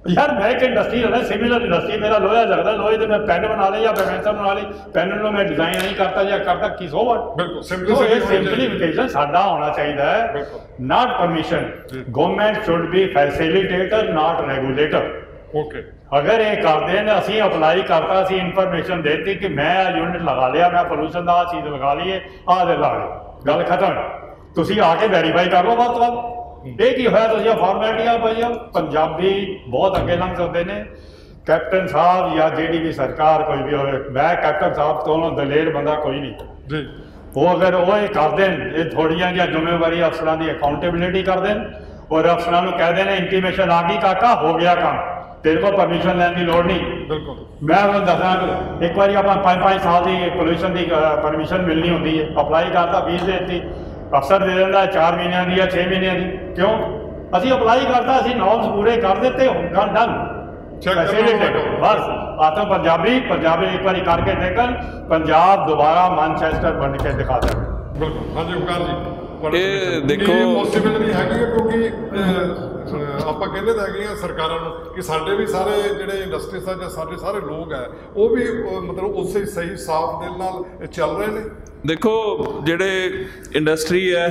यार मैं एक इंडस्ट्री है सिमिलर इंडस्ट्री, मेरा लोहा लगता लोहे से मैं पेन बना ले या पेंसिल बना ली, पेन में मैं डिजाइन नहीं करता या करता किस हो बिल्कुल सिंपलीफिकेशन साडा होना चाहिए है, not permission. Government should be facilitator not regulator. Okay अगर ये करते हैं असी अप्लाई करता असी इन्फॉर्मेशन देती कि मैं यूनिट लगा लिया, मैं पोल्यूशन का चीज़ लगा ली है, ला ली, गल खत्म, तुसी आके वेरीफाई कर लो बात बात ਇਹ ਕੀ ਹੋਇਆ ਤੁਸੀਂ ਫਾਰਮੈਲਿਟੀਆਂ ਪਾਈਆਂ। ਪੰਜਾਬੀ ਬਹੁਤ ਅੱਗੇ ਲੰਘ ਸਕਦੇ ਨੇ। ਕੈਪਟਨ ਸਾਹਿਬ ਜਾਂ ਜਿਹੜੀ ਵੀ ਸਰਕਾਰ ਕੋਈ ਵੀ ਹੋਵੇ, ਮੈਂ ਕੈਪਟਨ ਸਾਹਿਬ ਤੋਂ ਦਲੇਰ ਬੰਦਾ ਕੋਈ ਨਹੀਂ ਜੀ, ਉਹ ਅਗਰ ਉਹ ਇਹ ਕਰ ਦੇਣ, ਇਹ ਥੋੜੀਆਂ ਜਿਹੀਆਂ ਜ਼ਿੰਮੇਵਾਰੀ ਅਫਸਰਾਂ ਦੀ ਅਕਾਊਂਟੇਬਿਲਿਟੀ ਕਰ ਦੇਣ ਔਰ ਅਫਸਰਾਂ ਨੂੰ ਕਹਿ ਦੇਣ ਇੰਟੀਮੇਸ਼ਨ ਆ ਗਈ ਕਾਕਾ ਹੋ ਗਿਆ ਕੰਮ, तेरे को परमिशन लैन की लोड़ नहीं। बिल्कुल मैं तुहानूं दसां एक बार आप 5-5 साल की पोल्यूशन की परमिशन मिलनी होती है, अप्लाई करता फीस देती, अफसर दे देंदा 4 महीनों की या 6 महीनों की, क्यों ਅਸੀਂ ਅਪਲਾਈ ਕਰਤਾ, ਅਸੀਂ ਨੌਰਮਸ ਪੂਰੇ ਕਰ ਦਿੱਤੇ, ਗੱਲ ਡਨ। ਪੈਸੇ ਨਹੀਂ ਟੇਕ ਬਸ ਆਤਾ ਪੰਜਾਬੀ ਇੱਕ ਵਾਰੀ ਕਰਕੇ ਦੇਖਣ, ਪੰਜਾਬ ਦੁਬਾਰਾ ਮਾਨਚੈਸਟਰ ਬਣ ਕੇ ਦਿਖਾ ਦੇਣ। ਬਿਲਕੁਲ ਹਾਂਜੀ ਓਮਕਾਰ ਜੀ, ਇਹ ਦੇਖੋ ਪੋਸੀਬਲ ਨਹੀਂ ਹੈਗੀ ਕਿਉਂਕਿ ਆਪਾਂ ਕਹਿੰਦੇ ਤਾਂ ਹੈਗੇ ਆ ਸਰਕਾਰਾਂ ਨੂੰ ਕਿ ਸਾਡੇ ਵੀ ਸਾਰੇ ਜਿਹੜੇ ਇੰਡਸਟਰੀਜ਼ ਆ ਜਾਂ ਸਾਡੇ ਸਾਰੇ ਲੋਕ ਆ ਉਹ ਵੀ ਮਤਲਬ ਉਸੇ ਸਹੀ ਸਾਫ਼ ਦਿਲ ਨਾਲ ਚੱਲ ਰਹੇ ਨੇ। ਦੇਖੋ ਜਿਹੜੇ ਇੰਡਸਟਰੀ ਹੈ,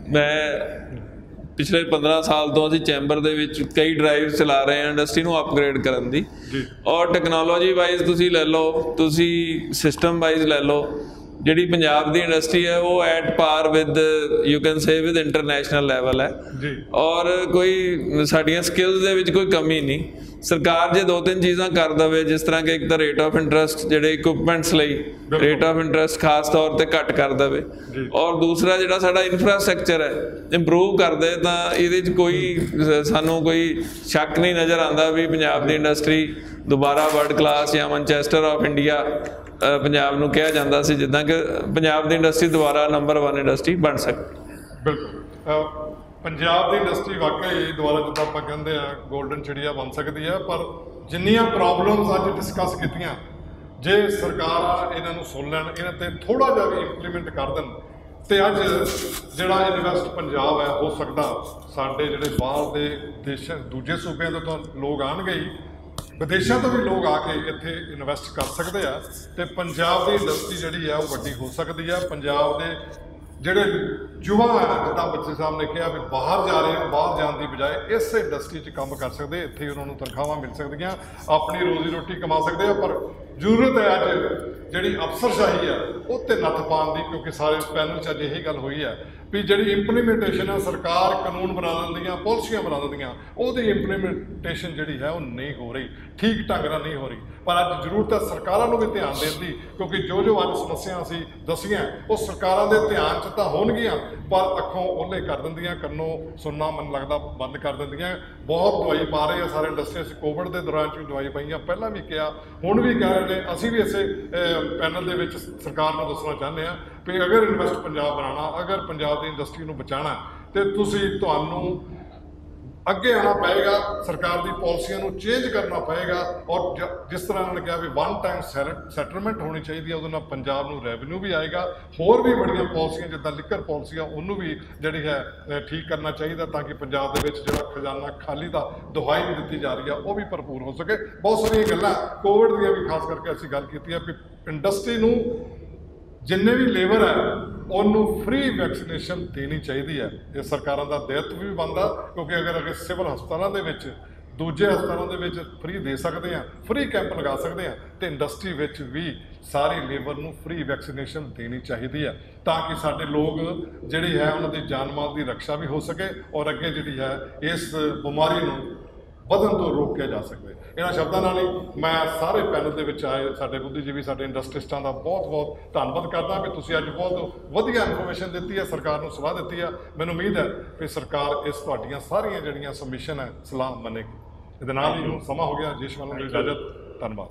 ਮੈਂ ਪਿਛਲੇ 15 ਸਾਲ ਤੋਂ ਅਸੀਂ ਚੈਂਬਰ ਦੇ ਵਿੱਚ ਕਈ ਡਰਾਈਵ ਚਲਾ ਰਹੇ ਹਾਂ ਇੰਡਸਟਰੀ ਨੂੰ ਅਪਗ੍ਰੇਡ ਕਰਨ ਦੀ, ਔਰ ਟੈਕਨੋਲੋਜੀ ਵਾਈਜ਼ ਤੁਸੀਂ ਲੈ ਲਓ, ਤੁਸੀਂ ਸਿਸਟਮ ਵਾਈਜ਼ ਲੈ ਲਓ, ਜਿਹੜੀ ਪੰਜਾਬ ਦੀ ਇੰਡਸਟਰੀ ਹੈ ਉਹ ਐਟ ਪਾਰ with you can say with international level ਹੈ ਜੀ, ਔਰ ਕੋਈ ਸਾਡੀਆਂ ਸਕਿੱਲਸ ਦੇ ਵਿੱਚ ਕੋਈ ਕਮੀ ਨਹੀਂ। ਸਰਕਾਰ ਜੇ 2-3 ਚੀਜ਼ਾਂ ਕਰ ਦੇਵੇ, ਜਿਸ ਤਰ੍ਹਾਂ ਕਿ ਇੱਕ ਤਾਂ ਰੇਟ ਆਫ ਇੰਟਰਸਟ ਜਿਹੜੇ ਇਕੁਇਪਮੈਂਟਸ ਲਈ ਰੇਟ ਆਫ ਇੰਟਰਸਟ ਖਾਸ ਤੌਰ ਤੇ ਘੱਟ ਕਰ ਦੇਵੇ, ਔਰ ਦੂਸਰਾ ਜਿਹੜਾ ਸਾਡਾ ਇਨਫਰਾਸਟ੍ਰਕਚਰ ਹੈ ਇੰਪਰੂਵ ਕਰ ਦੇ, ਤਾਂ ਇਹਦੇ 'ਚ ਕੋਈ ਸਾਨੂੰ ਕੋਈ ਸ਼ੱਕ ਨਹੀਂ ਨਜ਼ਰ ਆਉਂਦਾ ਵੀ ਪੰਜਾਬ ਦੀ ਇੰਡਸਟਰੀ ਦੁਬਾਰਾ ਵਰਲਡ ਕਲਾਸ ਜਾਂ ਮੈਨਚੈਸਟਰ ਆਫ ਇੰਡੀਆ ਪੰਜਾਬ ਨੂੰ ਕਿਹਾ ਜਾਂਦਾ ਸੀ, ਜਿੱਦਾਂ ਕਿ ਪੰਜਾਬ ਦੀ ਇੰਡਸਟਰੀ ਦੁਬਾਰਾ ਨੰਬਰ 1 ਇੰਡਸਟਰੀ ਬਣ ਸਕਦੀ। ਬਿਲਕੁਲ ਪੰਜਾਬ ਦੀ ਇੰਡਸਟਰੀ ਵਾਕਈ ਦੁਬਾਰਾ ਜਿੱਦਾਂ ਆਪਾਂ ਕਹਿੰਦੇ ਆ ਗੋਲਡਨ ਚਿੜੀਆ ਬਣ ਸਕਦੀ ਹੈ, ਪਰ ਜਿੰਨੀਆਂ ਪ੍ਰੋਬਲਮਸ ਅੱਜ ਡਿਸਕਸ ਕੀਤੀਆਂ, ਜੇ ਸਰਕਾਰਾਂ ਇਹਨਾਂ ਨੂੰ ਸੁਣ ਲੈਣ, ਇਹਨਾਂ ਤੇ ਥੋੜਾ ਜਿਹਾ ਵੀ ਇੰਪਲੀਮੈਂਟ ਕਰ ਦੇਣ, ਤੇ ਅੱਜ ਜਿਹੜਾ ਇਨਵੈਸਟ ਪੰਜਾਬ ਹੈ ਹੋ ਸਕਦਾ ਸਾਡੇ ਜਿਹੜੇ ਬਾਹਰ ਦੇ ਦੇਸ਼ਾਂ ਦੂਜੇ ਸੂਬਿਆਂ ਤੋਂ ਤਾਂ ਲੋਕ ਆਉਣਗੇ ਹੀ, ਵਿਦੇਸ਼ਾਂ ਤੋਂ ਵੀ ਲੋਕ ਆ ਕੇ ਇੱਥੇ ਇਨਵੈਸਟ ਕਰ ਸਕਦੇ ਆ, ਤੇ ਪੰਜਾਬ ਦੀ ਇੰਡਸਟਰੀ ਜਿਹੜੀ ਆ ਉਹ ਵੱਡੀ ਹੋ ਸਕਦੀ ਆ। ਪੰਜਾਬ ਦੇ ਜਿਹੜੇ ਯੁਵਾ ਹੈ, ਜਿੱਦਾਂ ਬੱਚੇ ਸਾਹਿਬ ਨੇ ਕਿਹਾ ਵੀ ਬਾਹਰ ਜਾ ਰਹੇ, ਬਾਹਰ ਜਾਣ ਦੀ ਬਜਾਏ ਇਸ ਇੰਡਸਟਰੀ 'ਚ ਕੰਮ ਕਰ ਸਕਦੇ, ਇੱਥੇ ਹੀ ਉਹਨਾਂ ਨੂੰ ਤਨਖਾਹਾਂ ਮਿਲ ਸਕਦੀਆਂ, ਆਪਣੀ ਰੋਜ਼ੀ ਰੋਟੀ ਕਮਾ ਸਕਦੇ ਆ। ਪਰ ਜ਼ਰੂਰਤ ਹੈ ਅੱਜ ਜਿਹੜੀ ਅਫਸਰਸ਼ਾਹੀ ਆ ਉਹ 'ਤੇ ਨੱਥ ਪਾਉਣ ਦੀ, ਕਿਉਂਕਿ ਸਾਰੇ ਪੈਨਲ 'ਚ ਅੱਜ ਇਹੀ ਗੱਲ ਹੋਈ ਹੈ ਵੀ ਜਿਹੜੀ ਇੰਪਲੀਮੈਂਟੇਸ਼ਨ ਹੈ, ਸਰਕਾਰ ਕਾਨੂੰਨ ਬਣਾ ਦਿੰਦੀਆਂ, ਪਾਲਿਸੀਆਂ ਬਣਾ ਦਿੰਦੀਆਂ, ਉਹਦੀ ਇੰਪਲੀਮੈਂਟੇਸ਼ਨ ਜਿਹੜੀ ਹੈ ਉਹ ਨਹੀਂ ਹੋ ਰਹੀ, ਠੀਕ ਢੰਗ ਨਾਲ ਨਹੀਂ ਹੋ ਰਹੀ। ਪਰ ਅੱਜ ਜ਼ਰੂਰਤ ਹੈ ਸਰਕਾਰਾਂ ਨੂੰ ਵੀ ਧਿਆਨ ਦੇਣ ਦੀ, ਕਿਉਂਕਿ ਜੋ ਅੱਜ ਸਮੱਸਿਆ ਅਸੀਂ ਦੱਸੀਆਂ ਉਹ ਸਰਕਾਰਾਂ ਦੇ ਧਿਆਨ 'ਚ ਤਾਂ ਹੋਣਗੀਆਂ, ਪਰ ਅੱਖੋਂ ਓਹਲੇ ਕਰ ਦਿੰਦੀਆਂ, ਕੰਨੋਂ ਸੁਣਨਾ ਮੈਨੂੰ ਲੱਗਦਾ ਬੰਦ ਕਰ ਦਿੰਦੀਆਂ। ਬਹੁਤ ਦਵਾਈ ਪਾ ਰਹੇ ਆ ਸਾਰੇ ਇੰਡਸਟਰੀ, ਅਸੀਂ ਕੋਵਿਡ ਦੇ ਦੌਰਾਨ 'ਚ ਵੀ ਦਵਾਈ ਪਾਈਆਂ, ਪਹਿਲਾਂ ਵੀ ਕਿਹਾ, ਹੁਣ ਵੀ ਕਹਿ ਰਹੇ ਨੇ, ਅਸੀਂ ਵੀ ਇਸੇ ਪੈਨਲ ਦੇ ਵਿੱਚ ਸਰਕਾਰ ਨੂੰ ਦੱਸਣਾ ਚਾਹੁੰਦੇ ਹਾਂ ਵੀ ਅਗਰ ਇਨਵੈਸਟ ਪੰਜਾਬ ਬਣਾਉਣਾ, ਅਗਰ ਪੰਜਾਬ ਦੀ ਇੰਡਸਟਰੀ ਨੂੰ ਬਚਾਉਣਾ, ਤੇ ਤੁਹਾਨੂੰ ਅੱਗੇ ਆਉਣਾ ਪਏਗਾ, ਸਰਕਾਰ ਦੀ ਪਾਲਿਸੀਆਂ ਨੂੰ ਚੇਂਜ ਕਰਨਾ ਪਏਗਾ, ਔਰ ਜਿਸ ਤਰ੍ਹਾਂ ਉਹਨਾਂ ਨੇ ਕਿਹਾ ਵੀ 1 ਟਾਈਮ ਸੈਟਲਮੈਂਟ ਹੋਣੀ ਚਾਹੀਦੀ ਹੈ, ਉਹਦੇ ਨਾਲ ਪੰਜਾਬ ਨੂੰ ਰੈਵਨਿਊ ਵੀ ਆਏਗਾ। ਹੋਰ ਵੀ ਬੜੀਆਂ ਪਾਲਿਸੀਆਂ ਜਿੱਦਾਂ ਲਿਕਰ ਪਾਲਿਸੀਆਂ, ਉਹਨੂੰ ਵੀ ਜਿਹੜੀ ਹੈ ਠੀਕ ਕਰਨਾ ਚਾਹੀਦਾ, ਤਾਂ ਕਿ ਪੰਜਾਬ ਦੇ ਵਿੱਚ ਜਿਹੜਾ ਖਜ਼ਾਨਾ ਖਾਲੀ ਦਾ ਦੁਹਾਈ ਵੀ ਦਿੱਤੀ ਜਾ ਰਹੀ ਆ ਉਹ ਵੀ ਭਰਪੂਰ ਹੋ ਸਕੇ। ਬਹੁਤ ਸਾਰੀਆਂ ਗੱਲਾਂ ਕੋਵਿਡ ਦੀਆਂ ਵੀ ਖਾਸ ਕਰਕੇ ਅਸੀਂ ਗੱਲ ਕੀਤੀ ਹੈ ਵੀ ਇੰਡਸਟਰੀ ਨੂੰ ਜਿੰਨੇ ਵੀ ਲੇਬਰ ਹੈ ਉਹਨੂੰ ਫ੍ਰੀ ਵੈਕਸੀਨੇਸ਼ਨ ਦੇਣੀ ਚਾਹੀਦੀ ਹੈ। ਇਹ ਸਰਕਾਰਾਂ ਦਾ ਦਾਇਿਤਵ ਵੀ ਬਣਦਾ, ਕਿਉਂਕਿ ਅਗਰ ਸਿਵਲ ਹਸਪਤਾਲਾਂ ਦੇ ਵਿੱਚ, ਦੂਜੇ ਹਸਪਤਾਲਾਂ ਦੇ ਵਿੱਚ ਫ੍ਰੀ ਦੇ ਸਕਦੇ ਆ, ਫ੍ਰੀ ਕੈਂਪ ਲਗਾ ਸਕਦੇ ਆ, ਤੇ ਇੰਡਸਟਰੀ ਵਿੱਚ ਵੀ ਸਾਰੀ ਲੇਬਰ ਨੂੰ ਫ੍ਰੀ ਵੈਕਸੀਨੇਸ਼ਨ ਦੇਣੀ ਚਾਹੀਦੀ ਹੈ, ਤਾਂ ਕਿ ਸਾਡੇ ਲੋਕ ਜਿਹੜੀ ਹੈ ਉਹਨਾਂ ਦੀ ਜਾਨ ਮਾਲ ਦੀ ਰੱਖਿਆ ਵੀ ਹੋ ਸਕੇ, ਔਰ ਅੱਗੇ ਜਿਹੜੀ ਹੈ ਇਸ ਬਿਮਾਰੀ ਨੂੰ ਵਧਣ ਤੋਂ ਰੋਕਿਆ ਜਾ ਸਕੇ। ਇਹਨਾਂ ਸ਼ਬਦਾਂ ਨਾਲ ਹੀ ਮੈਂ ਸਾਰੇ ਪੈਨਲ ਦੇ ਵਿੱਚ ਆਏ ਸਾਡੇ ਬੁੱਧੀਜੀਵੀ, ਸਾਡੇ ਇੰਡਸਟਰੀਸਟਾਂ ਦਾ ਬਹੁਤ ਧੰਨਵਾਦ ਕਰਦਾ ਵੀ ਤੁਸੀਂ ਅੱਜ ਬਹੁਤ ਵਧੀਆ ਇਨਫੋਰਮੇਸ਼ਨ ਦਿੱਤੀ ਹੈ, ਸਰਕਾਰ ਨੂੰ ਸਲਾਹ ਦਿੱਤੀ ਹੈ। ਮੈਨੂੰ ਉਮੀਦ ਹੈ ਕਿ ਸਰਕਾਰ ਇਸ ਤੁਹਾਡੀਆਂ ਸਾਰੀਆਂ ਜਿਹੜੀਆਂ ਸਬਮਿਸ਼ਨ ਹੈ ਸਲਾਹ ਮੰਨੇਗੀ। ਇਹਦੇ ਨਾਲ ਹੀ ਸਮਾਂ ਹੋ ਗਿਆ, ਜਿਸ ਵੱਲੋਂ ਦੀ ਇਜਾਜ਼ਤ, ਧੰਨਵਾਦ।